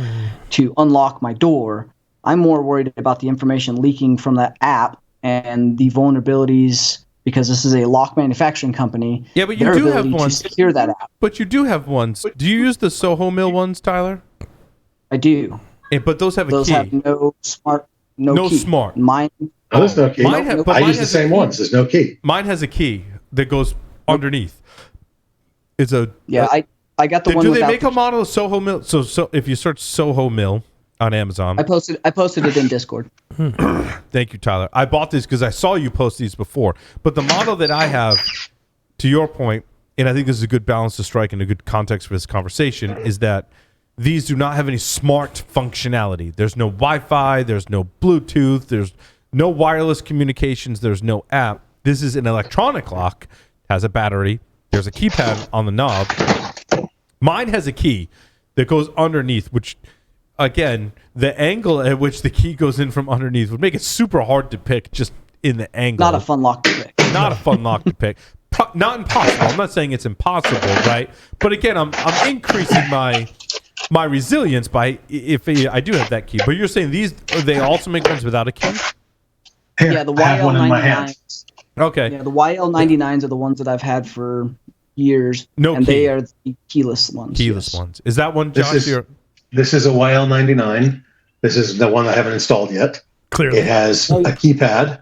Speaker 4: to unlock my door, I'm more worried about the information leaking from that app and the vulnerabilities, because this is a lock manufacturing company.
Speaker 1: Yeah, but you do have ones.
Speaker 4: To secure that app.
Speaker 1: But you do have ones. Do you use the Soho Mill ones, Tyler?
Speaker 4: I do.
Speaker 1: But those have a key.
Speaker 4: Those have no smart. No key.
Speaker 1: Smart.
Speaker 4: Mine.
Speaker 5: Oh, there's no key. I use the same ones. There's no key.
Speaker 1: Mine has a key that goes underneath. It's a.
Speaker 4: I got the one.
Speaker 1: Do they make a model of Soho Mill? So if you search Soho Mill on Amazon,
Speaker 4: I posted it in Discord.
Speaker 1: Thank you, Tyler. I bought this because I saw you post these before. But the model that I have, to your point, and I think this is a good balance to strike and a good context for this conversation, is that these do not have any smart functionality. There's no Wi-Fi. There's no Bluetooth. There's no wireless communications. There's no app. This is an electronic lock. Has a battery. There's a keypad on the knob. Mine has a key that goes underneath, which, again, the angle at which the key goes in from underneath would make it super hard to pick just in the angle.
Speaker 4: Not a fun lock to pick.
Speaker 1: Not a fun lock to pick. Not impossible. I'm not saying it's impossible, right? But again, I'm increasing my resilience by if I do have that key. But you're saying they also make ones without a key?
Speaker 5: Here,
Speaker 4: Yeah, the
Speaker 5: I have one in my hand.
Speaker 4: YL99s.
Speaker 1: Okay.
Speaker 4: Yeah, the YL99s are the ones that I've had for years.
Speaker 1: No
Speaker 4: and
Speaker 1: key.
Speaker 4: they are the keyless ones.
Speaker 1: Keyless
Speaker 4: yes.
Speaker 1: ones. Is that one, Josh?
Speaker 5: This is a YL99. This is the one I haven't installed yet.
Speaker 2: Clearly.
Speaker 5: It has a keypad,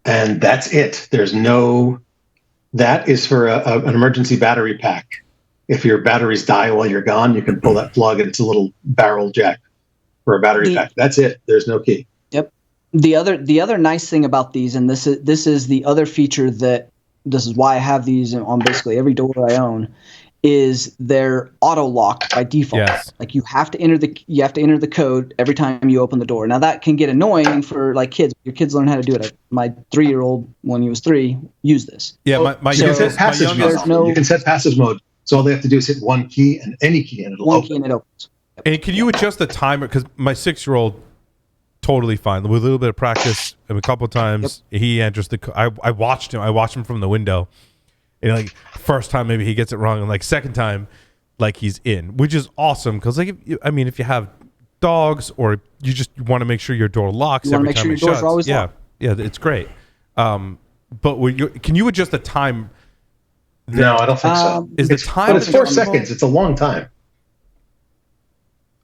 Speaker 5: and that's it. There's no. That is for an emergency battery pack. if your batteries die while you're gone, you can pull that plug, and it's a little barrel jack for a battery pack. That's it. There's no key.
Speaker 4: Yep. The other nice thing about these, and this is the other feature that this is why I have these on basically every door I own, is they're auto locked by default.
Speaker 1: Yes.
Speaker 4: Like you have to enter the code every time you open the door. Now that can get annoying for like kids. Your kids learn how to do it. My 3-year-old, when he was 3, used this.
Speaker 1: Yeah, my
Speaker 5: You can set passage mode. You can set passage mode. So all they have to do is hit one key and any key, and it'll open.
Speaker 4: It opens. Yep.
Speaker 1: And can you adjust the timer? Because my 6-year-old, totally fine with a little bit of practice. And a couple of times he enters I watched him from the window. And like first time maybe he gets it wrong, and like second time, like he's in, which is awesome because like if you have dogs or you just want to make sure your door locks every time it shuts. Yeah, it's great. But can you adjust the time?
Speaker 5: No, I don't think so.
Speaker 1: Is the time?
Speaker 5: But it's 4 seconds. It's a long time.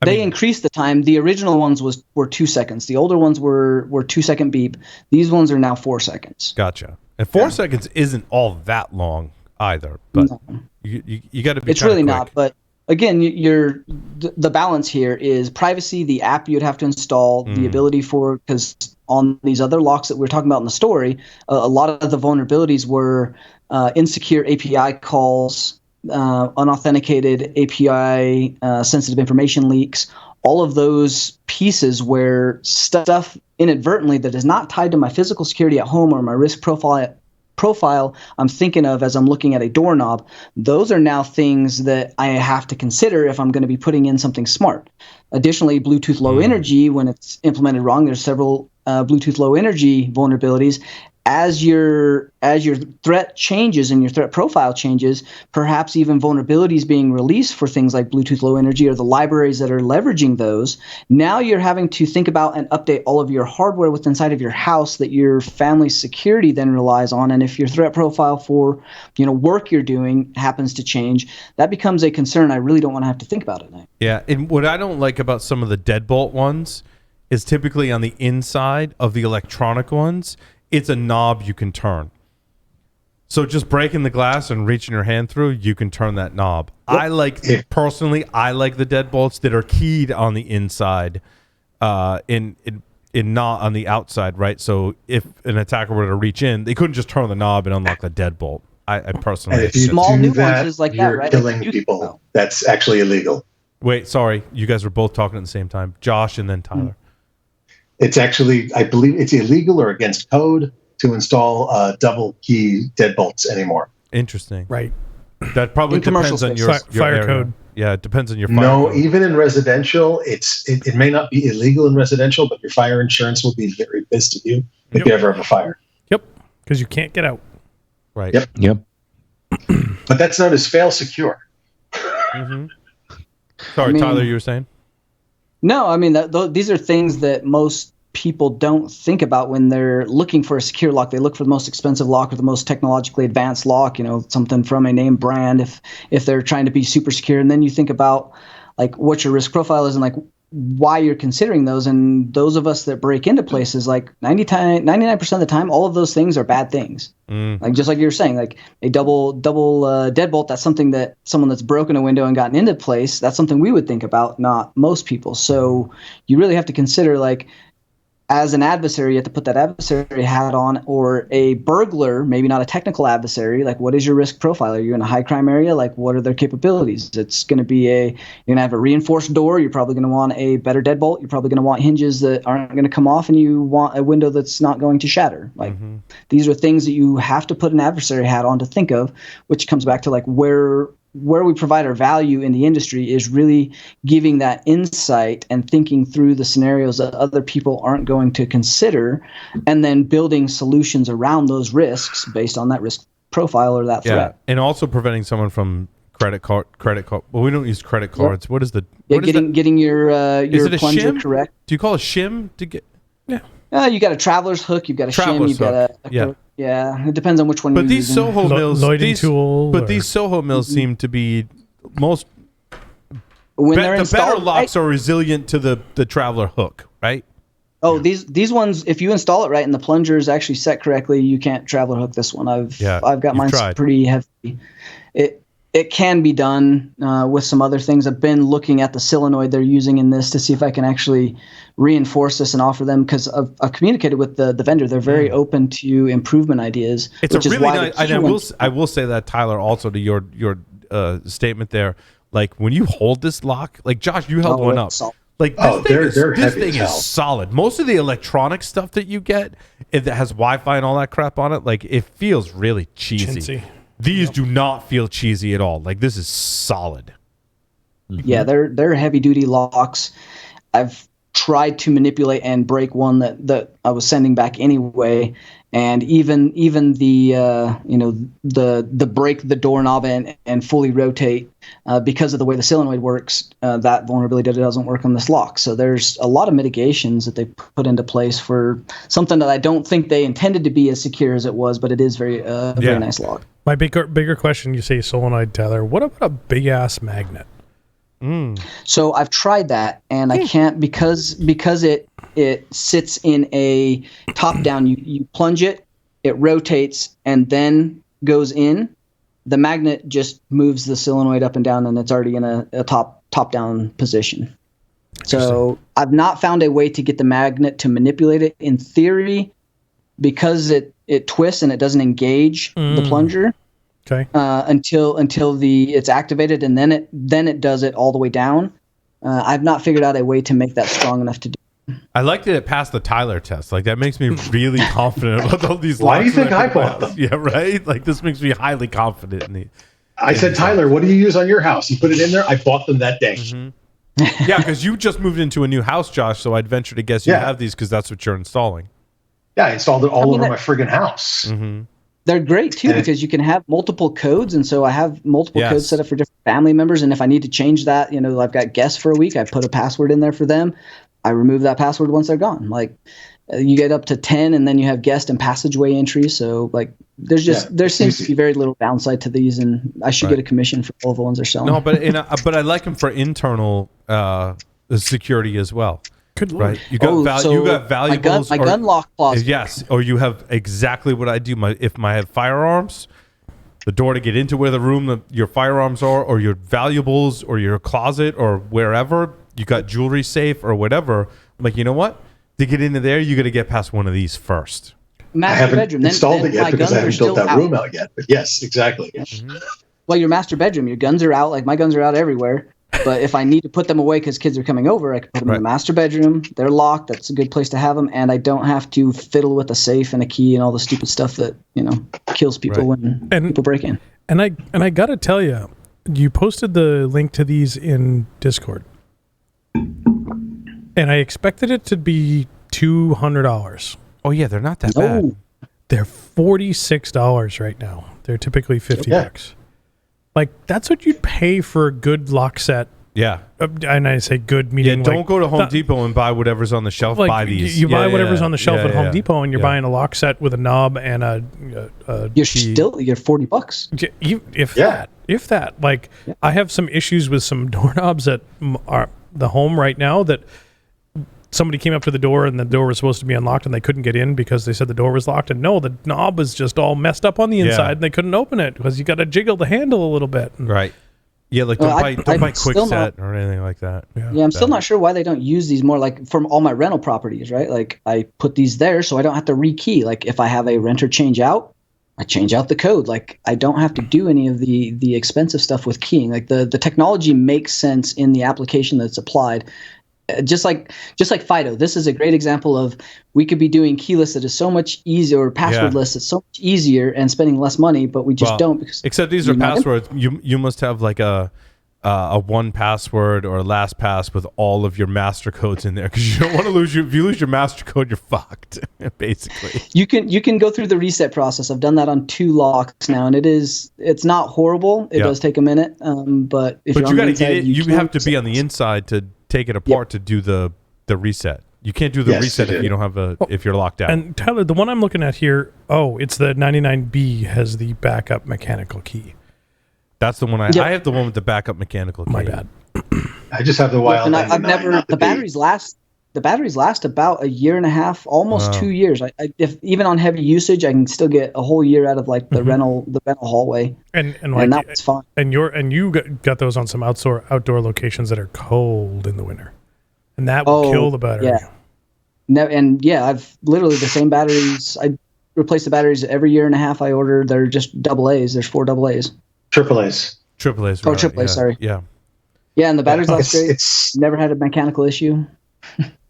Speaker 4: They increased the time. The original ones were 2 seconds. The older ones were 2-second beep. These ones are now 4 seconds.
Speaker 1: Gotcha. And 4 seconds isn't all that long either. But
Speaker 4: No.
Speaker 1: you got to be.
Speaker 4: It's really
Speaker 1: quick.
Speaker 4: not. But again, the balance here is privacy. The app you'd have to install, the ability for, because on these other locks that we're talking about in the story, a lot of the vulnerabilities were insecure API calls, unauthenticated API, sensitive information leaks, all of those pieces where stuff inadvertently that is not tied to my physical security at home or my risk profile I'm thinking of as I'm looking at a doorknob, those are now things that I have to consider if I'm going to be putting in something smart. Additionally, Bluetooth Low Energy, when it's implemented wrong, there's several Bluetooth Low Energy vulnerabilities. As your threat changes and your threat profile changes, perhaps even vulnerabilities being released for things like Bluetooth Low Energy or the libraries that are leveraging those, now you're having to think about and update all of your hardware within inside of your house that your family's security then relies on. And if your threat profile for work you're doing happens to change, that becomes a concern I really don't want to have to think about at night.
Speaker 1: Yeah, and what I don't like about some of the deadbolt ones is typically on the inside of the electronic ones, it's a knob you can turn. So just breaking the glass and reaching your hand through, you can turn that knob. Yep. Personally, I like the deadbolts that are keyed on the inside, in not on the outside, right? So if an attacker were to reach in, they couldn't just turn the knob and unlock the deadbolt. I personally,
Speaker 5: and if you
Speaker 4: small
Speaker 5: do that,
Speaker 4: nuances like
Speaker 5: you're
Speaker 4: that, right?
Speaker 5: killing people. That's actually illegal.
Speaker 1: Wait, sorry, you guys were both talking at the same time, Josh and then Tyler.
Speaker 5: It's actually, I believe it's illegal or against code to install double key deadbolts anymore.
Speaker 1: Interesting.
Speaker 2: Right.
Speaker 1: That probably depends on your
Speaker 2: fire
Speaker 1: area.
Speaker 2: code.
Speaker 1: Yeah, it depends on your fire code.
Speaker 5: Even in residential, it may not be illegal in residential, but your fire insurance will be very pissed at you if you ever have a fire.
Speaker 2: Yep. Because you can't get out.
Speaker 1: Right.
Speaker 3: Yep.
Speaker 5: But that's known as fail secure.
Speaker 1: Mm-hmm. Sorry, Tyler, you were saying?
Speaker 4: No, I mean, these are things that most people don't think about when they're looking for a secure lock. They look for the most expensive lock or the most technologically advanced lock, something from a name brand if they're trying to be super secure. And then you think about like what your risk profile is and like why you're considering those. And those of us that break into places, like 99% of the time, all of those things are bad things. Like just like you were saying, like a double deadbolt, that's something that someone that's broken a window and gotten into place, that's something we would think about, not most people. So you really have to consider, like, as an adversary, you have to put that adversary hat on, or a burglar, maybe not a technical adversary. Like, what is your risk profile? Are you in a high crime area? Like, what are their capabilities? It's going to be you're going to have a reinforced door. You're probably going to want a better deadbolt. You're probably going to want hinges that aren't going to come off, and you want a window that's not going to shatter. Like, these are things that you have to put an adversary hat on to think of, which comes back to like where we provide our value in the industry is really giving that insight and thinking through the scenarios that other people aren't going to consider, and then building solutions around those risks based on that risk profile or that threat.
Speaker 1: And also preventing someone from credit card. Well, we don't use credit cards. Yep. What is the?
Speaker 4: Getting your
Speaker 1: is it a
Speaker 4: plunger
Speaker 1: shim?
Speaker 4: Correct.
Speaker 1: Do you call a shim to get?
Speaker 4: Yeah. You got a traveler's hook. You've got a shim. You've got a yeah. It depends on which one.
Speaker 1: But
Speaker 4: you're
Speaker 1: these
Speaker 4: using.
Speaker 1: Soho mills, these Soho mills seem to be most.
Speaker 4: When they're
Speaker 1: the
Speaker 4: installed,
Speaker 1: better locks are resilient to the traveler hook, right?
Speaker 4: Oh, these ones, if you install it right and the plunger is actually set correctly, you can't traveler hook this one. I've got mine pretty heavy. it can be done with some other things. I've been looking at the solenoid they're using in this to see if I can actually reinforce this and offer them, because I've communicated with the vendor. They're very open to improvement ideas.
Speaker 1: It's a really nice, and I will say that, Tyler, also to your statement there. Like when you hold this lock, like Josh, you held one up. Like this thing is solid. Most of the electronic stuff that you get that has Wi-Fi and all that crap on it, like it feels really cheesy. These do not feel cheesy at all. Like this is solid.
Speaker 4: Yeah, they're heavy duty locks. I've tried to manipulate and break one that I was sending back anyway, and even the the break the doorknob and fully rotate because of the way the solenoid works, that vulnerability doesn't work on this lock. So there's a lot of mitigations that they put into place for something that I don't think they intended to be as secure as it was, but it is very nice lock.
Speaker 2: My bigger question, you say solenoid, Tyler. What about a big ass magnet?
Speaker 4: So I've tried that, and I can't because it sits in a top down. You plunge it, it rotates, and then goes in. The magnet just moves the solenoid up and down, and it's already in a top down position. So I've not found a way to get the magnet to manipulate it. In theory, because it twists and it doesn't engage the plunger.
Speaker 2: Okay.
Speaker 4: Until it's activated, and then it does it all the way down. I've not figured out a way to make that strong enough to do.
Speaker 1: I like that it passed the Tyler test. Like that makes me really confident about all these.
Speaker 5: Why do you think I bought them?
Speaker 1: Yeah, right. Like this makes me highly confident in the.
Speaker 5: I said, Tyler, what do you use on your house? You put it in there. I bought them that day.
Speaker 1: Yeah, because you just moved into a new house, Josh. So I'd venture to guess you have these because that's what you're installing.
Speaker 5: Yeah, I installed it all over my friggin' house.
Speaker 4: They're great too because you can have multiple codes, and so I have multiple codes set up for different family members. And if I need to change that, I've got guests for a week. I put a password in there for them. I remove that password once they're gone. Like you get up to 10, and then you have guest and passageway entries. So like there seems to be very little downside to these, and I should get a commission for all the ones they're selling.
Speaker 1: No, but I like them for internal security as well.
Speaker 2: Good Lord.
Speaker 1: Right, you got valuables.
Speaker 4: My gun lock closet.
Speaker 1: Yes, or you have exactly what I do. If I have firearms, the door to get into where the room your firearms are, or your valuables, or your closet, or wherever you got jewelry safe or whatever. I'm like, you know what? To get into there, you got to get past one of these first.
Speaker 5: I haven't installed it yet because I haven't built that room out yet. But yes, exactly.
Speaker 4: Well, your master bedroom, your guns are out. Like my guns are out everywhere. But if I need to put them away because kids are coming over, I can put them in the master bedroom. They're locked. That's a good place to have them. And I don't have to fiddle with a safe and a key and all the stupid stuff that, kills people when people break in.
Speaker 2: And I got to tell you, you posted the link to these in Discord. And I expected it to be $200.
Speaker 1: Oh, yeah, they're not that bad.
Speaker 2: They're $46 right now. They're typically $50. Like, that's what you'd pay for a good lock set.
Speaker 1: Yeah.
Speaker 2: And I say good, meaning
Speaker 1: don't go to Home Depot and buy whatever's on the shelf.
Speaker 2: Like,
Speaker 1: buy these.
Speaker 2: You buy whatever's on the shelf at Home Depot, and you're buying a lock set with a knob and a
Speaker 4: you're $40.
Speaker 2: If that. Like, I have some issues with some doorknobs at the home right now that somebody came up to the door and the door was supposed to be unlocked and they couldn't get in because they said the door was locked. And no, the knob was just all messed up on the inside and they couldn't open it because you got to jiggle the handle a little bit.
Speaker 1: Right. Yeah, like don't buy Quickset or anything like that.
Speaker 4: Yeah, I'm still not sure why they don't use these more, like from all my rental properties, right? Like I put these there so I don't have to rekey. Like if I have a renter change out, I change out the code. Like I don't have to do any of the expensive stuff with keying. Like the technology makes sense in the application that's applied. Just like FIDO, this is a great example of we could be doing keyless that is so much easier, or passwordless that's so much easier and spending less money, but we just don't. Because
Speaker 1: except these are passwords. You must have like a 1Password or a LastPass with all of your master codes in there because you don't want to lose if you lose your master code, you're fucked. Basically, you
Speaker 4: can go through the reset process. I've done that on 2 locks now, and it's not horrible. It does take a minute, but if you're on the inside,
Speaker 1: you have to be on the inside to take it apart to do the reset. You can't do the reset if you don't have if you're locked out.
Speaker 2: And Tyler, the one I'm looking at here, it's the 99B has the backup mechanical key.
Speaker 1: That's the one I have the one with the backup mechanical key.
Speaker 2: My bad.
Speaker 5: I just have the wild.
Speaker 4: And I've never the batteries last the batteries last about a year and a half, almost
Speaker 1: Wow.
Speaker 4: 2 years. If even on heavy usage, I can still get a whole year out of like the rental hallway,
Speaker 2: And
Speaker 4: and that was fine.
Speaker 2: And you got those on some outdoor locations that are cold in the winter, and that will kill the battery.
Speaker 4: Yeah. No, and yeah, I've literally the same batteries. I replace the batteries every year and a half. I order. They're just double A's. There's 4 double A's.
Speaker 5: Triple A's.
Speaker 1: Triple A's.
Speaker 4: Oh,
Speaker 1: right,
Speaker 4: triple A,
Speaker 1: yeah,
Speaker 4: sorry.
Speaker 1: Yeah.
Speaker 4: Yeah, and the batteries last great.
Speaker 5: It's
Speaker 4: Never had a mechanical issue.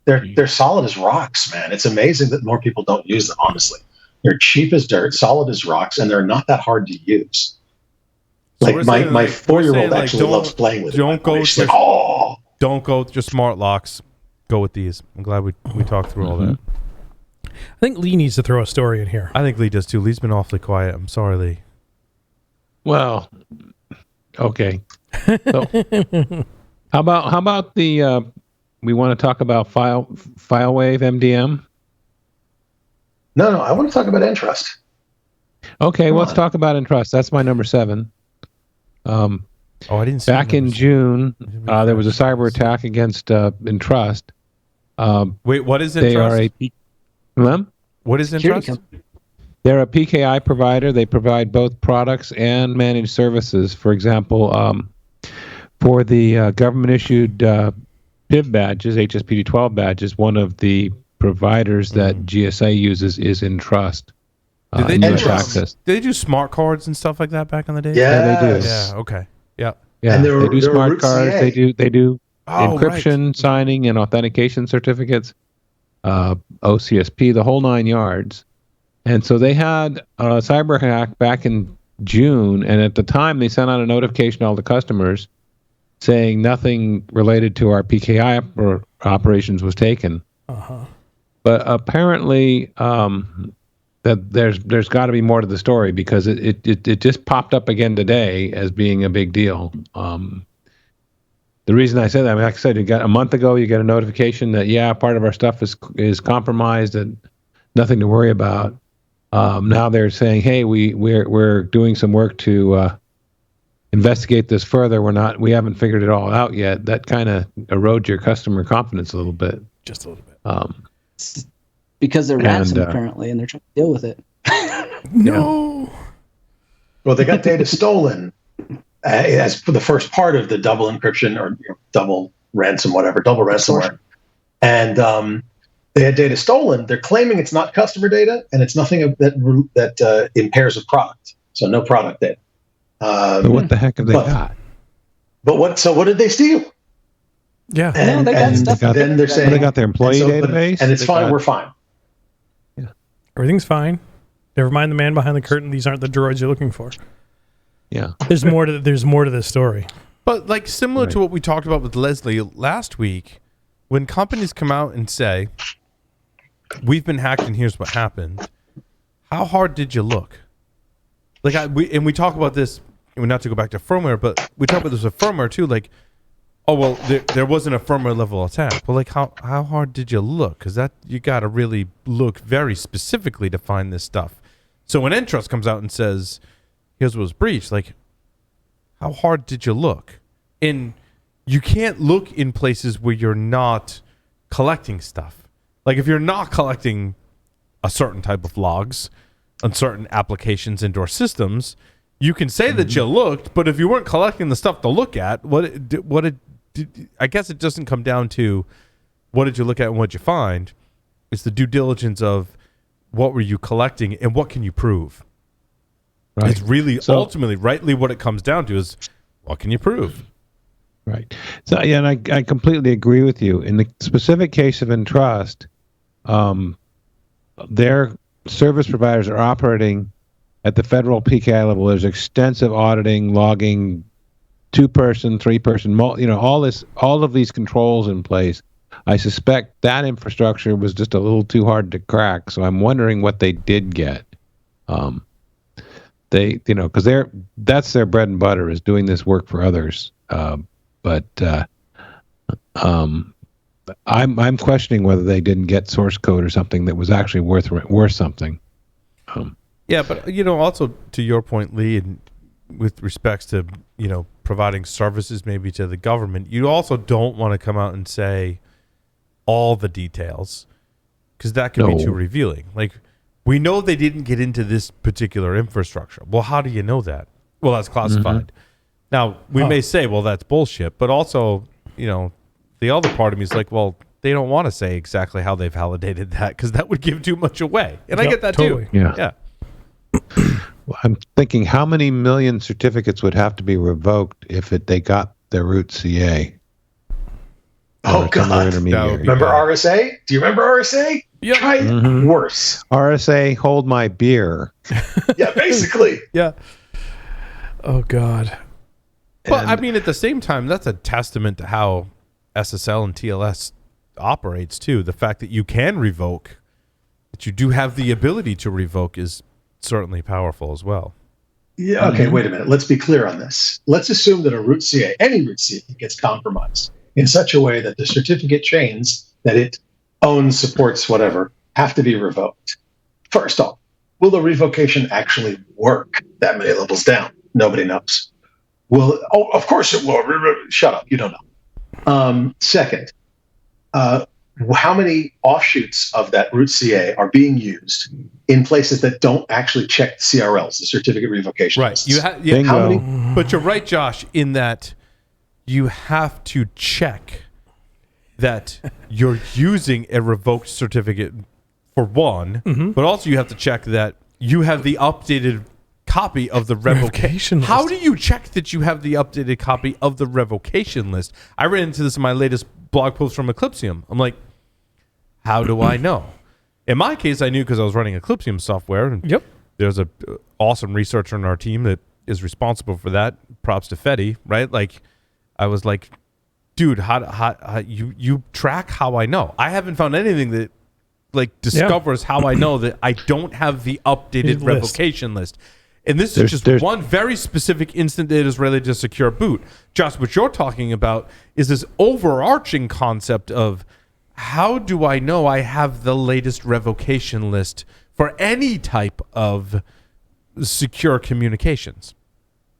Speaker 5: they're solid as rocks, man. It's amazing that more people don't use them. Honestly, they're cheap as dirt, solid as rocks, and they're not that hard to use.
Speaker 1: So
Speaker 5: Like
Speaker 1: we're
Speaker 5: my
Speaker 1: saying,
Speaker 5: my
Speaker 1: like,
Speaker 5: 4-year-old
Speaker 1: like,
Speaker 5: actually loves playing with it.
Speaker 1: don't go
Speaker 5: She's
Speaker 1: with
Speaker 5: like, oh.
Speaker 1: Don't go with your smart locks. Go with these. I'm glad we talked through all that.
Speaker 2: I think Lee needs to throw a story in here.
Speaker 1: I think Lee does too. Lee's been awfully quiet. I'm sorry, Lee.
Speaker 3: Well, okay. So, how about the we want to talk about FileWave MDM?
Speaker 5: No, I want to talk about Entrust.
Speaker 3: Okay,
Speaker 5: Come
Speaker 3: let's
Speaker 5: on.
Speaker 3: talk about Entrust. That's my number 7.
Speaker 1: Oh, I didn't see
Speaker 3: Back in
Speaker 1: numbers.
Speaker 3: June,
Speaker 1: Let me
Speaker 3: there was a
Speaker 1: refresh
Speaker 3: cyber
Speaker 1: this.
Speaker 3: attack against Entrust.
Speaker 1: Wait, what is
Speaker 3: They are
Speaker 1: Entrust? What is
Speaker 4: Security
Speaker 1: Entrust?
Speaker 4: company.
Speaker 3: They're a PKI provider. They provide both products and managed services. For example, for the government-issued PIV badges, HSPD-12 badges, one of the providers that GSA uses is Entrust.
Speaker 1: Did they
Speaker 3: in
Speaker 1: do
Speaker 3: US
Speaker 5: Entrust?
Speaker 3: access.
Speaker 1: Did they do smart cards and stuff like that back in the day?
Speaker 3: Yeah, they do.
Speaker 1: Yeah. Okay. Yeah.
Speaker 3: Yeah,
Speaker 5: And they're-
Speaker 3: they do
Speaker 5: they're
Speaker 3: smart
Speaker 5: root
Speaker 3: cards.
Speaker 5: CA.
Speaker 3: They do
Speaker 1: Oh,
Speaker 3: encryption,
Speaker 1: right.
Speaker 3: signing, and authentication certificates, OCSP, the whole 9 yards. And so they had a cyber hack back in June, and at the time they sent out a notification to all the customers saying nothing related to our PKI operations was taken. But apparently, that there's got to be more to the story, because it just popped up again today as being a big deal. The reason I said that, I mean, like I said, you got a month ago, you got a notification that part of our stuff is compromised and nothing to worry about. Now they're saying, hey, we're doing some work to investigate this further. We haven't figured it all out yet. That kind of erodes your customer confidence a little bit.
Speaker 2: Just a little bit.
Speaker 4: Because they're
Speaker 3: And,
Speaker 4: ransom apparently, and they're trying to deal with it.
Speaker 2: No.
Speaker 5: Well, they got data stolen as for the first part of the double encryption or double ransom, whatever, double ransomware. And they had data stolen. They're claiming it's not customer data, and it's nothing that impairs a product. So no product data.
Speaker 3: But what the heck have they got?
Speaker 5: But what did they steal?
Speaker 2: Yeah.
Speaker 4: No, they got stuff.
Speaker 5: Then they're saying
Speaker 3: They got their employee database,
Speaker 5: and it's
Speaker 3: They
Speaker 5: fine.
Speaker 3: got-
Speaker 5: We're fine.
Speaker 2: Everything's fine. Never mind the man behind the curtain. These aren't the droids you're looking for.
Speaker 3: Yeah.
Speaker 2: There's more to this story.
Speaker 1: But like similar to
Speaker 3: Right.
Speaker 1: what we talked about with Leslie last week, when companies come out and say, "We've been hacked and here's what happened," how hard did you look? Like we talk about this, and not to go back to firmware, but we talk about this with firmware too. Like, oh well, there wasn't a firmware level attack. But like, how hard did you look? Because that you got to really look very specifically to find this stuff. So when Entrust comes out and says, "Here's what was breached," like, how hard did you look? And you can't look in places where you're not collecting stuff. Like if you're not collecting a certain type of logs on certain applications and/or systems, you can say that you looked, but if you weren't collecting the stuff to look at, I guess it doesn't come down to what did you look at and what did you find. It's the due diligence of what were you collecting and what can you prove.
Speaker 3: Right.
Speaker 1: It's really ultimately, rightly, what it comes down to is what can you prove?
Speaker 3: Right. So yeah, and I completely agree with you. In the specific case of Entrust, their service providers are operating at the federal PKI level. There's extensive auditing, logging, 2-person, 3-person, all of these controls in place. I suspect that infrastructure was just a little too hard to crack. So I'm wondering what they did get. They, because that's their bread and butter, is doing this work for others. But I'm questioning whether they didn't get source code or something that was actually worth something.
Speaker 1: Yeah, but also to your point, Lee, and with respects to providing services maybe to the government, you also don't want to come out and say, all the details because that could be
Speaker 3: No.
Speaker 1: too revealing. Like, we know they didn't get into this particular infrastructure. Well, how do you know that? Well, that's classified. Now, we may say, well, that's bullshit. But also, you know, the other part of me is like, well, they don't want to say exactly how they validated that because that would give too much away. And I
Speaker 2: Yep,
Speaker 1: get that
Speaker 2: totally.
Speaker 1: too.
Speaker 3: Yeah.
Speaker 1: Yeah.
Speaker 3: Well, I'm thinking how many million certificates would have to be revoked if they got their root CA?
Speaker 5: Oh,
Speaker 3: Or some
Speaker 5: God.
Speaker 3: other intermediary.
Speaker 5: Remember
Speaker 1: Yeah.
Speaker 5: RSA? Do you remember RSA?
Speaker 2: Yep.
Speaker 5: Try it. Worse.
Speaker 3: RSA, hold my beer.
Speaker 5: Yeah, basically.
Speaker 2: Yeah. Oh God.
Speaker 1: But I mean, at the same time, that's a testament to how SSL and TLS operates too. The fact that you can revoke, that you do have the ability to revoke, is certainly powerful as well.
Speaker 5: Yeah. Okay, wait a minute. Let's be clear on this. Let's assume that a root CA, any root CA, gets compromised in such a way that the certificate chains that it owns, supports, whatever, have to be revoked. First off, will the revocation actually work that many levels down? Nobody knows. Oh, of course it will. Shut up. You don't know. Second, how many offshoots of that root CA are being used in places that don't actually check the CRLs, the certificate revocation
Speaker 1: Right.
Speaker 5: lists?
Speaker 1: Yeah,
Speaker 5: How
Speaker 3: Bingo.
Speaker 5: many?
Speaker 1: but you're right, Josh, in that you have to check that you're using a revoked certificate for one, but also you have to check that you have the updated copy of the revocation
Speaker 2: list.
Speaker 1: How do you check that you have the updated copy of the revocation list? I ran into this in my latest blog post from Eclipsium. I'm like, how do I know? In my case, I knew because I was running Eclipsium software. And
Speaker 2: Yep.
Speaker 1: there's a awesome researcher on our team that is responsible for that. Props to Fetty, right? Like, I was like, dude, how you track how I know? I haven't found anything that like discovers how I know that I don't have the updated
Speaker 2: List.
Speaker 1: revocation list. And this is just one very specific instant that is related to secure boot. Josh, what you're talking about is this overarching concept of how do I know I have the latest revocation list for any type of secure communications?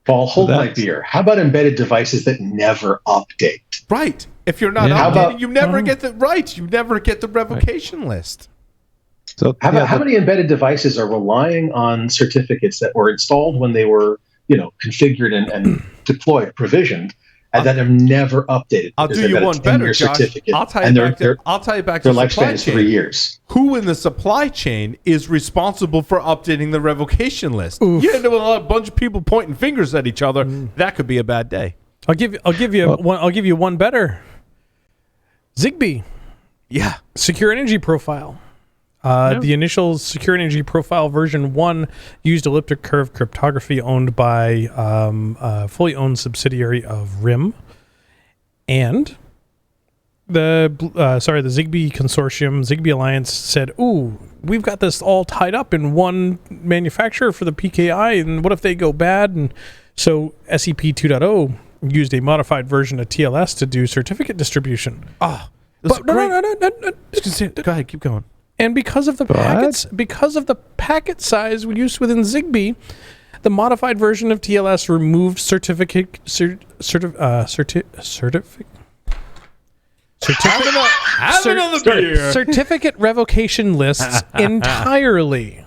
Speaker 5: Paul, hold my beer. How about embedded devices that never update?
Speaker 1: Right. If you're not
Speaker 3: Yeah.
Speaker 1: updating, you never get the right. You never get the revocation list.
Speaker 3: So
Speaker 5: How many embedded devices are relying on certificates that were installed when they were, configured and deployed, provisioned, and that are never updated?
Speaker 1: I'll
Speaker 5: because
Speaker 1: do
Speaker 5: they've
Speaker 1: you
Speaker 5: got a
Speaker 1: one better,
Speaker 5: 10-year
Speaker 1: Josh.
Speaker 5: certificate,
Speaker 1: I'll tie
Speaker 5: and
Speaker 1: you back to
Speaker 5: their
Speaker 1: supply
Speaker 5: lifespan is 3
Speaker 1: chain.
Speaker 5: years.
Speaker 1: Who in the supply chain is responsible for updating the revocation list? You end up with a bunch of people pointing fingers at each other. That could be a bad day.
Speaker 2: I'll give you one better. Zigbee.
Speaker 1: Yeah.
Speaker 2: Secure Energy Profile. The initial Secure Energy Profile version 1 used elliptic curve cryptography owned by a fully owned subsidiary of RIM. And the Zigbee Consortium, Zigbee Alliance said, ooh, we've got this all tied up in one manufacturer for the PKI, and what if they go bad? And so SEP 2.0 used a modified version of TLS to do certificate distribution.
Speaker 1: Oh,
Speaker 2: But no.
Speaker 1: Go ahead, keep going.
Speaker 2: And because of the packet size used within Zigbee, the modified version of TLS removed certificate revocation lists entirely.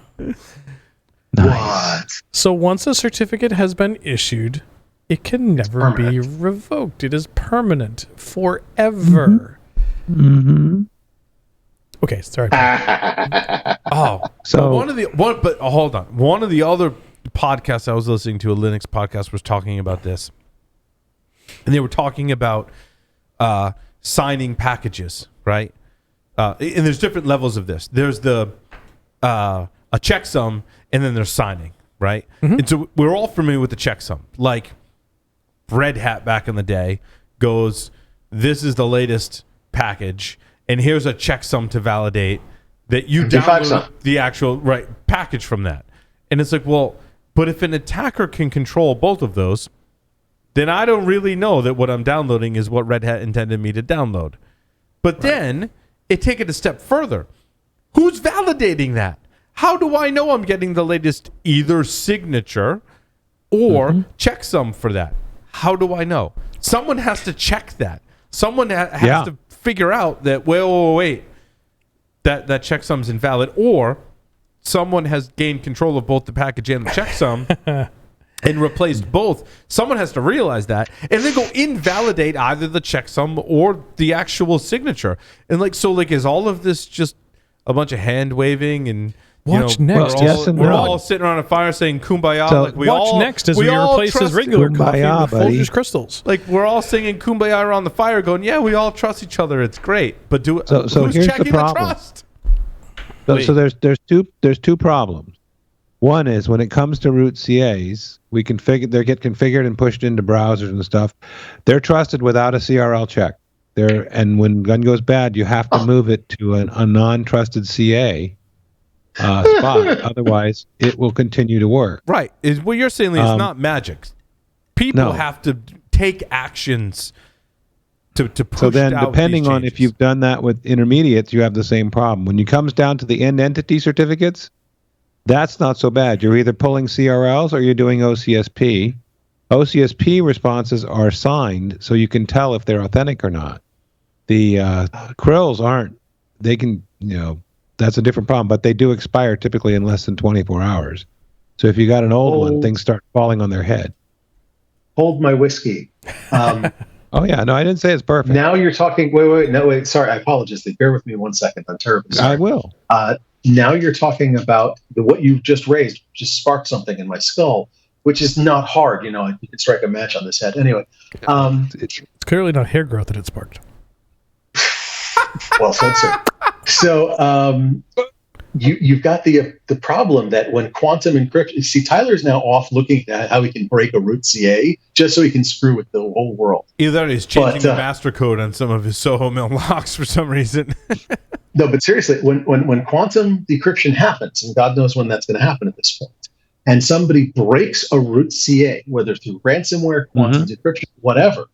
Speaker 5: What?
Speaker 2: So once a certificate has been issued, it can never be revoked. It is permanent forever.
Speaker 3: Mm-hmm.
Speaker 2: Okay, sorry.
Speaker 1: Hold on. One of the other podcasts I was listening to, a Linux podcast, was talking about this, and they were talking about signing packages, right? And there's different levels of this. There's the a checksum, and then there's signing, right?
Speaker 2: Mm-hmm.
Speaker 1: And so we're all familiar with the checksum. Like Red Hat back in the day goes, this is the latest package, and here's a checksum to validate that you download the actual package from that. And it's like, well, but if an attacker can control both of those, then I don't really know that what I'm downloading is what Red Hat intended me to download. But then take it a step further. Who's validating that? How do I know I'm getting the latest either signature or checksum for that? How do I know? Someone has to check that. Someone has to figure out that wait, that checksum's invalid, or someone has gained control of both the package and the checksum and replaced both. Someone has to realize that and then go invalidate either the checksum or the actual signature. And is all of this just a bunch of hand waving and
Speaker 2: Watch next.
Speaker 1: We're all sitting around a fire saying "Kumbaya."
Speaker 3: So,
Speaker 2: Watch next as we replace his regular coffee with Folgers crystals.
Speaker 1: We're all singing "Kumbaya" around the fire, going, "Yeah, we all trust each other. It's great." But
Speaker 3: so
Speaker 1: who's
Speaker 3: here's
Speaker 1: checking
Speaker 3: the problem.
Speaker 1: trust?
Speaker 3: So there's two problems. One is when it comes to root CAs, they get configured and pushed into browsers and stuff. They're trusted without a CRL check. And when gun goes bad, you have to move it to a non-trusted CA spot. Otherwise, it will continue to work.
Speaker 1: Right. Is what you're saying, Lee, it's not magic. People have to take actions to push.
Speaker 3: So then,
Speaker 1: out
Speaker 3: depending
Speaker 1: these
Speaker 3: on if you've done that with intermediates, you have the same problem. When it comes down to the end entity certificates, that's not so bad. You're either pulling CRLs or you're doing OCSP. OCSP responses are signed, so you can tell if they're authentic or not. The CRLs aren't. They can, that's a different problem, but they do expire typically in less than 24 hours. So if you got an old one, things start falling on their head.
Speaker 5: Hold my whiskey.
Speaker 3: Oh, yeah. No, I didn't say it's perfect.
Speaker 5: Now you're talking. Wait. Sorry, I apologize. Bear with me 1 second. I'm terribly sorry.
Speaker 3: I will.
Speaker 5: Now you're talking about what you just raised, just sparked something in my skull, which is not hard. You can strike a match on this head. Anyway.
Speaker 2: It's clearly not hair growth that it sparked.
Speaker 5: Well said, sir. So you've got the problem that when quantum encryption, see, Tyler's now off looking at how he can break a root CA just so he can screw with the whole world.
Speaker 1: Either he's changing the master code on some of his Soho Mill locks for some reason.
Speaker 5: No, but seriously, when quantum decryption happens, and God knows when that's going to happen at this point, and somebody breaks a root CA, whether through ransomware, quantum decryption, whatever,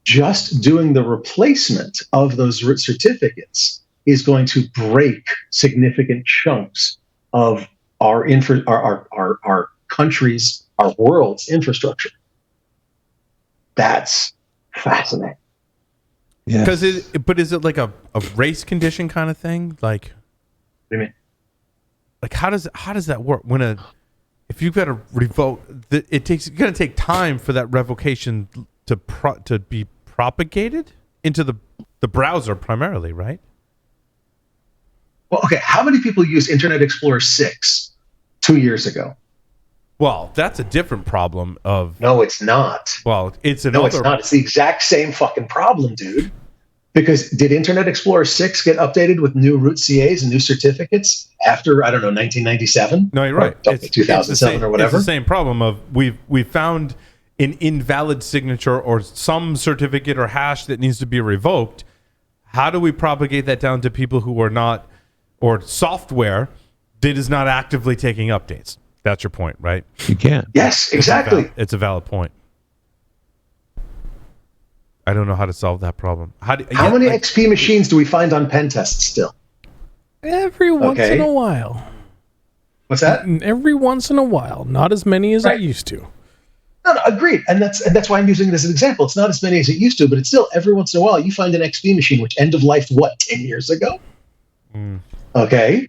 Speaker 5: just doing the replacement of those root certificates is going to break significant chunks of our country's, our world's infrastructure. That's fascinating.
Speaker 3: Yeah.
Speaker 1: But is it like a race condition kind of thing? Like,
Speaker 5: what do you mean?
Speaker 1: Like how does that work? If you've got to revoke, it's going to take time for that revocation to be propagated into the browser primarily, right?
Speaker 5: Well, okay. How many people used Internet Explorer 6 2 years ago?
Speaker 1: Well, that's a different problem.
Speaker 5: No, it's not.
Speaker 1: Well, it's
Speaker 5: No, it's not. It's the exact same fucking problem, dude. Because did Internet Explorer 6 get updated with new root CAs and new certificates after, I don't know, 1997?
Speaker 1: No, you're right.
Speaker 5: It's 2007 or whatever.
Speaker 1: It's the same problem of we've found an invalid signature or some certificate or hash that needs to be revoked. How do we propagate that down to people who are not, or software that is not actively taking updates? That's your point, right?
Speaker 3: You can't.
Speaker 5: Yes, exactly.
Speaker 1: It's a valid point. I don't know how to solve that problem. How
Speaker 5: many XP machines do we find on pen tests still?
Speaker 2: Every once in a while.
Speaker 5: What's that?
Speaker 2: Every once in a while. Not as many as I used to.
Speaker 5: No, agreed. And that's why I'm using it as an example. It's not as many as it used to, but it's still every once in a while you find an XP machine which end of life 10 years ago? Okay.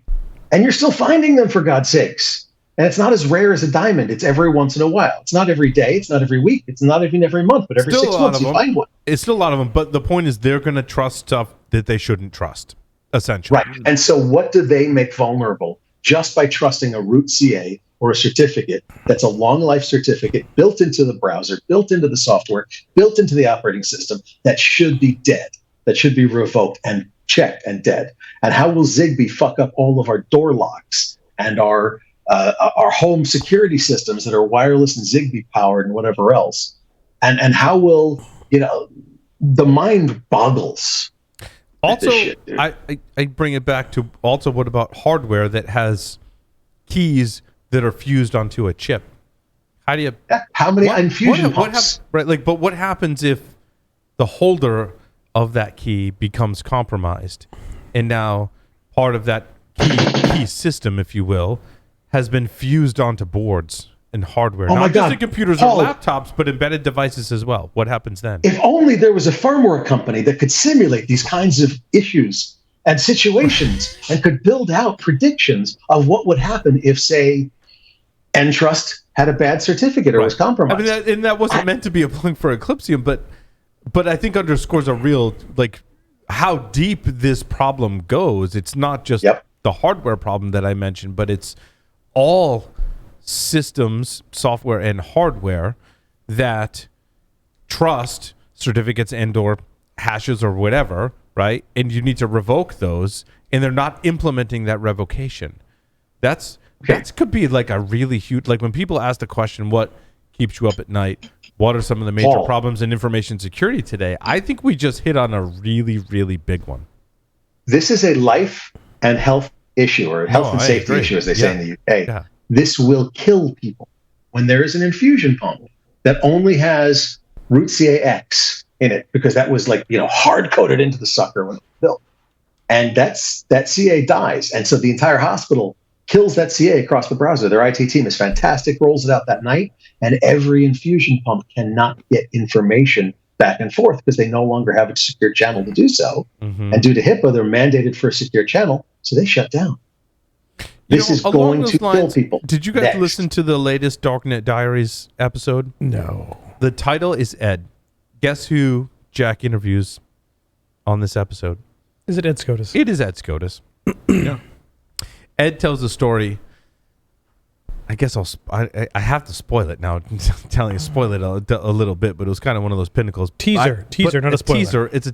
Speaker 5: And you're still finding them, for God's sakes. And it's not as rare as a diamond. It's every once in a while. It's not every day. It's not every week. It's not even every month. But every 6 months you find one.
Speaker 1: It's still a lot of them. But the point is they're going to trust stuff that they shouldn't trust, essentially.
Speaker 5: Right. And so what do they make vulnerable? Just by trusting a root CA or a certificate that's a long life certificate built into the browser, built into the software, built into the operating system that should be dead, that should be revoked and checked and dead. And how will Zigbee fuck up all of our door locks and our home security systems that are wireless and Zigbee powered and whatever else? And how will, the mind boggles.
Speaker 1: Also, I bring it back to also what about hardware that has keys that are fused onto a chip? How do you...
Speaker 5: How many infusion pumps?
Speaker 1: Right, but what happens if the holder of that key becomes compromised and now part of that key system, if you will, has been fused onto boards and hardware.
Speaker 5: Oh my
Speaker 1: Not just
Speaker 5: God.
Speaker 1: in computers
Speaker 5: Paul.
Speaker 1: or laptops, but embedded devices as well. What happens then?
Speaker 5: If only there was a firmware company that could simulate these kinds of issues and situations and could build out predictions of what would happen if, say, Entrust had a bad certificate or was compromised.
Speaker 1: I mean, that wasn't meant to be a plug for Eclipsium, but I think underscores a real, like, how deep this problem goes. It's not just the hardware problem that I mentioned, but it's all systems, software, and hardware that trust certificates and or hashes or whatever, right? And you need to revoke those, and they're not implementing that revocation. That could be like a really huge, like when people ask the question, what keeps you up at night? What are some of the major problems in information security today? I think we just hit on a really, really big one.
Speaker 5: This is a life and health issue, or health and safety issue, as they say in the UK.
Speaker 1: Yeah.
Speaker 5: This will kill people. When there is an infusion pump that only has root CAX in it, because that was like, hard coded into the sucker when it was built, and that CA dies, and so the entire hospital kills that CA across the browser. Their IT team is fantastic, rolls it out that night, and every infusion pump cannot get information back and forth because they no longer have a secure channel to do so. Mm-hmm. And due to HIPAA, they're mandated for a secure channel, so they shut down. This is going to kill people.
Speaker 1: Did you guys listen to the latest Darknet Diaries episode?
Speaker 2: No.
Speaker 1: The title is Ed. Guess who Jack interviews on this episode?
Speaker 2: Is it Ed Scotus?
Speaker 1: It is Ed Scotus. Yeah. Ed tells a story. I guess I have to spoil it now. I'm telling you, spoil it a little bit, but it was kind of one of those pinnacles.
Speaker 2: Teaser, not a spoiler.
Speaker 1: Teaser.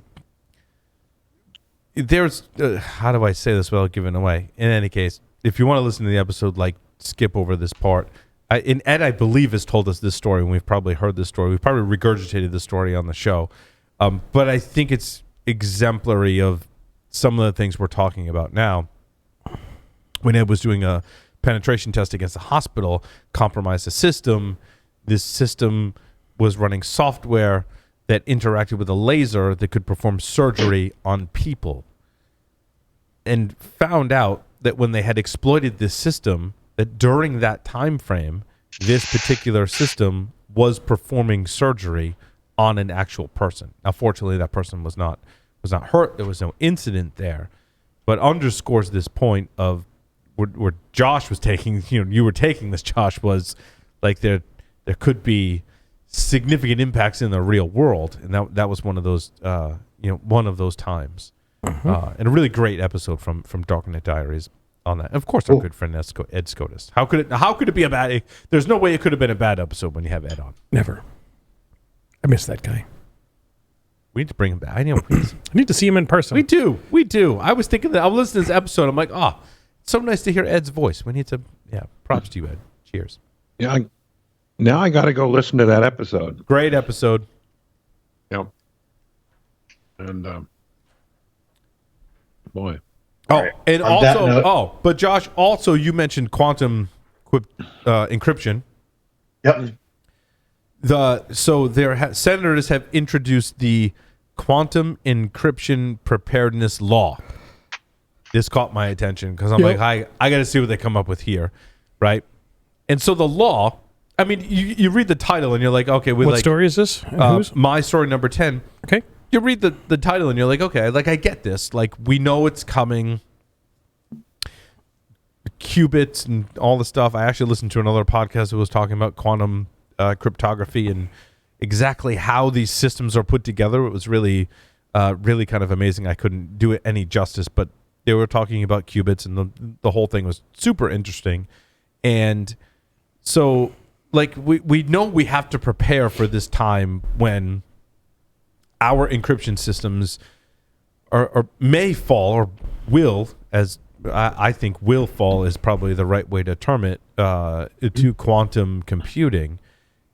Speaker 1: There's how do I say this without giving away? In any case, if you want to listen to the episode, like, skip over this part. And Ed, I believe, has told us this story, and we've probably heard this story. We've probably regurgitated this story on the show. But I think it's exemplary of some of the things we're talking about now. When Ed was doing a penetration test against a hospital, compromised the system. This system was running software that interacted with a laser that could perform surgery on people. And found out that when they had exploited this system, that during that time frame, this particular system was performing surgery on an actual person. Now, fortunately, that person was not hurt. There was no incident there, but underscores this point of where Josh was taking, you were taking this, Josh, was like there could be significant impacts in the real world, and that was one of those one of those times. Mm-hmm. And a really great episode from Darknet Diaries on that. And of course, our good friend Ed Scotus. How could it be a bad? There's no way it could have been a bad episode when you have Ed on.
Speaker 2: Never. I miss that guy.
Speaker 1: We need to bring him back. I know.
Speaker 2: I need to see him in person.
Speaker 1: We do. I was thinking that I was listening to this episode. I'm like, it's so nice to hear Ed's voice. We need to. Yeah. Props to you, Ed. Cheers.
Speaker 3: Yeah. Now I got to go listen to that episode.
Speaker 1: Great episode.
Speaker 3: Yep. And boy.
Speaker 1: Oh, right. And on also, but Josh, also you mentioned quantum encryption.
Speaker 5: Yep.
Speaker 1: Senators have introduced the quantum encryption preparedness law. This caught my attention because I'm like, I got to see what they come up with here, right? And so the law, I mean, you read the title and you're like, okay,
Speaker 2: what story is this?
Speaker 1: My story number 10.
Speaker 2: Okay.
Speaker 1: You read the title and you're like, okay, like I get this. Like we know it's coming. Qubits and all the stuff. I actually listened to another podcast that was talking about quantum cryptography and exactly how these systems are put together. It was really, really kind of amazing. I couldn't do it any justice, but they were talking about qubits and the whole thing was super interesting. And so, like, we know we have to prepare for this time when our encryption systems are may fall or will, as I think will fall is probably the right way to term it, to quantum computing.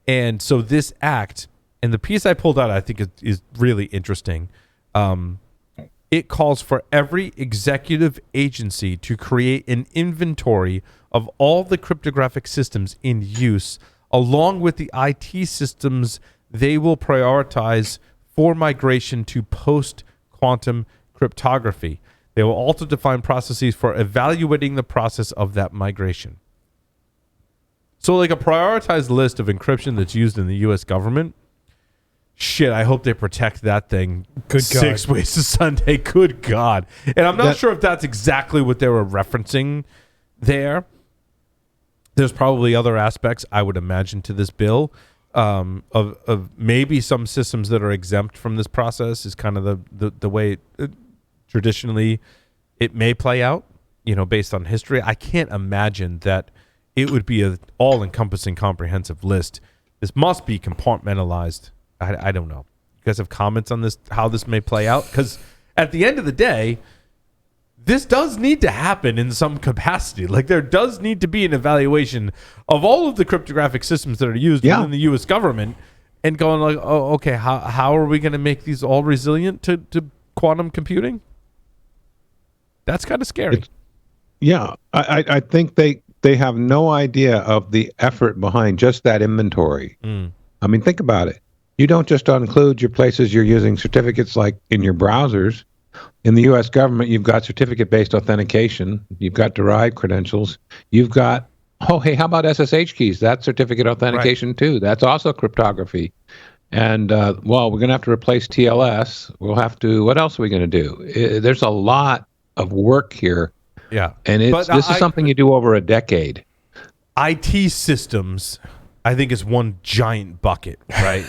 Speaker 1: And so this act, and the piece I pulled out I think is really interesting. It calls for every executive agency to create an inventory of all the cryptographic systems in use, along with the IT systems they will prioritize for migration to post-quantum cryptography. They will also define processes for evaluating the process of that migration. So like a prioritized list of encryption that's used in the U.S. government. Shit, I hope they protect that thing.
Speaker 2: Good God.
Speaker 1: 6 ways to Sunday. Good God. And I'm not sure if that's exactly what they were referencing there. There's probably other aspects, I would imagine, to this bill of maybe some systems that are exempt from this process is kind of the way traditionally it may play out, based on history. I can't imagine that it would be an all-encompassing comprehensive list. This must be compartmentalized. I don't know. You guys have comments on this, how this may play out? Because at the end of the day, this does need to happen in some capacity. Like there does need to be an evaluation of all of the cryptographic systems that are used within the U.S. government and going like, oh, okay, how are we going to make these all resilient to quantum computing? That's kind of scary.
Speaker 3: I think they have no idea of the effort behind just that inventory. I mean, think about it. You don't just include your places you're using certificates like in your browsers. In the U.S. government, you've got certificate-based authentication. You've got derived credentials. You've got, how about SSH keys? That's certificate authentication too. That's also cryptography. And, we're going to have to replace TLS. We'll have to, what else are we going to do? There's a lot of work here.
Speaker 1: Yeah.
Speaker 3: And this is something you do over a decade.
Speaker 1: IT systems, I think, is one giant bucket, right?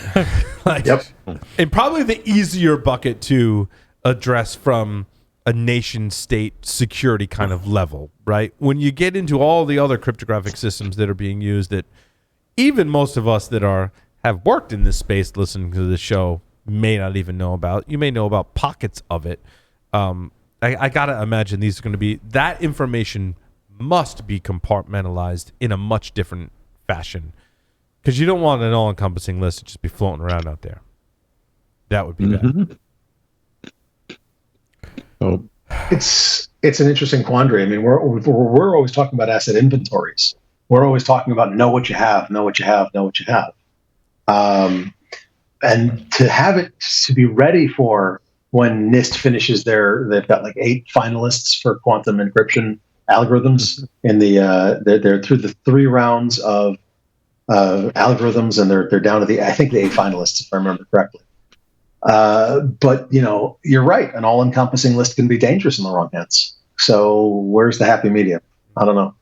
Speaker 5: Yep.
Speaker 1: And probably the easier bucket to address from a nation state security kind of level, right? When you get into all the other cryptographic systems that are being used that even most of us that have worked in this space listening to the show may not even know about. You may know about pockets of it. I gotta imagine these are going to be, that information must be compartmentalized in a much different fashion, because you don't want an all-encompassing list to just be floating around out there. That would be bad.
Speaker 3: Oh.
Speaker 5: It's an interesting quandary. I mean, we're always talking about asset inventories. We're always talking about know what you have, know what you have, know what you have, and to have it to be ready for when NIST finishes they've got like 8 finalists for quantum encryption algorithms in they're through the 3 rounds of algorithms, and they're down to the 8 finalists, if I remember correctly. But you're right. An all-encompassing list can be dangerous in the wrong hands. So where's the happy medium? I don't know.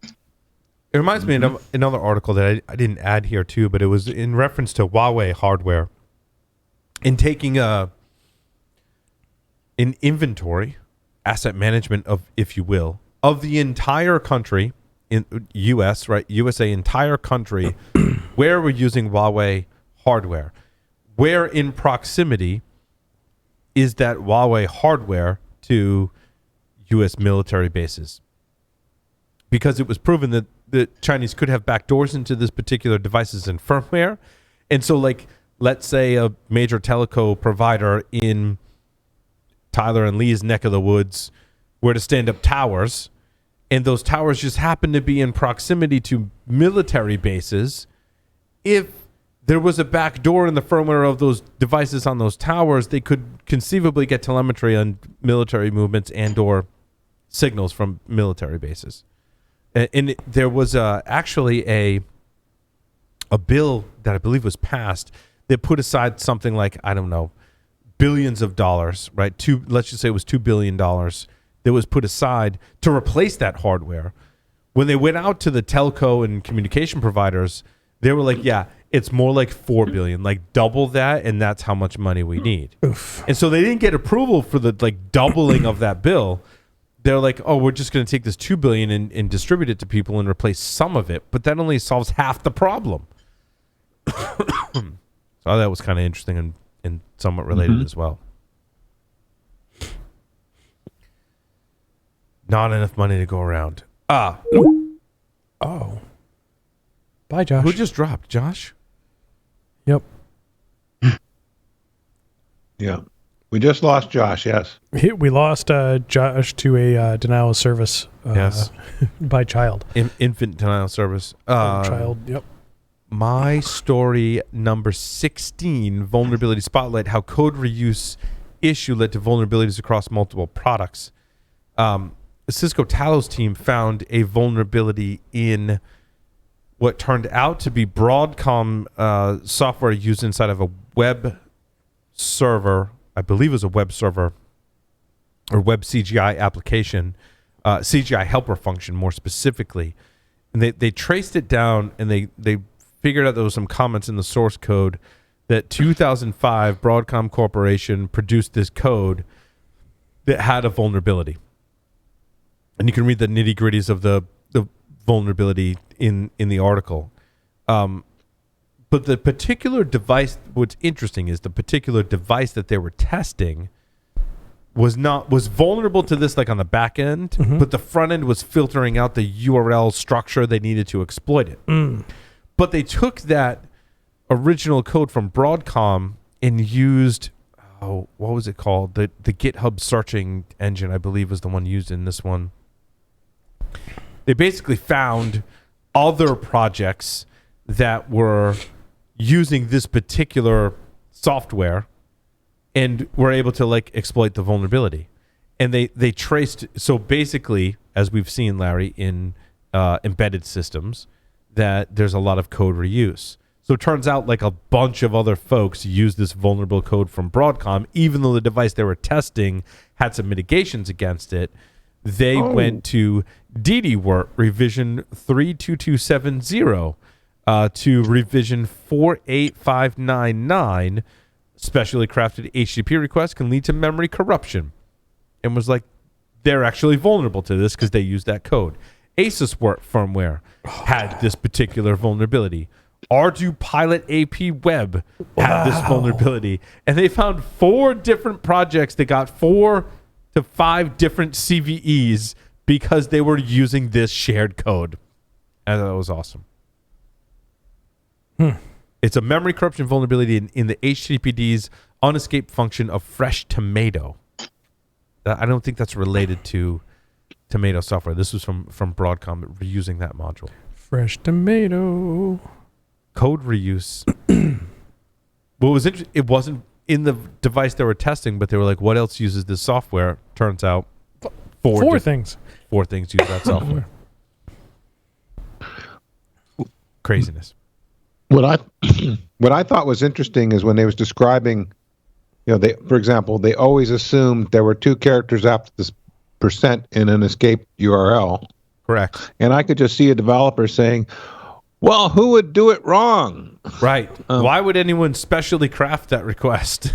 Speaker 1: It reminds me of another article that I didn't add here too, but it was in reference to Huawei hardware in taking an inventory, asset management of, if you will, of the entire country in U.S., right? USA, entire country, where we're using Huawei hardware. Where in proximity is that Huawei hardware to U.S. military bases? Because it was proven that the Chinese could have backdoors into this particular devices and firmware. And so, like, let's say a major teleco provider in Tyler and Lee's neck of the woods were to stand up towers, and those towers just happen to be in proximity to military bases. If there was a back door in the firmware of those devices on those towers, they could conceivably get telemetry on military movements and or signals from military bases. And there was actually a bill that I believe was passed that put aside something like, I don't know, billions of dollars, right? Let's just say it was $2 billion that was put aside to replace that hardware. When they went out to the telco and communication providers, they were like, yeah, it's more like $4 billion, like double that, and that's how much money we need. Oof. And so they didn't get approval for the doubling of that bill. They're like, oh, we're just going to take this $2 billion and distribute it to people and replace some of it, but that only solves half the problem. So that was kind of interesting and somewhat related as well. Not enough money to go around.
Speaker 2: Oh. Bye, Josh.
Speaker 1: Who just dropped? Josh?
Speaker 2: Yep.
Speaker 3: Yeah. We just lost Josh, yes.
Speaker 2: We lost Josh to a denial of service
Speaker 1: yes.
Speaker 2: by child.
Speaker 1: Infant denial of service.
Speaker 2: Child, yep.
Speaker 1: My story number 16, Vulnerability Spotlight, how code reuse issue led to vulnerabilities across multiple products. Cisco Talos team found a vulnerability in what turned out to be Broadcom software used inside of a web server. I believe it was a web server or web CGI application, CGI helper function more specifically. And they traced it down, and they figured out there was some comments in the source code that 2005 Broadcom Corporation produced this code that had a vulnerability. And you can read the nitty-gritties of the vulnerability in the article. But the particular device, what's interesting is the particular device that they were testing was vulnerable to this, like on the back end, but the front end was filtering out the URL structure they needed to exploit it. But they took that original code from Broadcom and used, what was it called? The GitHub searching engine, I believe, was the one used in this one. They basically found other projects that were using this particular software and were able to like exploit the vulnerability. And they traced, so basically, as we've seen, Larry, in embedded systems, that there's a lot of code reuse. So it turns out like a bunch of other folks used this vulnerable code from Broadcom, even though the device they were testing had some mitigations against it. They went to DDWort revision 32270 to revision 48599. Specially crafted HTTP requests can lead to memory corruption, and was like, they're actually vulnerable to this because they used that code. Asuswort firmware had this particular vulnerability. Ardu Pilot AP Web had this vulnerability, and they found 4 different projects that got 4 to 5 different CVEs because they were using this shared code. And that was awesome. It's a memory corruption vulnerability in the HTTPD's unescaped function of fresh tomato. I don't think that's related to tomato software. This was from Broadcom reusing that module.
Speaker 2: Fresh tomato.
Speaker 1: Code reuse. What was interesting, it wasn't in the device they were testing, but they were like, what else uses this software? Turns out
Speaker 2: 4 things.
Speaker 1: 4 things use that software. Craziness.
Speaker 3: What I thought was interesting is when they was describing, for example, they always assumed there were 2 characters after this % in an escape URL.
Speaker 1: Correct.
Speaker 3: And I could just see a developer saying, well, who would do it wrong?
Speaker 1: Right. Why would anyone specially craft that request?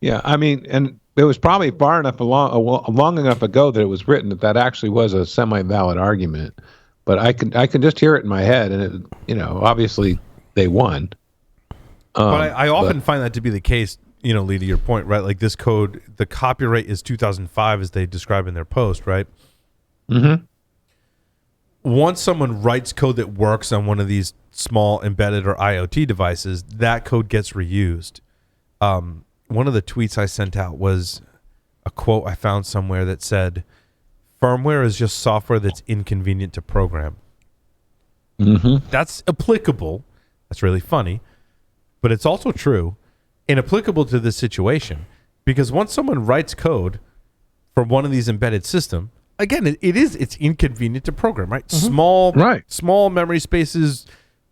Speaker 3: Yeah, I mean, and it was probably far enough long enough ago that it was written that actually was a semi-valid argument. But I can just hear it in my head, and it, obviously they won.
Speaker 1: But I often find that to be the case. Lee, to your point, right? Like this code, the copyright is 2005, as they describe in their post, right?
Speaker 3: Mm-hmm.
Speaker 1: Once someone writes code that works on one of these small embedded or IoT devices, that code gets reused. One of the tweets I sent out was a quote I found somewhere that said, firmware is just software that's inconvenient to program.
Speaker 3: Mm-hmm.
Speaker 1: That's applicable. That's really funny. But it's also true and applicable to this situation, because once someone writes code for one of these embedded systems, again, it's inconvenient to program, right?
Speaker 3: Mm-hmm.
Speaker 1: Small memory spaces,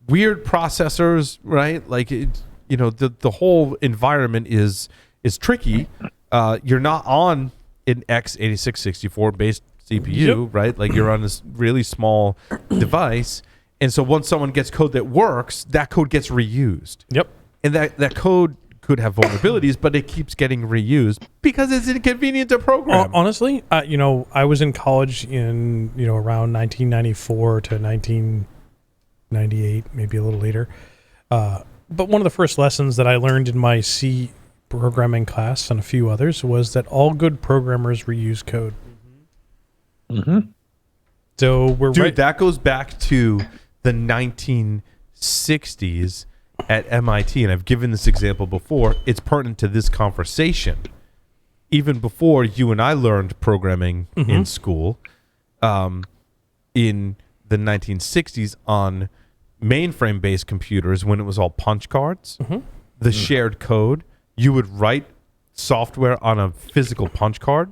Speaker 1: weird processors, right? Like the whole environment is tricky. You're not on an x86-64 based CPU, right? Like you're on this really small device, and so once someone gets code that works, that code gets reused.
Speaker 2: Yep.
Speaker 1: And that code could have vulnerabilities, but it keeps getting reused because it's inconvenient to program.
Speaker 2: Honestly, I was in college in around 1994 to 1998, maybe a little later. But one of the first lessons that I learned in my C programming class and a few others was that all good programmers reuse code.
Speaker 3: Mm-hmm.
Speaker 2: So
Speaker 1: that goes back to the 1960s at MIT, and I've given this example before. It's pertinent to this conversation. Even before you and I learned programming in school, in the 1960s on mainframe-based computers, when it was all punch cards, the shared code, you would write software on a physical punch card,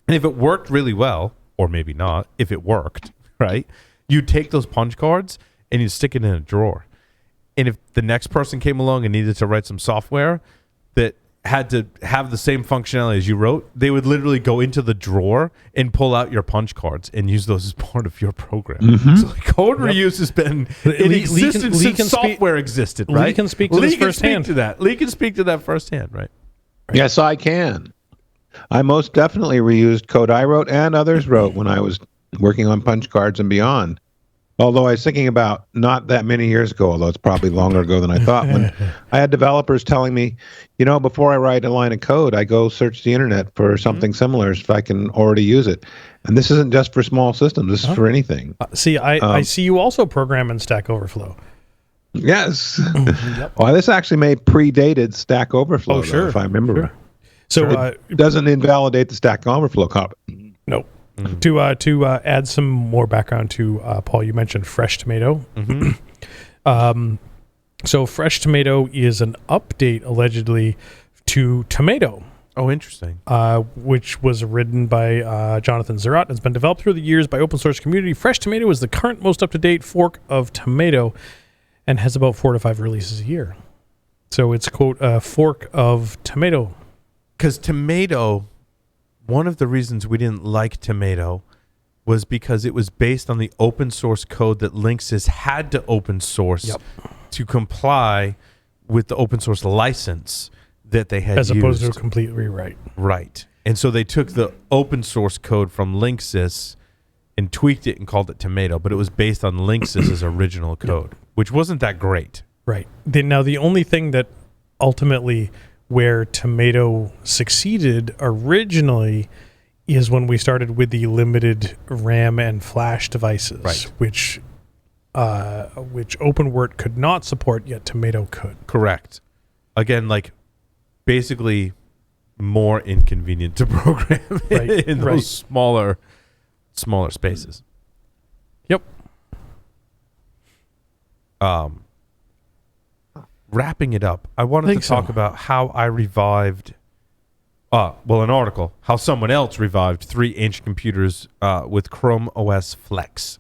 Speaker 1: and if it worked really well, or maybe not, if it worked, right, You take those punch cards and you stick it in a drawer. And if the next person came along and needed to write some software that had to have the same functionality as you wrote, they would literally go into the drawer and pull out your punch cards and use those as part of your program. So like, code reuse has been in existence since software existed, right?
Speaker 2: Lee can speak to this firsthand.
Speaker 1: Lee can speak to that firsthand, right?
Speaker 3: Yes, I can. I most definitely reused code I wrote and others wrote when I was working on punch cards and beyond. Although I was thinking about not that many years ago, although it's probably longer ago than I thought, when I had developers telling me, before I write a line of code, I go search the internet for something similar if I can already use it. And this isn't just for small systems. This is for anything.
Speaker 2: I see you also program in Stack Overflow.
Speaker 3: Yes. Well, this actually may predated Stack Overflow, though, if I remember.
Speaker 2: Sure. So
Speaker 3: it doesn't invalidate the Stack Overflow copy.
Speaker 2: Nope. To add some more background to Paul, you mentioned Fresh Tomato. So Fresh Tomato is an update allegedly to Tomato.
Speaker 1: Oh, interesting.
Speaker 2: Which was written by Jonathan Zerat. It's been developed through the years by open source community. Fresh Tomato is the current most up-to-date fork of Tomato and has about 4 to 5 releases a year. So it's, quote, a fork of Tomato.
Speaker 1: Because Tomato, one of the reasons we didn't like Tomato was because it was based on the open source code that Linksys had to open source to comply with the open source license that they had
Speaker 2: as
Speaker 1: used.
Speaker 2: Opposed to a complete rewrite.
Speaker 1: Right. And so they took the open source code from Linksys and tweaked it and called it Tomato, but it was based on Linksys' original code, which wasn't that great.
Speaker 2: Right. Now, the only thing that ultimately where Tomato succeeded originally is when we started with the limited RAM and flash devices, which OpenWrt could not support, yet Tomato could.
Speaker 1: Correct. Again, like basically more inconvenient to program in those smaller spaces.
Speaker 2: Yep.
Speaker 1: Wrapping it up, I wanted to talk about how I revived, an article, how someone else revived 3 ancient computers with Chrome OS Flex.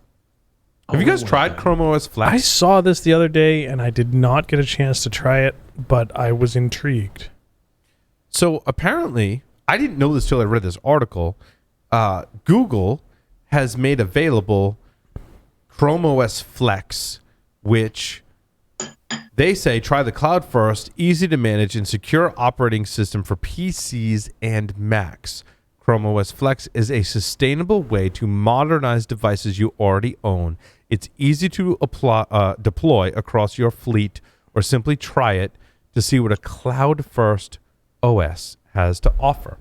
Speaker 1: Have you guys tried Chrome OS Flex?
Speaker 2: I saw this the other day, and I did not get a chance to try it, but I was intrigued.
Speaker 1: So apparently, I didn't know this till I read this article, Google has made available Chrome OS Flex, which they say try the cloud first, easy to manage, and secure operating system for PCs and Macs. Chrome OS Flex is a sustainable way to modernize devices you already own. It's easy to deploy across your fleet, or simply try it to see what a cloud-first OS has to offer.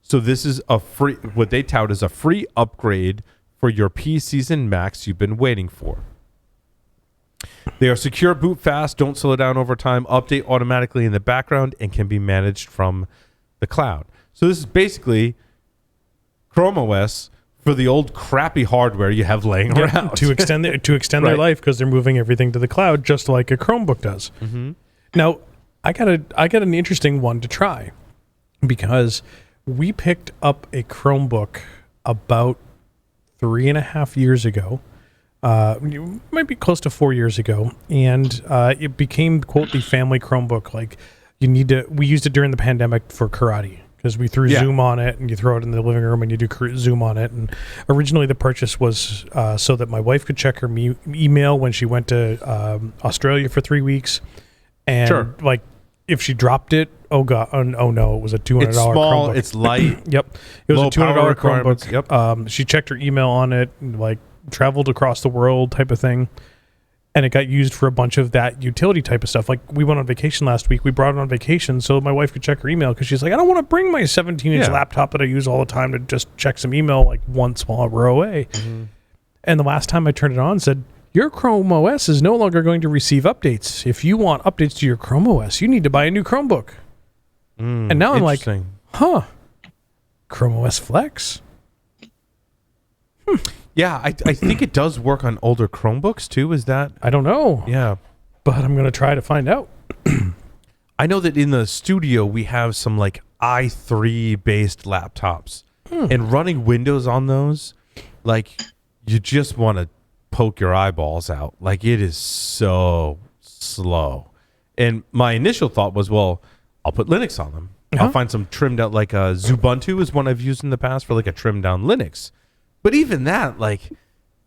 Speaker 1: So this is what they tout as a free upgrade for your PCs and Macs you've been waiting for. They are secure, boot fast, don't slow down over time, update automatically in the background, and can be managed from the cloud. So this is basically Chrome OS for the old crappy hardware you have laying around
Speaker 2: to extend their life, because they're moving everything to the cloud, just like a Chromebook does. Now, I got an interesting one to try, because we picked up a Chromebook about 3.5 years ago. Might be close to 4 years ago, and it became, quote, the family Chromebook. Like, we used it during the pandemic for karate, because we threw Zoom on it, and you throw it in the living room and you do Zoom on it. And originally the purchase was so that my wife could check her email when she went to Australia for 3 weeks, and like if she dropped it, oh no, it was a $200
Speaker 1: It's small,
Speaker 2: Chromebook.
Speaker 1: It's light.
Speaker 2: Yep, it was a $200 Chromebook.
Speaker 1: Yep.
Speaker 2: She checked her email on it, and like traveled across the world type of thing, and it got used for a bunch of that utility type of stuff. Like, we went on vacation last week. We brought it on vacation so my wife could check her email, because she's like, I don't want to bring my 17-inch laptop that I use all the time to just check some email like once while we're away. And the last time I turned it on, it said, your Chrome OS is no longer going to receive updates. If you want updates to your Chrome OS, you need to buy a new Chromebook. And now I'm like, Chrome OS Flex?
Speaker 1: Yeah, I think it does work on older Chromebooks too. Is that?
Speaker 2: I don't know.
Speaker 1: Yeah.
Speaker 2: But I'm going to try to find out.
Speaker 1: I know that in the studio we have some like i3 based laptops, and running Windows on those, like, you just want to poke your eyeballs out. Like, it is so slow. And my initial thought was, well, I'll put Linux on them. I'll find some trimmed out, like Ubuntu is one I've used in the past for like a trimmed down Linux. But even that, like,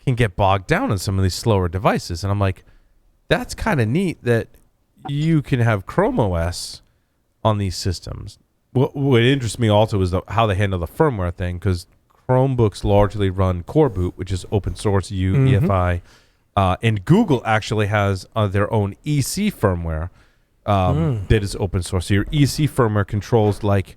Speaker 1: can get bogged down on some of these slower devices. And I'm like, that's kind of neat that you can have Chrome OS on these systems. What interests me also is how they handle the firmware thing, because Chromebooks largely run Core Boot, which is open source UEFI. And Google actually has their own EC firmware that is open source. So your EC firmware controls, like,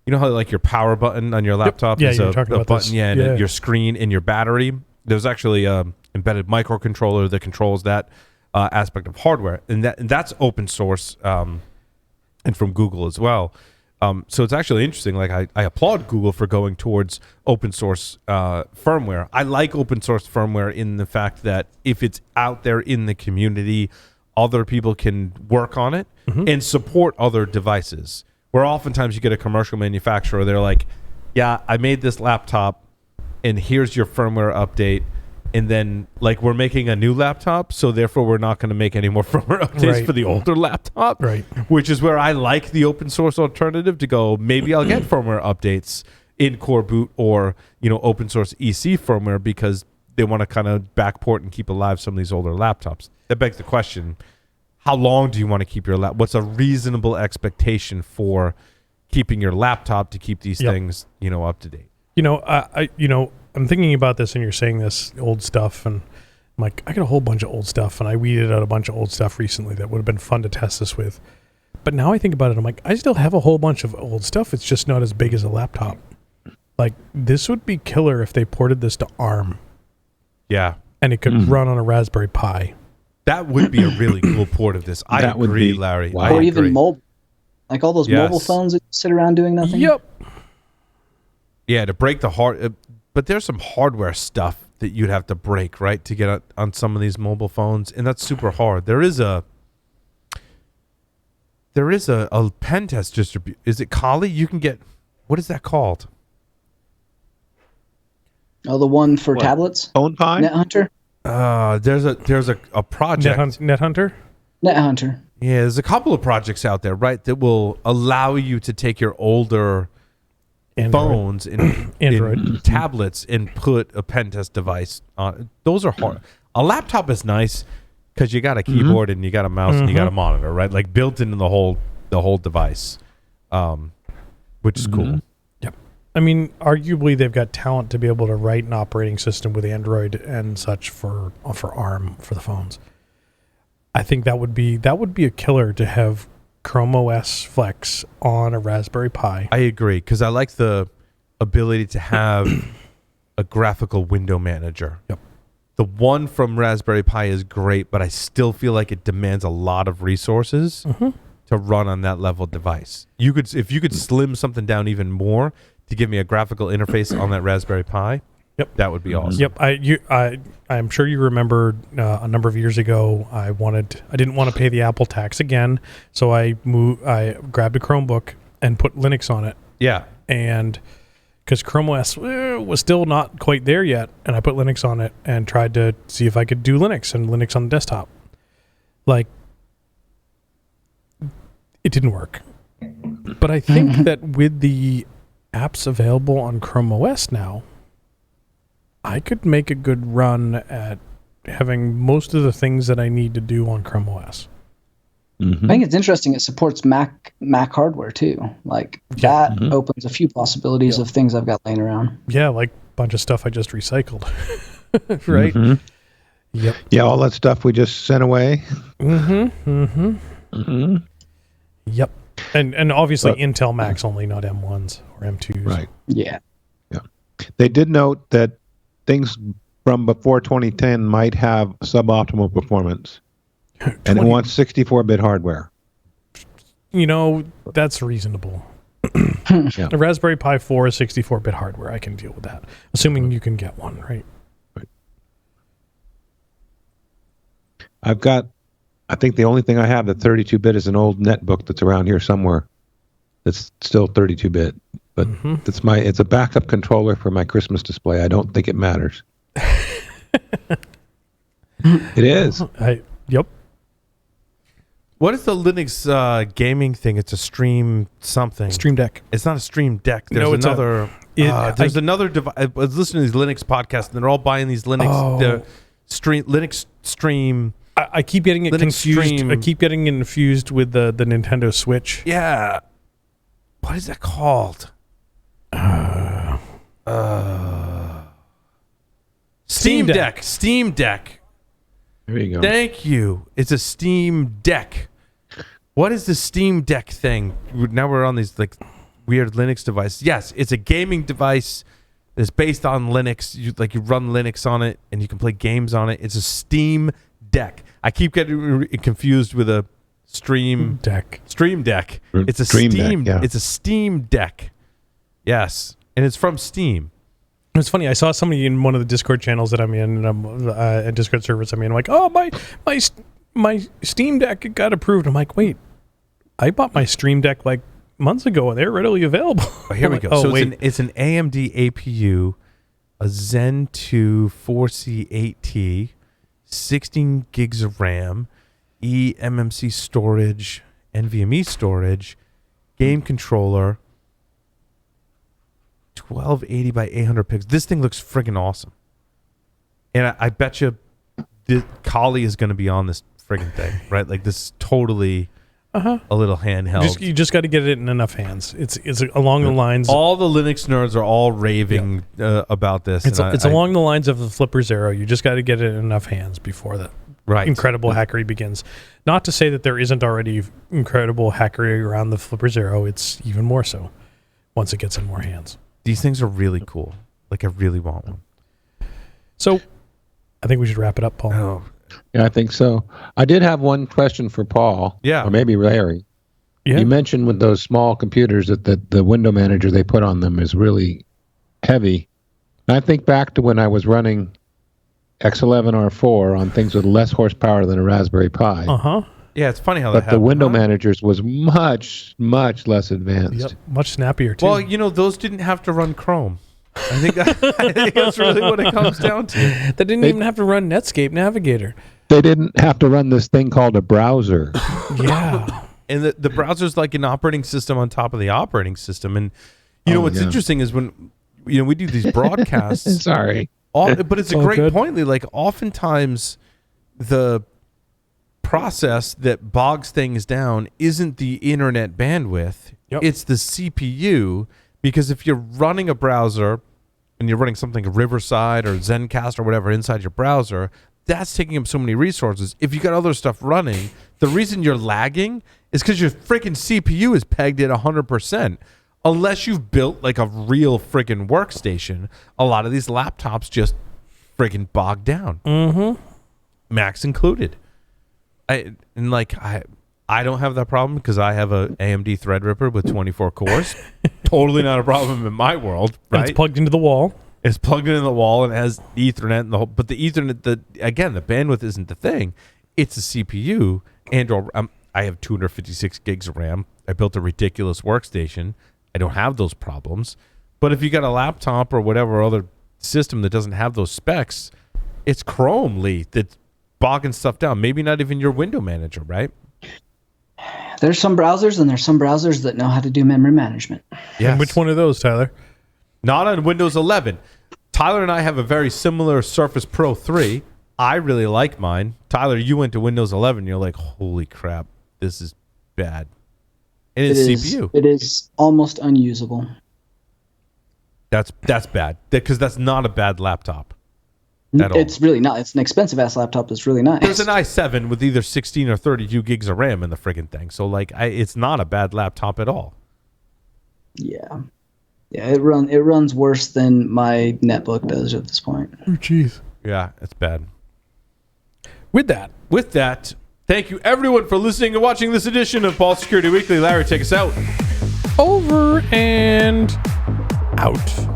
Speaker 1: you know how like your power button on your laptop is a button, this. And your screen and your battery. There's actually an embedded microcontroller that controls that aspect of hardware, and that's open source and from Google as well. So it's actually interesting. Like, I applaud Google for going towards open source firmware. I like open source firmware in the fact that if it's out there in the community, other people can work on it and support other devices. Where oftentimes you get a commercial manufacturer, they're like, yeah, I made this laptop and here's your firmware update. And then, like, we're making a new laptop, so therefore we're not going to make any more firmware updates for the older laptop. Right. Which is where I like the open source alternative to go, maybe I'll get firmware updates in Core Boot or, you know, open source EC firmware, because they want to kind of backport and keep alive some of these older laptops. That begs the question, how long do you want to keep your what's a reasonable expectation for keeping your laptop to keep these things, you know, up to date?
Speaker 2: You know, I'm thinking about this, and you're saying this old stuff, and I'm like, I got a whole bunch of old stuff, and I weeded out a bunch of old stuff recently that would have been fun to test this with. But now I think about it, I'm like, I still have a whole bunch of old stuff. It's just not as big as a laptop. Like, this would be killer if they ported this to ARM.
Speaker 1: Yeah.
Speaker 2: And it could run on a Raspberry Pi.
Speaker 1: That would be a really cool port of this. I agree, Larry.
Speaker 4: Wow. Or even mobile. Like all those mobile phones that sit around doing nothing.
Speaker 2: Yep.
Speaker 1: Yeah, to break the hard... but there's some hardware stuff that you'd have to break, right, to get on some of these mobile phones, and that's super hard. There is a pen test distribution. Is it Kali? You can get... What is that called?
Speaker 4: Oh, the one for tablets?
Speaker 3: PhonePi?
Speaker 4: NetHunter?
Speaker 1: There's a project.
Speaker 2: NetHunter?
Speaker 4: NetHunter.
Speaker 1: Yeah, there's a couple of projects out there, right, that will allow you to take your older phones and tablets and put a pen test device on. Those are hard. A laptop is nice because you got a keyboard and you got a mouse and you got a monitor, right? Like built into the whole device, which is cool.
Speaker 2: Yep. I mean, arguably they've got talent to be able to write an operating system with Android and such for ARM for the phones. I think that would be a killer to have Chrome OS Flex on a Raspberry Pi.
Speaker 1: I agree, because I like the ability to have a graphical window manager.
Speaker 2: Yep.
Speaker 1: The one from Raspberry Pi is great, but I still feel like it demands a lot of resources to run on that level device. If you could slim something down even more to give me a graphical interface on that Raspberry Pi, that would be awesome.
Speaker 2: Yep, I'm sure you remember a number of years ago, I didn't want to pay the Apple tax again, so I grabbed a Chromebook and put Linux on it.
Speaker 1: Yeah,
Speaker 2: and because Chrome OS was still not quite there yet, and I put Linux on it and tried to see if I could do Linux and Linux on the desktop. Like, it didn't work. But I think that with the apps available on Chrome OS now, I could make a good run at having most of the things that I need to do on Chrome OS.
Speaker 4: I think it's interesting. It supports Mac hardware too. Like that opens a few possibilities of things I've got laying around.
Speaker 2: Yeah, like a bunch of stuff I just recycled. Right? Yep.
Speaker 3: Yeah, all that stuff we just sent away.
Speaker 2: Yep. And obviously Intel Macs only, not M1s or M2s.
Speaker 3: Right.
Speaker 4: Yeah.
Speaker 3: They did note that things from before 2010 might have suboptimal performance. And it wants 64-bit hardware.
Speaker 2: You know, that's reasonable. The Raspberry Pi 4 is 64-bit hardware. I can deal with that. Assuming you can get one, right?
Speaker 3: I think the only thing I have that's 32-bit is an old netbook that's around here somewhere that's still 32-bit. But it's a backup controller for my Christmas display. I don't think it matters. It is.
Speaker 2: Yep.
Speaker 1: What is the Linux gaming thing? It's a stream something.
Speaker 2: Stream Deck.
Speaker 1: It's not a stream deck. There's
Speaker 2: No, it's
Speaker 1: another. There's another device. I was listening to these Linux podcasts, and they're all buying these Linux Linux stream.
Speaker 2: I keep getting it
Speaker 1: Linux
Speaker 2: confused.
Speaker 1: Stream.
Speaker 2: I keep getting it infused with the Nintendo Switch.
Speaker 1: Yeah. What is that called? Steam Deck. Steam Deck.
Speaker 3: There you go.
Speaker 1: Thank you. It's a Steam Deck. What is the Steam Deck thing? Now we're on these like weird Linux devices. Yes, it's a gaming device that's based on Linux. You run Linux on it and you can play games on it. It's a Steam Deck. I keep getting confused with a Stream Deck. It's a Steam.
Speaker 3: Deck, yeah.
Speaker 1: It's a Steam Deck. Yes, and it's from Steam.
Speaker 2: It's funny. I saw somebody in one of the Discord channels that I'm in, and a Discord service I'm in. I'm like, oh, my Steam Deck got approved. I'm like, wait, I bought my Stream Deck like months ago, and they're readily available.
Speaker 1: Oh, here we go.
Speaker 2: Oh,
Speaker 1: so
Speaker 2: wait.
Speaker 1: it's an AMD APU, a Zen 2 4C8T, 16 gigs of RAM, eMMC storage, NVMe storage, game controller, 1280 by 800 pixels. This thing looks friggin' awesome. And I bet you Kali is going to be on this friggin' thing, right? Like this is totally a little handheld.
Speaker 2: You just got to get it in enough hands. It's along the lines.
Speaker 1: All the Linux nerds are all raving about this.
Speaker 2: It's along the lines of the Flipper Zero. You just got to get it in enough hands before that incredible hackery begins. Not to say that there isn't already incredible hackery around the Flipper Zero. It's even more so once it gets in more hands.
Speaker 1: These things are really cool. Like I really want one.
Speaker 2: So I think we should wrap it up, Paul.
Speaker 1: Oh.
Speaker 3: Yeah, I think so. I did have one question for Paul.
Speaker 1: Yeah.
Speaker 3: Or maybe Larry.
Speaker 2: Yeah.
Speaker 3: You mentioned with those small computers that the window manager they put on them is really heavy. And I think back to when I was running X11R4 on things with less horsepower than a Raspberry Pi.
Speaker 1: Yeah, it's funny how
Speaker 3: But the window managers was much, much less advanced.
Speaker 2: Yep, much snappier too.
Speaker 1: Well, those didn't have to run Chrome. I think that's really what it comes down to.
Speaker 2: They didn't even have to run Netscape Navigator.
Speaker 3: They didn't have to run this thing called a browser.
Speaker 2: Yeah.
Speaker 1: And the browser's like an operating system on top of the operating system. And what's interesting is when we do these broadcasts.
Speaker 3: Sorry.
Speaker 1: But it's a great point, Lee. Like oftentimes the process that bogs things down isn't the internet bandwidth.
Speaker 2: Yep.
Speaker 1: It's the CPU. Because if you're running a browser and you're running something like Riverside or Zencast or whatever inside your browser, that's taking up so many resources. If you got other stuff running, the reason you're lagging is because your freaking CPU is pegged at 100%. Unless you've built like a real freaking workstation, a lot of these laptops just freaking bog down.
Speaker 2: Mm-hmm.
Speaker 1: Macs included. I don't have that problem because I have a AMD Threadripper with 24 cores. Totally not a problem in my world, right?
Speaker 2: And it's plugged into the wall.
Speaker 1: It's plugged into the wall and has Ethernet and the whole. But the Ethernet, the bandwidth isn't the thing. It's a CPU. I have 256 gigs of RAM. I built a ridiculous workstation. I don't have those problems. But if you got a laptop or whatever other system that doesn't have those specs, it's Chrome, Lee, that's bogging stuff down. Maybe not even your window manager, right?
Speaker 4: There's some browsers, and there's some browsers that know how to do memory management.
Speaker 1: Yeah.
Speaker 2: Which one of those, Tyler?
Speaker 1: Not on Windows 11. Tyler and I have a very similar Surface Pro 3. I really like mine. Tyler, you went to Windows 11. You're like, holy crap, this is bad. And it's CPU.
Speaker 4: It is almost unusable.
Speaker 1: That's bad because that's not a bad laptop.
Speaker 4: It's really not. It's an expensive ass laptop. It's really nice.
Speaker 1: There's an i7 with either 16 or 32 gigs of RAM in the friggin' thing. So it's not a bad laptop at all.
Speaker 4: Yeah. It runs worse than my netbook does at this point.
Speaker 2: Oh, jeez.
Speaker 1: Yeah, it's bad.
Speaker 2: With that,
Speaker 1: thank you everyone for listening and watching this edition of Paul Security Weekly. Larry, take us out.
Speaker 2: over and out.